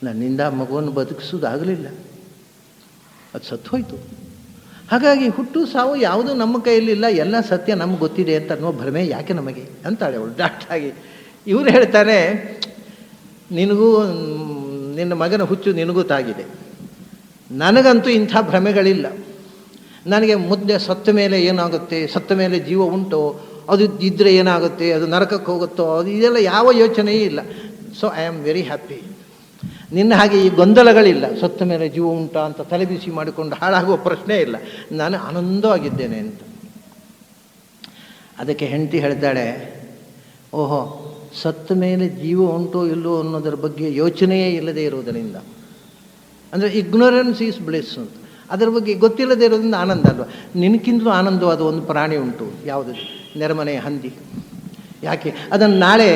Speaker 1: ನನ್ನಿಂದ ಮಗುವನ್ನು ಬದುಕಿಸೋದಾಗಲಿಲ್ಲ, ಅದು ಸತ್ತು ಹೋಯಿತು. ಹಾಗಾಗಿ ಹುಟ್ಟು ಸಾವು ಯಾವುದೂ ನಮ್ಮ ಕೈಯಲ್ಲಿಲ್ಲ, ಎಲ್ಲ ಸತ್ಯ ನಮ್ಗೆ ಗೊತ್ತಿದೆ ಅಂತ ಅನ್ನೋ ಭ್ರಮೆ ಯಾಕೆ ನಮಗೆ ಅಂತಾಳೆ ಅವಳು ಡಾಕ್ಟ್ರಾಗಿ. ಇವರು ಹೇಳ್ತಾನೆ, ನಿನಗೂ ನಿನ್ನ ಮಗನ ಹುಚ್ಚು ನಿನಗೂ ತಾಗಿದೆ, ನನಗಂತೂ ಇಂಥ ಭ್ರಮೆಗಳಿಲ್ಲ. ನನಗೆ ಮುದ್ದೆ ಸತ್ತ ಮೇಲೆ ಏನಾಗುತ್ತೆ, ಸತ್ತ ಮೇಲೆ ಜೀವ ಉಂಟೋ, ಅದು ಇದ್ದರೆ ಏನಾಗುತ್ತೆ, ಅದು ನರಕಕ್ಕೆ ಹೋಗುತ್ತೋ, ಅದು ಇದೆಲ್ಲ ಯಾವ ಯೋಚನೆಯೂ ಇಲ್ಲ. So I am very happy. ನಿನ್ನ ಹಾಗೆ ಈ ಗೊಂದಲಗಳಿಲ್ಲ, ಸತ್ತ ಮೇಲೆ ಜೀವ ಉಂಟಾ ಅಂತ ತಲೆಬಿಸಿ ಮಾಡಿಕೊಂಡು ಹಾಳಾಗುವ ಪ್ರಶ್ನೆ ಇಲ್ಲ, ನಾನು ಆನಂದವಾಗಿದ್ದೇನೆ ಅಂತ. ಅದಕ್ಕೆ ಹೆಂಡತಿ ಹೇಳ್ತಾಳೆ, ಓಹೋ, ಸತ್ತ ಮೇಲೆ ಜೀವ ಉಂಟೋ ಇಲ್ಲೋ ಅನ್ನೋದರ ಬಗ್ಗೆ ಯೋಚನೆಯೇ ಇಲ್ಲದೆ ಇರುವುದರಿಂದ, ಅಂದರೆ ಇಗ್ನೊರೆನ್ಸ್ ಈಸ್ ಬ್ಲಿಸ್ ಅಂತ, ಅದರ ಬಗ್ಗೆ ಗೊತ್ತಿಲ್ಲದೆ ಇರೋದ್ರಿಂದ ಆನಂದ ಅಲ್ವಾ. ನಿನಗಿಂತಲೂ ಆನಂದವಾದ ಒಂದು ಪ್ರಾಣಿ ಉಂಟು, ಯಾವುದು? ನೆರೆಮನೆಯ ಹಂದಿ. ಯಾಕೆ? ಅದನ್ನು ನಾಳೆ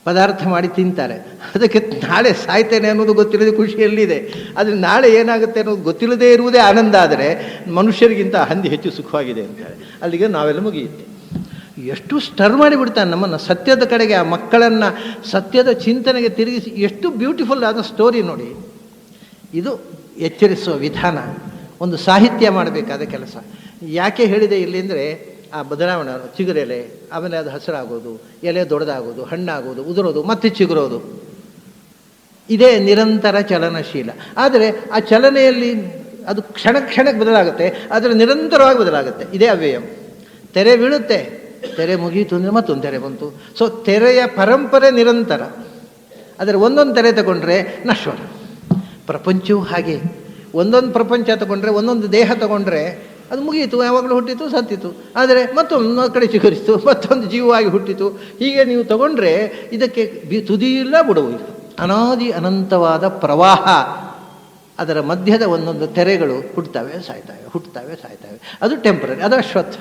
Speaker 1: ಪದಾರ್ಥ ಮಾಡಿ ತಿಂತಾರೆ, ಅದಕ್ಕೆ ನಾಳೆ ಸಾಯ್ತೇನೆ ಅನ್ನೋದು ಗೊತ್ತಿಲ್ಲದೆ ಖುಷಿಯಲ್ಲಿದೆ. ಆದರೆ ನಾಳೆ ಏನಾಗುತ್ತೆ ಅನ್ನೋದು ಗೊತ್ತಿಲ್ಲದೆ ಇರುವುದೇ ಆನಂದ. ಆದರೆ ಮನುಷ್ಯರಿಗಿಂತ ಹಂದಿ ಹೆಚ್ಚು ಸುಖವಾಗಿದೆ ಅಂತಾರೆ. ಅಲ್ಲಿಗೆ ನಾವೆಲ್ಲ ಮುಗಿಯುತ್ತೆ. ಎಷ್ಟು ಸ್ಟರ್ ಮಾಡಿಬಿಡ್ತಾನೆ ನಮ್ಮನ್ನು ಸತ್ಯದ ಕಡೆಗೆ, ಆ ಮಕ್ಕಳನ್ನು ಸತ್ಯದ ಚಿಂತನೆಗೆ ತಿರುಗಿಸಿ. ಎಷ್ಟು ಬ್ಯೂಟಿಫುಲ್ ಆದ ಸ್ಟೋರಿ ನೋಡಿ. ಇದು ಎಚ್ಚರಿಸುವ ವಿಧಾನ, ಒಂದು ಸಾಹಿತ್ಯ ಮಾಡಬೇಕಾದ ಕೆಲಸ. ಯಾಕೆ ಹೇಳಿದೆ ಇಲ್ಲಿ ಅಂದರೆ, ಆ ಬದಲಾವಣೆ, ಚಿಗುರೆಲೆ, ಆಮೇಲೆ ಅದು ಹಸಿರಾಗೋದು, ಎಲೆ ದೊಡ್ಡದಾಗೋದು, ಹಣ್ಣಾಗೋದು, ಉದುರೋದು, ಮತ್ತೆ ಚಿಗುರೋದು, ಇದೇ ನಿರಂತರ ಚಲನಶೀಲ. ಆದರೆ ಆ ಚಲನೆಯಲ್ಲಿ ಅದು ಕ್ಷಣಕ್ಕೆ ಬದಲಾಗುತ್ತೆ, ಆದರೆ ನಿರಂತರವಾಗಿ ಬದಲಾಗುತ್ತೆ. ಇದೇ ಅವ್ಯಯಂ. ತೆರೆ ಬೀಳುತ್ತೆ, ತೆರೆ ಮುಗೀತು ಅಂದರೆ ಮತ್ತೊಂದು ತೆರೆ ಬಂತು. ಸೊ ತೆರೆಯ ಪರಂಪರೆ ನಿರಂತರ. ಆದರೆ ಒಂದೊಂದು ತೆರೆ ತಗೊಂಡ್ರೆ ನಶ್ವರ. ಪ್ರಪಂಚವೂ ಹಾಗೆ. ಒಂದೊಂದು ಪ್ರಪಂಚ ತಗೊಂಡ್ರೆ, ಒಂದೊಂದು ದೇಹ ತಗೊಂಡ್ರೆ ಅದು ಮುಗೀತು, ಯಾವಾಗಲೂ ಹುಟ್ಟಿತು, ಸತ್ತಿತು. ಆದರೆ ಮತ್ತೊಂದು ಕಡೆ ಚಿಗುರಿತು, ಮತ್ತೊಂದು ಜೀವವಾಗಿ ಹುಟ್ಟಿತು. ಹೀಗೆ ನೀವು ತಗೊಂಡ್ರೆ ಇದಕ್ಕೆ ತುದಿಯಿಲ್ಲ, ಬುಡವೂ ಇಲ್ಲ. ಅನಾದಿ ಅನಂತವಾದ ಪ್ರವಾಹ. ಅದರ ಮಧ್ಯದ ಒಂದೊಂದು ತೆರೆಗಳು ಹುಟ್ಟುತ್ತವೆ, ಸಾಯ್ತವೆ, ಹುಟ್ಟುತ್ತವೆ, ಸಾಯ್ತವೆ. ಅದು ಟೆಂಪರರಿ, ಅದು ಅಶ್ವತ್ಥ.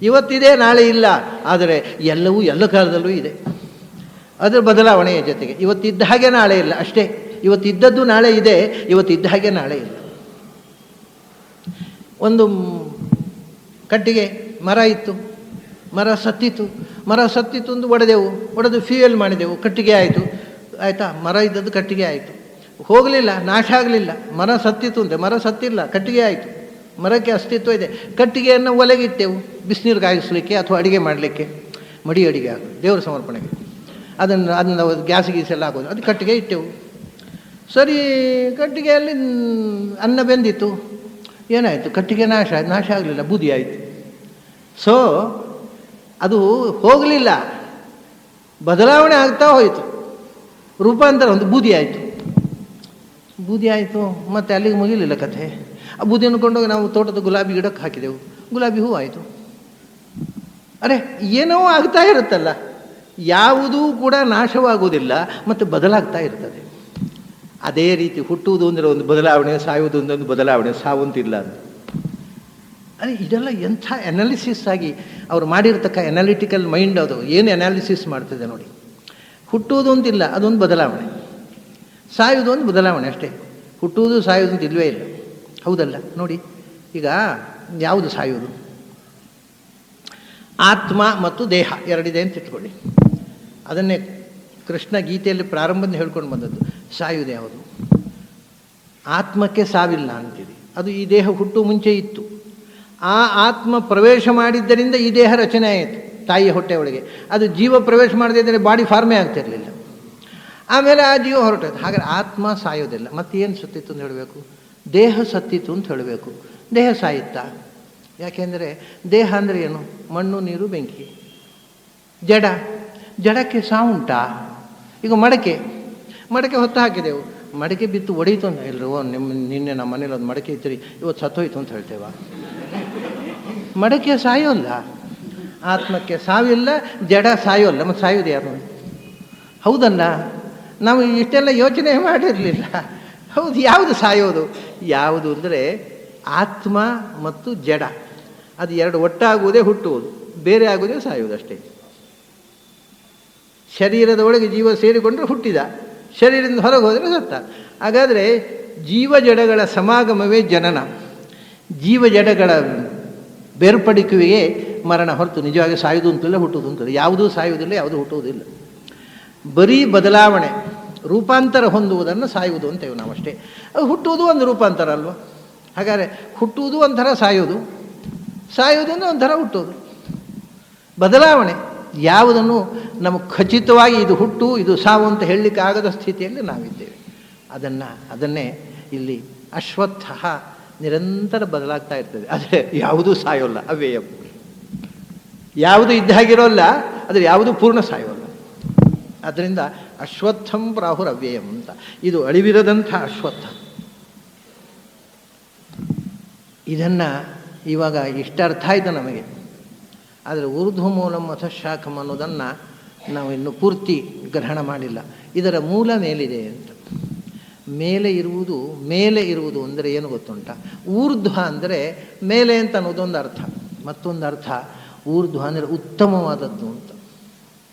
Speaker 1: ಇವತ್ತಿದೆ, ನಾಳೆ ಇಲ್ಲ. ಆದರೆ ಎಲ್ಲವೂ ಎಲ್ಲ ಕಾಲದಲ್ಲೂ ಇದೆ. ಅದರ ಬದಲಾವಣೆಯ ಜೊತೆಗೆ ಇವತ್ತಿದ್ದ ಹಾಗೆ ನಾಳೆ ಇಲ್ಲ ಅಷ್ಟೇ. ಇವತ್ತಿದ್ದದ್ದು ನಾಳೆ ಇದೆ, ಇವತ್ತಿದ್ದ ಹಾಗೆ ನಾಳೆ ಇಲ್ಲ. ಒಂದು ಕಟ್ಟಿಗೆ ಮರ ಇತ್ತು, ಮರ ಸತ್ತಿತು ಒಂದು ಒಡೆದೆವು, ಒಡೆದು ಫ್ಯೂಯಲ್ ಮಾಡಿದೆವು, ಕಟ್ಟಿಗೆ ಆಯಿತು. ಆಯಿತಾ? ಮರ ಇದ್ದದ್ದು ಕಟ್ಟಿಗೆ ಆಯಿತು, ಹೋಗಲಿಲ್ಲ, ನಾಶ ಆಗಲಿಲ್ಲ. ಮರ ಸತ್ತಿತು ಅಂತೆ, ಮರ ಸತ್ತಿಲ್ಲ, ಕಟ್ಟಿಗೆ ಆಯಿತು. ಮರಕ್ಕೆ ಅಸ್ತಿತ್ವ ಇದೆ. ಕಟ್ಟಿಗೆಯನ್ನು ಒಲೆಗಿಟ್ಟೆವು, ಬಿಸಿನೀರು ಕಾಯಿಸಲಿಕ್ಕೆ ಅಥವಾ ಅಡುಗೆ ಮಾಡಲಿಕ್ಕೆ, ಮಡಿ ಅಡುಗೆ ಆಗೋದು, ದೇವರ ಸಮರ್ಪಣೆಗೆ. ಅದನ್ನು ಗ್ಯಾಸ್ ಗೀಸೆಲ್ಲ ಆಗೋದು, ಅದು ಕಟ್ಟಿಗೆ ಇಟ್ಟೆವು. ಸರಿ, ಕಟ್ಟಿಗೆಯಲ್ಲಿ ಅನ್ನ ಬೆಂದಿತ್ತು. ಏನಾಯಿತು? ಕಟ್ಟಿಗೆ ನಾಶ ಆಗಲಿಲ್ಲ, ಬೂದಿ ಆಯಿತು. ಸೊ ಅದು ಹೋಗಲಿಲ್ಲ, ಬದಲಾವಣೆ ಆಗ್ತಾ ಹೋಯಿತು, ರೂಪಾಂತರ, ಒಂದು ಬೂದಿ ಆಯಿತು. ಮತ್ತು ಅಲ್ಲಿಗೆ ಮುಗಿಲಿಲ್ಲ ಕಥೆ. ಆ ಬೂದಿಯನ್ನು ಕೊಂಡೋಗಿ ನಾವು ತೋಟದ ಗುಲಾಬಿ ಗಿಡಕ್ಕೆ ಹಾಕಿದೆವು, ಗುಲಾಬಿ ಹೂ ಆಯಿತು. ಅರೆ, ಏನೋ ಆಗ್ತಾ ಇರುತ್ತಲ್ಲ, ಯಾವುದೂ ಕೂಡ ನಾಶವಾಗುವುದಿಲ್ಲ, ಮತ್ತು ಬದಲಾಗ್ತಾ ಇರ್ತದೆ. ಅದೇ ರೀತಿ ಹುಟ್ಟುವುದು ಅಂದರೆ ಒಂದು ಬದಲಾವಣೆ, ಸಾಯುವುದು ಒಂದೊಂದು ಬದಲಾವಣೆ, ಸಾವಂತಿಲ್ಲ ಅಂತ. ಅದೇ ಇದೆಲ್ಲ ಎಂಥ ಅನಾಲಿಸಿಸ್ ಆಗಿ ಅವ್ರು ಮಾಡಿರ್ತಕ್ಕ ಅನಾಲಿಟಿಕಲ್ ಮೈಂಡ್. ಅದು ಏನು ಅನಾಲಿಸಿಸ್ ಮಾಡ್ತಿದೆ ನೋಡಿ. ಹುಟ್ಟುವುದು ಅಂತಿಲ್ಲ, ಅದೊಂದು ಬದಲಾವಣೆ. ಸಾಯುವುದು ಒಂದು ಬದಲಾವಣೆ ಅಷ್ಟೇ. ಹುಟ್ಟುವುದು ಸಾಯುವುದು ಅಂತ ಇಲ್ಲವೇ ಇಲ್ಲ. ಹೌದಲ್ಲ? ನೋಡಿ, ಈಗ ಯಾವುದು ಸಾಯುವುದು? ಆತ್ಮ ಮತ್ತು ದೇಹ ಎರಡಿದೆ ಅಂತ ಇಟ್ಕೊಳ್ಳಿ. ಅದನ್ನೇ ಕೃಷ್ಣ ಗೀತೆಯಲ್ಲಿ ಪ್ರಾರಂಭದಿಂದ ಹೇಳ್ಕೊಂಡು ಬಂದದ್ದು. ಸಾಯುವುದು ಯಾವುದು? ಆತ್ಮಕ್ಕೆ ಸಾವಿಲ್ಲ ಅಂತೀವಿ. ಅದು ಈ ದೇಹ ಹುಟ್ಟು ಮುಂಚೆ ಇತ್ತು. ಆ ಆತ್ಮ ಪ್ರವೇಶ ಮಾಡಿದ್ದರಿಂದ ಈ ದೇಹ ರಚನೆ ಆಯಿತು ತಾಯಿಯ ಹೊಟ್ಟೆ ಒಳಗೆ. ಅದು ಜೀವ ಪ್ರವೇಶ ಮಾಡದಿದ್ದರೆ ಬಾಡಿ ಫಾರ್ಮೇ ಆಗ್ತಿರಲಿಲ್ಲ. ಆಮೇಲೆ ಆ ಜೀವ ಹೊರಟೋದು. ಹಾಗಾದ್ರೆ ಆತ್ಮ ಸಾಯೋದಿಲ್ಲ. ಮತ್ತೇನು ಸತ್ತಿತ್ತು ಅಂತ ಹೇಳಬೇಕು? ದೇಹ ಸತ್ತಿತ್ತು ಅಂತ ಹೇಳಬೇಕು. ದೇಹ ಸಾಯುತ್ತಾ? ಯಾಕೆಂದರೆ ದೇಹ ಅಂದರೆ ಏನು? ಮಣ್ಣು, ನೀರು, ಬೆಂಕಿ, ಜಡಕ್ಕೆ ಸಾವುಂಟಾ? ಈಗ ಮಡಕೆ ಹೊತ್ತು ಹಾಕಿದೆವು, ಮಡಕೆ ಬಿತ್ತು ಒಡೆಯಿತು ಅಂತ ಎಲ್ಲರೂ ನಿನ್ನೆ ನಮ್ಮ ಮನೇಲಿ ಒಂದು ಮಡಕೆ ಇತ್ತು, ಇವತ್ತು ಸತ್ತೋಯ್ತು ಅಂತ ಹೇಳ್ತೇವ? ಮಡಕೆ ಸಾಯೋಲ್ಲ, ಆತ್ಮಕ್ಕೆ ಸಾವಿಲ್ಲ, ಜಡ ಸಾಯೋಲ್ಲ. ಮತ್ತು ಸಾಯೋದು ಯಾರು? ಹೌದಲ್ಲ? ನಾವು ಇಷ್ಟೆಲ್ಲ ಯೋಚನೆ ಮಾಡಿರಲಿಲ್ಲ. ಹೌದು, ಯಾವುದು ಸಾಯೋದು? ಯಾವುದು ಅಂದರೆ ಆತ್ಮ ಮತ್ತು ಜಡ, ಅದು ಎರಡು ಒಟ್ಟಾಗುವುದೇ ಹುಟ್ಟುವುದು, ಬೇರೆ ಆಗುವುದೇ ಸಾಯುವುದು ಅಷ್ಟೇ. ಶರೀರದ ಒಳಗೆ ಜೀವ ಸೇರಿಕೊಂಡ್ರೆ ಹುಟ್ಟಿದ, ಶರೀರದಿಂದ ಹೊರಗೆ ಹೋದರೆ ಸತ್ತ. ಹಾಗಾದರೆ ಜೀವ ಜಡಗಳ ಸಮಾಗಮವೇ ಜನನ, ಜೀವ ಜಡಗಳ ಬೇರ್ಪಡಿಕೆಯೇ ಮರಣ ಹೊರತು ನಿಜವಾಗಿ ಸಾಯುವುದು ಅಂತಿಲ್ಲ, ಹುಟ್ಟುವುದು ಅಂತಿಲ್ಲ. ಯಾವುದೂ ಸಾಯುವುದಿಲ್ಲ, ಯಾವುದೂ ಹುಟ್ಟುವುದಿಲ್ಲ. ಬರೀ ಬದಲಾವಣೆ, ರೂಪಾಂತರ ಹೊಂದುವುದನ್ನು ಸಾಯುವುದು ಅಂತೇವೆ ನಾವು ಅಷ್ಟೇ. ಅದು ಹುಟ್ಟುವುದು ಒಂದು ರೂಪಾಂತರ ಅಲ್ವ? ಹಾಗಾದರೆ ಹುಟ್ಟುವುದು ಒಂಥರ ಸಾಯುವುದು, ಸಾಯುವುದು ಅಂದರೆ ಒಂಥರ ಹುಟ್ಟುವುದು. ಬದಲಾವಣೆ ಯಾವುದನ್ನು ನಮಗೆ ಖಚಿತವಾಗಿ ಇದು ಹುಟ್ಟು ಇದು ಸಾವು ಅಂತ ಹೇಳಲಿಕ್ಕೆ ಆಗದ ಸ್ಥಿತಿಯಲ್ಲಿ ನಾವಿದ್ದೇವೆ. ಅದನ್ನೇ ಇಲ್ಲಿ ಅಶ್ವತ್ಥ ನಿರಂತರ ಬದಲಾಗ್ತಾ ಇರ್ತದೆ. ಆದರೆ ಯಾವುದೂ ಸಾಯೋಲ್ಲ, ಅವ್ಯಯ. ಯಾವುದು ಇದ್ದ ಹಾಗಿರೋಲ್ಲ, ಆದರೆ ಯಾವುದೂ ಪೂರ್ಣ ಸಾಯೋಲ್ಲ. ಅದರಿಂದ ಅಶ್ವತ್ಥಂ ಪ್ರಾಹುರ್ ಅವ್ಯಯಂ ಅಂತ. ಇದು ಅಳಿವಿರದಂಥ ಅಶ್ವತ್ಥ. ಇದನ್ನು ಇವಾಗ ಇಷ್ಟ ಅರ್ಥ ಆಯಿತು ನಮಗೆ. ಆದರೆ ಊರ್ಧ್ವ ಮೂಲಂ ಅಥ ಶಾಖಂ ಅನ್ನೋದನ್ನು ನಾವು ಇನ್ನೂ ಪೂರ್ತಿ ಗ್ರಹಣ ಮಾಡಿಲ್ಲ. ಇದರ ಮೂಲ ಮೇಲಿದೆ ಅಂತ. ಮೇಲೆ ಇರುವುದು ಅಂದರೆ ಏನು ಗೊತ್ತುಂಟ? ಊರ್ಧ್ವ ಅಂದರೆ ಮೇಲೆ ಅಂತ ಅನ್ನೋದೊಂದು ಅರ್ಥ. ಮತ್ತೊಂದು ಅರ್ಥ ಊರ್ಧ್ವ ಅಂದರೆ ಉತ್ತಮವಾದದ್ದು ಅಂತ.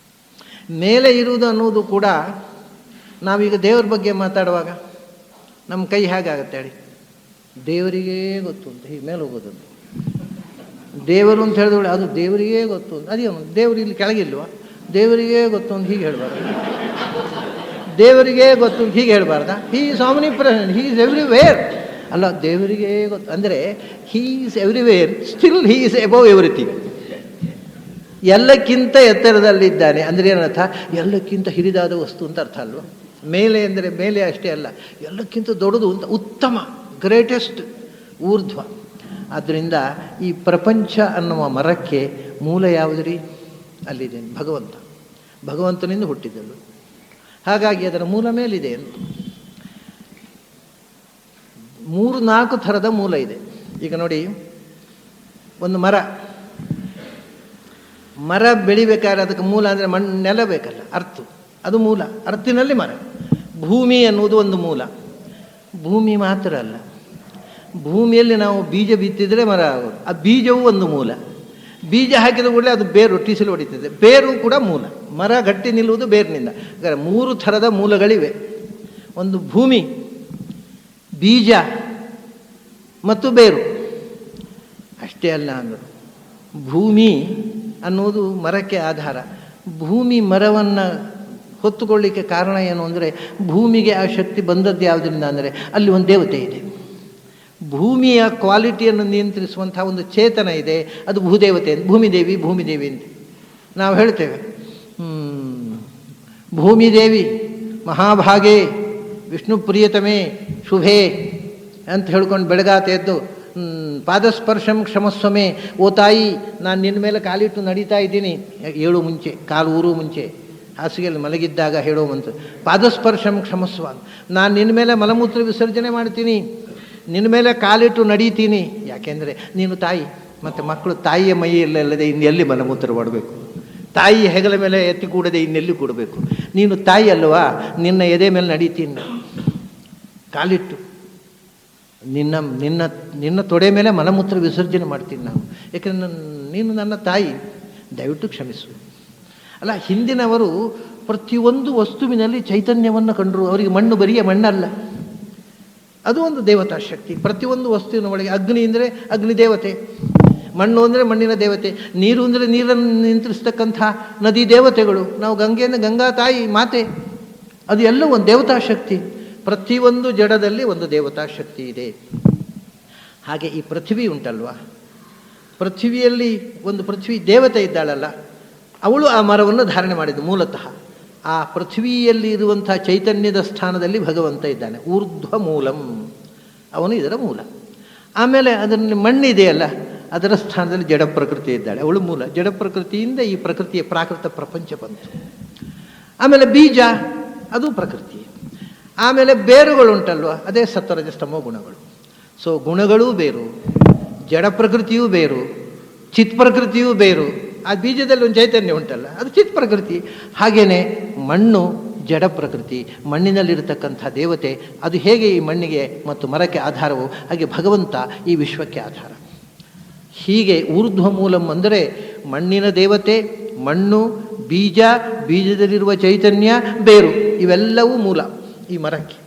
Speaker 1: ಮೇಲೆ ಇರುವುದು ಅನ್ನೋದು ಕೂಡ, ನಾವೀಗ ದೇವ್ರ ಬಗ್ಗೆ ಮಾತಾಡುವಾಗ ನಮ್ಮ ಕೈ ಹೇಗಾಗತ್ತೆ ಹೇಳಿ? ದೇವರಿಗೇ ಗೊತ್ತು ಅಂತ ಹೀಗೆ ಮೇಲೆ ಹೋಗೋದನ್ನು. ದೇವರು ಅಂತ ಹೇಳಿದವಳೆ ಅದು ದೇವರಿಗೇ ಗೊತ್ತು ಅಂತ. ಅದೇನು ದೇವರು ಇಲ್ಲಿ ಕೆಳಗಿಲ್ವ? ದೇವರಿಗೇ ಗೊತ್ತು ಅಂತ ಹೀಗೆ ಹೇಳಬಾರ್ದು. ದೇವರಿಗೇ ಗೊತ್ತು ಅಂತ ಹೀಗೆ ಹೇಳಬಾರ್ದ? He is omnipresent, he is everywhere. ಅಲ್ಲ, ದೇವರಿಗೇ ಗೊತ್ತು ಅಂದರೆ he is everywhere, still he is above everything. ಎಲ್ಲಕ್ಕಿಂತ ಎತ್ತರದಲ್ಲಿದ್ದಾನೆ ಅಂದರೆ ಏನರ್ಥ? ಎಲ್ಲಕ್ಕಿಂತ ಹಿರಿದಾದ ವಸ್ತು ಅಂತ ಅರ್ಥ ಅಲ್ವ? ಮೇಲೆ ಅಂದರೆ ಮೇಲೆ ಅಷ್ಟೇ ಅಲ್ಲ, ಎಲ್ಲಕ್ಕಿಂತ ದೊಡ್ಡದು ಅಂತ, ಉತ್ತಮ, ಗ್ರೇಟೆಸ್ಟ್, ಊರ್ಧ್ವ. ಆದ್ದರಿಂದ ಈ ಪ್ರಪಂಚ ಅನ್ನುವ ಮರಕ್ಕೆ ಮೂಲ ಯಾವುದ್ರಿ? ಅಲ್ಲಿದೆ ಭಗವಂತ. ಭಗವಂತನಿಂದ ಹುಟ್ಟಿದಳು, ಹಾಗಾಗಿ ಅದರ ಮೂಲ ಮೇಲಿದೆ ಅಂತ. 3-4 ಥರದ ಮೂಲ ಇದೆ. ಈಗ ನೋಡಿ, ಒಂದು ಮರ ಬೆಳಿಬೇಕಾದ್ರೆ ಅದಕ್ಕೆ ಮೂಲ ಅಂದರೆ ನೆಲ ಬೇಕಲ್ಲ, ಅದು ಮೂಲ. ಅರ್ಥಿನಲ್ಲಿ ಮರ. ಭೂಮಿ ಅನ್ನುವುದು ಒಂದು ಮೂಲ. ಭೂಮಿ ಮಾತ್ರ ಅಲ್ಲ, ಭೂಮಿಯಲ್ಲಿ ನಾವು ಬೀಜ ಬಿತ್ತಿದರೆ ಮರ ಆಗೋದು. ಆ ಬೀಜವೂ ಒಂದು ಮೂಲ. ಬೀಜ ಹಾಕಿದ ಕೂಡಲೇ ಅದು ಬೇರು ಟಿಸಿಲು ಹೊಡಿತದೆ, ಬೇರು ಕೂಡ ಮೂಲ. ಮರ ಗಟ್ಟಿ ನಿಲ್ಲುವುದು ಬೇರಿನಿಂದ. ಹಾಗಾದರೆ 3 ಥರದ ಮೂಲಗಳಿವೆ. ಒಂದು ಭೂಮಿ, ಬೀಜ ಮತ್ತು ಬೇರು. ಅಷ್ಟೇ ಅಲ್ಲ ಅಂದರು, ಭೂಮಿ ಅನ್ನುವುದು ಮರಕ್ಕೆ ಆಧಾರ. ಭೂಮಿ ಮರವನ್ನು ಹೊತ್ತುಕೊಳ್ಳಿಕ್ಕೆ ಕಾರಣ ಏನು ಅಂದರೆ, ಭೂಮಿಗೆ ಆ ಶಕ್ತಿ ಬಂದದ್ದು ಯಾವುದರಿಂದ ಅಂದರೆ ಅಲ್ಲಿ ಒಂದು ದೇವತೆ ಇದೆ. ಭೂಮಿಯ ಕ್ವಾಲಿಟಿಯನ್ನು ನಿಯಂತ್ರಿಸುವಂಥ ಒಂದು ಚೇತನ ಇದೆ, ಅದು ಭೂದೇವತೆ ಅಂತ. ಭೂಮಿದೇವಿ ಅಂತ ನಾವು ಹೇಳ್ತೇವೆ. ಭೂಮಿದೇವಿ ಮಹಾಭಾಗೇ ವಿಷ್ಣು ಪ್ರಿಯತಮೇ ಶುಭೇ ಅಂತ ಹೇಳ್ಕೊಂಡು ಬೆಳಗಾತ ಎದ್ದು ಪಾದಸ್ಪರ್ಶಂ ಕ್ಷಮಸ್ವಮೇ, ಓ ತಾಯಿ ನಾನು ನಿನ್ನ ಮೇಲೆ ಕಾಲಿಟ್ಟು ನಡೀತಾ ಇದ್ದೀನಿ, ಹೇಳು ಮುಂಚೆ, ಕಾಲು ಊರು ಮುಂಚೆ ಹಾಸಿಗೆಯಲ್ಲಿ ಮಲಗಿದ್ದಾಗ ಹೇಳೋ ಮಂತ್ರ, ಪಾದಸ್ಪರ್ಶಂ ಕ್ಷಮಸ್ವ, ನಾನು ನಿನ್ನ ಮೇಲೆ ಮಲಮೂತ್ರ ವಿಸರ್ಜನೆ ಮಾಡ್ತೀನಿ, ನಿನ್ನ ಮೇಲೆ ಕಾಲಿಟ್ಟು ನಡೀತೀನಿ. ಯಾಕೆಂದರೆ ನೀನು ತಾಯಿ, ಮತ್ತು ಮಕ್ಕಳು ತಾಯಿಯ ಮೈಯಲ್ಲದೆ ಇನ್ನೆಲ್ಲಿ ಮಲಮೂತ್ರ ಮಾಡಬೇಕು? ತಾಯಿ ಹೆಗಲ ಮೇಲೆ ಎತ್ತಿ ಕೂಡದೆ ಇನ್ನೆಲ್ಲಿ ಕೂಡಬೇಕು? ನೀನು ತಾಯಿ ಅಲ್ವಾ, ನಿನ್ನ ಎದೆ ಮೇಲೆ ನಡೀತೀನಿ ನಾನು ಕಾಲಿಟ್ಟು, ನಿನ್ನ ತೊಡೆ ಮೇಲೆ ಮಲಮೂತ್ರ ವಿಸರ್ಜನೆ ಮಾಡ್ತೀನಿ ನಾನು, ಏಕೆಂದರೆ ನೀನು ನನ್ನ ತಾಯಿ, ದಯವಿಟ್ಟು ಕ್ಷಮಿಸು. ಅಲ್ಲ, ಹಿಂದಿನವರು ಪ್ರತಿಯೊಂದು ವಸ್ತುವಿನಲ್ಲಿ ಚೈತನ್ಯವನ್ನು ಕಂಡರು. ಅವರಿಗೆ ಮಣ್ಣು ಬರಿಯ ಮಣ್ಣಲ್ಲ, ಅದು ಒಂದು ದೇವತಾ ಶಕ್ತಿ. ಪ್ರತಿಯೊಂದು ವಸ್ತುವಿನ ಒಳಗೆ ಅಗ್ನಿ ಅಂದರೆ ಅಗ್ನಿ ದೇವತೆ, ಮಣ್ಣು ಅಂದರೆ ಮಣ್ಣಿನ ದೇವತೆ, ನೀರು ಅಂದರೆ ನೀರನ್ನು ನಿಯಂತ್ರಿಸ್ತಕ್ಕಂಥ ನದಿ ದೇವತೆಗಳು, ನಾವು ಗಂಗೆಯಿಂದ ಗಂಗಾ ತಾಯಿ ಮಾತೆ, ಅದು ಎಲ್ಲ ಒಂದು ದೇವತಾ ಶಕ್ತಿ. ಪ್ರತಿಯೊಂದು ಜಡದಲ್ಲಿ ಒಂದು ದೇವತಾ ಶಕ್ತಿ ಇದೆ. ಹಾಗೆ ಈ ಪೃಥ್ವಿ ಉಂಟಲ್ವ, ಪೃಥ್ವಿಯಲ್ಲಿ ಒಂದು ಪೃಥ್ವಿ ದೇವತೆ ಇದ್ದಾಳಲ್ಲ, ಅವಳು ಆ ಮರವನ್ನು ಧಾರಣೆ ಮಾಡಿದ್ದು ಮೂಲತಃ. ಆ ಪೃಥ್ವಿಯಲ್ಲಿ ಇರುವಂಥ ಚೈತನ್ಯದ ಸ್ಥಾನದಲ್ಲಿ ಭಗವಂತ ಇದ್ದಾನೆ, ಊರ್ಧ್ವ ಮೂಲಂ, ಅವನು ಇದರ ಮೂಲ. ಆಮೇಲೆ ಅದರಲ್ಲಿ ಮಣ್ಣಿದೆಯಲ್ಲ, ಅದರ ಸ್ಥಾನದಲ್ಲಿ ಜಡ ಪ್ರಕೃತಿ ಇದ್ದಾಳೆ, ಅವಳು ಮೂಲ. ಜಡ ಪ್ರಕೃತಿಯಿಂದ ಈ ಪ್ರಕೃತಿಯ ಪ್ರಾಕೃತ ಪ್ರಪಂಚ ಬಂತು. ಆಮೇಲೆ ಬೀಜ, ಅದು ಪ್ರಕೃತಿ. ಆಮೇಲೆ ಬೇರುಗಳುಂಟಲ್ವ, ಅದೇ ಸತ್ವರಜಸ್ತಮೋ ಗುಣಗಳು. ಸೊ ಗುಣಗಳೂ ಬೇರು, ಜಡ ಪ್ರಕೃತಿಯೂ ಬೇರು, ಚಿತ್ ಪ್ರಕೃತಿಯೂ ಬೇರು. ಆ ಬೀಜದಲ್ಲಿ ಒಂದು ಚೈತನ್ಯ ಉಂಟಲ್ಲ, ಅದು ಚಿತ್ ಪ್ರಕೃತಿ. ಹಾಗೆಯೇ ಮಣ್ಣು ಜಡ ಪ್ರಕೃತಿ, ಮಣ್ಣಿನಲ್ಲಿರತಕ್ಕಂಥ ದೇವತೆ. ಅದು ಹೇಗೆ ಈ ಮಣ್ಣಿಗೆ ಮತ್ತು ಮರಕ್ಕೆ ಆಧಾರವು, ಹಾಗೆ ಭಗವಂತ ಈ ವಿಶ್ವಕ್ಕೆ ಆಧಾರ. ಹೀಗೆ ಊರ್ಧ್ವ ಮೂಲಂ ಅಂದರೆ ಮಣ್ಣಿನ ದೇವತೆ, ಮಣ್ಣು, ಬೀಜ, ಬೀಜದಲ್ಲಿರುವ ಚೈತನ್ಯ, ಬೇರು, ಇವೆಲ್ಲವೂ ಮೂಲ ಈ ಮರಕ್ಕೆ.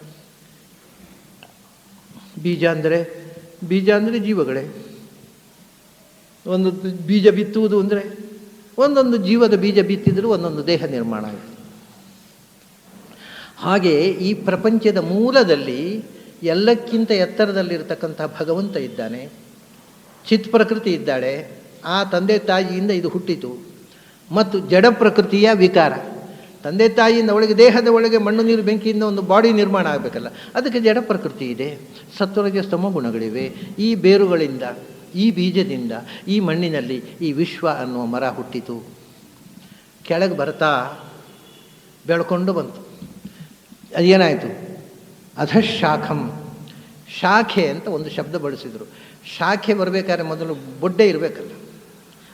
Speaker 1: ಬೀಜ ಅಂದರೆ ಜೀವಗಳೇ. ಒಂದು ಬೀಜ ಬಿತ್ತುವುದು ಅಂದರೆ ಒಂದೊಂದು ಜೀವದ ಬೀಜ ಬಿತ್ತಿದರೂ ಒಂದೊಂದು ದೇಹ ನಿರ್ಮಾಣ ಆಗುತ್ತೆ. ಹಾಗೆ ಈ ಪ್ರಪಂಚದ ಮೂಲದಲ್ಲಿ ಎಲ್ಲಕ್ಕಿಂತ ಎತ್ತರದಲ್ಲಿರತಕ್ಕಂಥ ಭಗವಂತ ಇದ್ದಾನೆ, ಚಿತ್ ಪ್ರಕೃತಿ ಇದ್ದಾಳೆ. ಆ ತಂದೆ ತಾಯಿಯಿಂದ ಇದು ಹುಟ್ಟಿತು. ಮತ್ತು ಜಡ ಪ್ರಕೃತಿಯ ವಿಕಾರ, ತಂದೆ ತಾಯಿಯಿಂದ ಒಳಗೆ, ದೇಹದ ಒಳಗೆ ಮಣ್ಣು ನೀರು ಬೆಂಕಿಯಿಂದ ಒಂದು ಬಾಡಿ ನಿರ್ಮಾಣ ಆಗಬೇಕಲ್ಲ, ಅದಕ್ಕೆ ಜಡ ಪ್ರಕೃತಿ ಇದೆ, ಸತ್ವರಜಸ್ತಮ ಗುಣಗಳಿವೆ. ಈ ಬೇರುಗಳಿಂದ, ಈ ಬೀಜದಿಂದ, ಈ ಮಣ್ಣಿನಲ್ಲಿ ಈ ವಿಶ್ವ ಅನ್ನುವ ಮರ ಹುಟ್ಟಿತು. ಕೆಳಗೆ ಬರ್ತಾ ಬೆಳ್ಕೊಂಡು ಬಂತು. ಅದೇನಾಯಿತು? ಅಧಃಶಾಖಂ, ಶಾಖೆ ಅಂತ ಒಂದು ಶಬ್ದ ಬಳಸಿದರು. ಶಾಖೆ ಬರಬೇಕಾದ್ರೆ ಮೊದಲು ಬೊಡ್ಡೆ ಇರಬೇಕಲ್ಲ,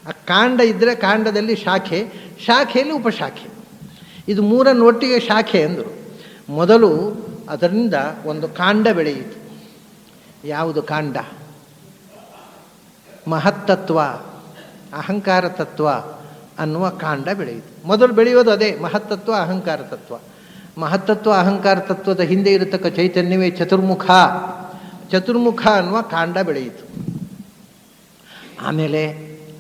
Speaker 1: ಆ ಕಾಂಡ ಇದ್ದರೆ ಕಾಂಡದಲ್ಲಿ ಶಾಖೆ, ಶಾಖೆಯಲ್ಲಿ ಉಪಶಾಖೆ, ಇದು ಮೂರನ್ನು ಒಟ್ಟಿಗೆ ಶಾಖೆ ಅಂದರು. ಮೊದಲು ಅದರಿಂದ ಒಂದು ಕಾಂಡ ಬೆಳೆಯಿತು. ಯಾವುದು ಕಾಂಡ? ಮಹತ್ತತ್ವ, ಅಹಂಕಾರ ತತ್ವ ಅನ್ನುವ ಕಾಂಡ ಬೆಳೆಯಿತು. ಮೊದಲು ಬೆಳೆಯೋದು ಅದೇ ಮಹತ್ತತ್ವ, ಅಹಂಕಾರ ತತ್ವ. ಮಹತ್ತತ್ವ, ಅಹಂಕಾರ ತತ್ವದ ಹಿಂದೆ ಇರತಕ್ಕ ಚೈತನ್ಯವೇ ಚತುರ್ಮುಖ. ಚತುರ್ಮುಖ ಅನ್ನುವ ಕಾಂಡ ಬೆಳೆಯಿತು. ಆಮೇಲೆ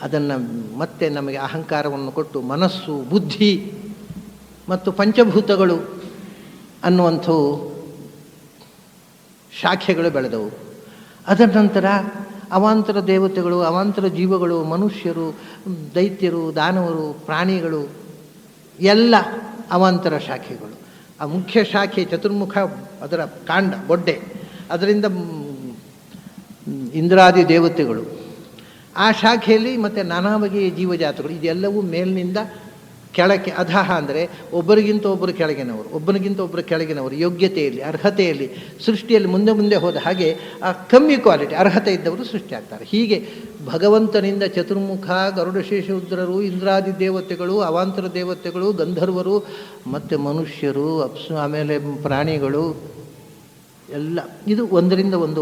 Speaker 1: ಅದನ್ನು ಮತ್ತೆ ನಮಗೆ ಅಹಂಕಾರವನ್ನು ಕೊಟ್ಟು ಮನಸ್ಸು, ಬುದ್ಧಿ ಮತ್ತು ಪಂಚಭೂತಗಳು ಅನ್ನುವಂಥವು ಶಾಖೆಗಳು ಬೆಳೆದವು. ಅದರ ನಂತರ ಅವಾಂತರ ದೇವತೆಗಳು, ಅವಾಂತರ ಜೀವಗಳು, ಮನುಷ್ಯರು, ದೈತ್ಯರು, ದಾನವರು, ಪ್ರಾಣಿಗಳು ಎಲ್ಲ ಅವಾಂತರ ಶಾಖೆಗಳು. ಆ ಮುಖ್ಯ ಶಾಖೆ ಚತುರ್ಮುಖ, ಅದರ ಕಾಂಡ ಬೊಡ್ಡೆ, ಅದರಿಂದ ಇಂದ್ರಾದಿ ದೇವತೆಗಳು, ಆ ಶಾಖೆಯಲ್ಲಿ ಮತ್ತು ನಾನಾ ಬಗೆಯ ಜೀವಜಾತಗಳು, ಇದೆಲ್ಲವೂ ಮೇಲಿನಿಂದ ಕೆಳಕ್ಕೆ. ಅಧಃ ಅಂದರೆ ಒಬ್ಬರಿಗಿಂತ ಒಬ್ಬರು ಕೆಳಗಿನವರು, ಒಬ್ಬರಿಗಿಂತ ಒಬ್ಬರು ಕೆಳಗಿನವರು, ಯೋಗ್ಯತೆಯಲ್ಲಿ, ಅರ್ಹತೆಯಲ್ಲಿ, ಸೃಷ್ಟಿಯಲ್ಲಿ ಮುಂದೆ ಮುಂದೆ ಹೋದ ಹಾಗೆ ಆ ಕಮ್ಮಿ ಕ್ವಾಲಿಟಿ ಅರ್ಹತೆ ಇದ್ದವರು ಸೃಷ್ಟಿಯಾಗ್ತಾರೆ. ಹೀಗೆ ಭಗವಂತನಿಂದ ಚತುರ್ಮುಖ, ಗರುಡಶೇಷರುದ್ರರು, ಇಂದ್ರಾದಿ ದೇವತೆಗಳು, ಅವಾಂತರ ದೇವತೆಗಳು, ಗಂಧರ್ವರು, ಮತ್ತು ಮನುಷ್ಯರು, ಆಮೇಲೆ ಪ್ರಾಣಿಗಳು ಎಲ್ಲ, ಇದು ಒಂದರಿಂದ ಒಂದು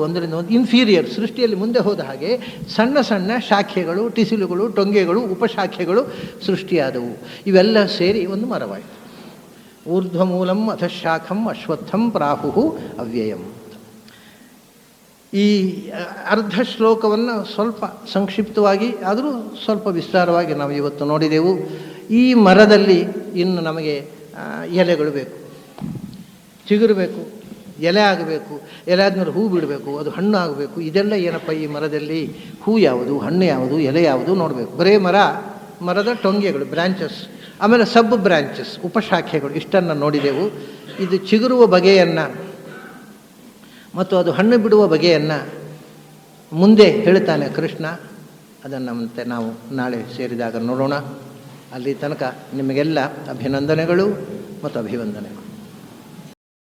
Speaker 1: ಇನ್ಫೀರಿಯರ್ ಸೃಷ್ಟಿಯಲ್ಲಿ ಮುಂದೆ ಹೋದ ಹಾಗೆ ಸಣ್ಣ ಸಣ್ಣ ಶಾಖೆಗಳು, ಟಿಸಿಲುಗಳು, ಟೊಂಗೆಗಳು, ಉಪಶಾಖೆಗಳು ಸೃಷ್ಟಿಯಾದವು. ಇವೆಲ್ಲ ಸೇರಿ ಒಂದು ಮರವಾಯಿತು. ಊರ್ಧ್ವಮೂಲಂ ಅಧಃಶಾಖಂ ಅಶ್ವತ್ಥಂ ಪ್ರಾಹು ಅವ್ಯಯಂ. ಈ ಅರ್ಧ ಶ್ಲೋಕವನ್ನು ಸ್ವಲ್ಪ ಸಂಕ್ಷಿಪ್ತವಾಗಿ ಆದರೂ ಸ್ವಲ್ಪ ವಿಸ್ತಾರವಾಗಿ ನಾವು ಇವತ್ತು ನೋಡಿದೆವು. ಈ ಮರದಲ್ಲಿ ಇನ್ನು ನಮಗೆ ಎಲೆಗಳು ಬೇಕು, ಚಿಗುರು ಬೇಕು, ಎಲೆ ಆಗಬೇಕು, ಎಲೆ ಆದಮೇಲೆ ಹೂ ಬಿಡಬೇಕು, ಅದು ಹಣ್ಣು ಆಗಬೇಕು. ಇದೆಲ್ಲ ಏನಪ್ಪ ಈ ಮರದಲ್ಲಿ? ಹೂ ಯಾವುದು, ಹಣ್ಣು ಯಾವುದು, ಎಲೆ ಯಾವುದು ನೋಡಬೇಕು. ಬರೇ ಮರದ ಟೊಂಗೆಗಳು, ಬ್ರ್ಯಾಂಚಸ್, ಆಮೇಲೆ ಸಬ್ ಬ್ರ್ಯಾಂಚಸ್, ಉಪಶಾಖೆಗಳು, ಇಷ್ಟನ್ನು ನೋಡಿದೆವು. ಇದು ಚಿಗುರುವ ಬಗೆಯನ್ನು ಮತ್ತು ಅದು ಹಣ್ಣು ಬಿಡುವ ಬಗೆಯನ್ನು ಮುಂದೆ ಹೇಳ್ತಾನೆ ಕೃಷ್ಣ. ಅದನ್ನು ಮತ್ತೆ ನಾವು ನಾಳೆ ಸೇರಿದಾಗ ನೋಡೋಣ. ಅಲ್ಲಿ ತನಕ ನಿಮಗೆಲ್ಲ ಅಭಿನಂದನೆಗಳು ಮತ್ತು ಅಭಿವಂದನೆಗಳು.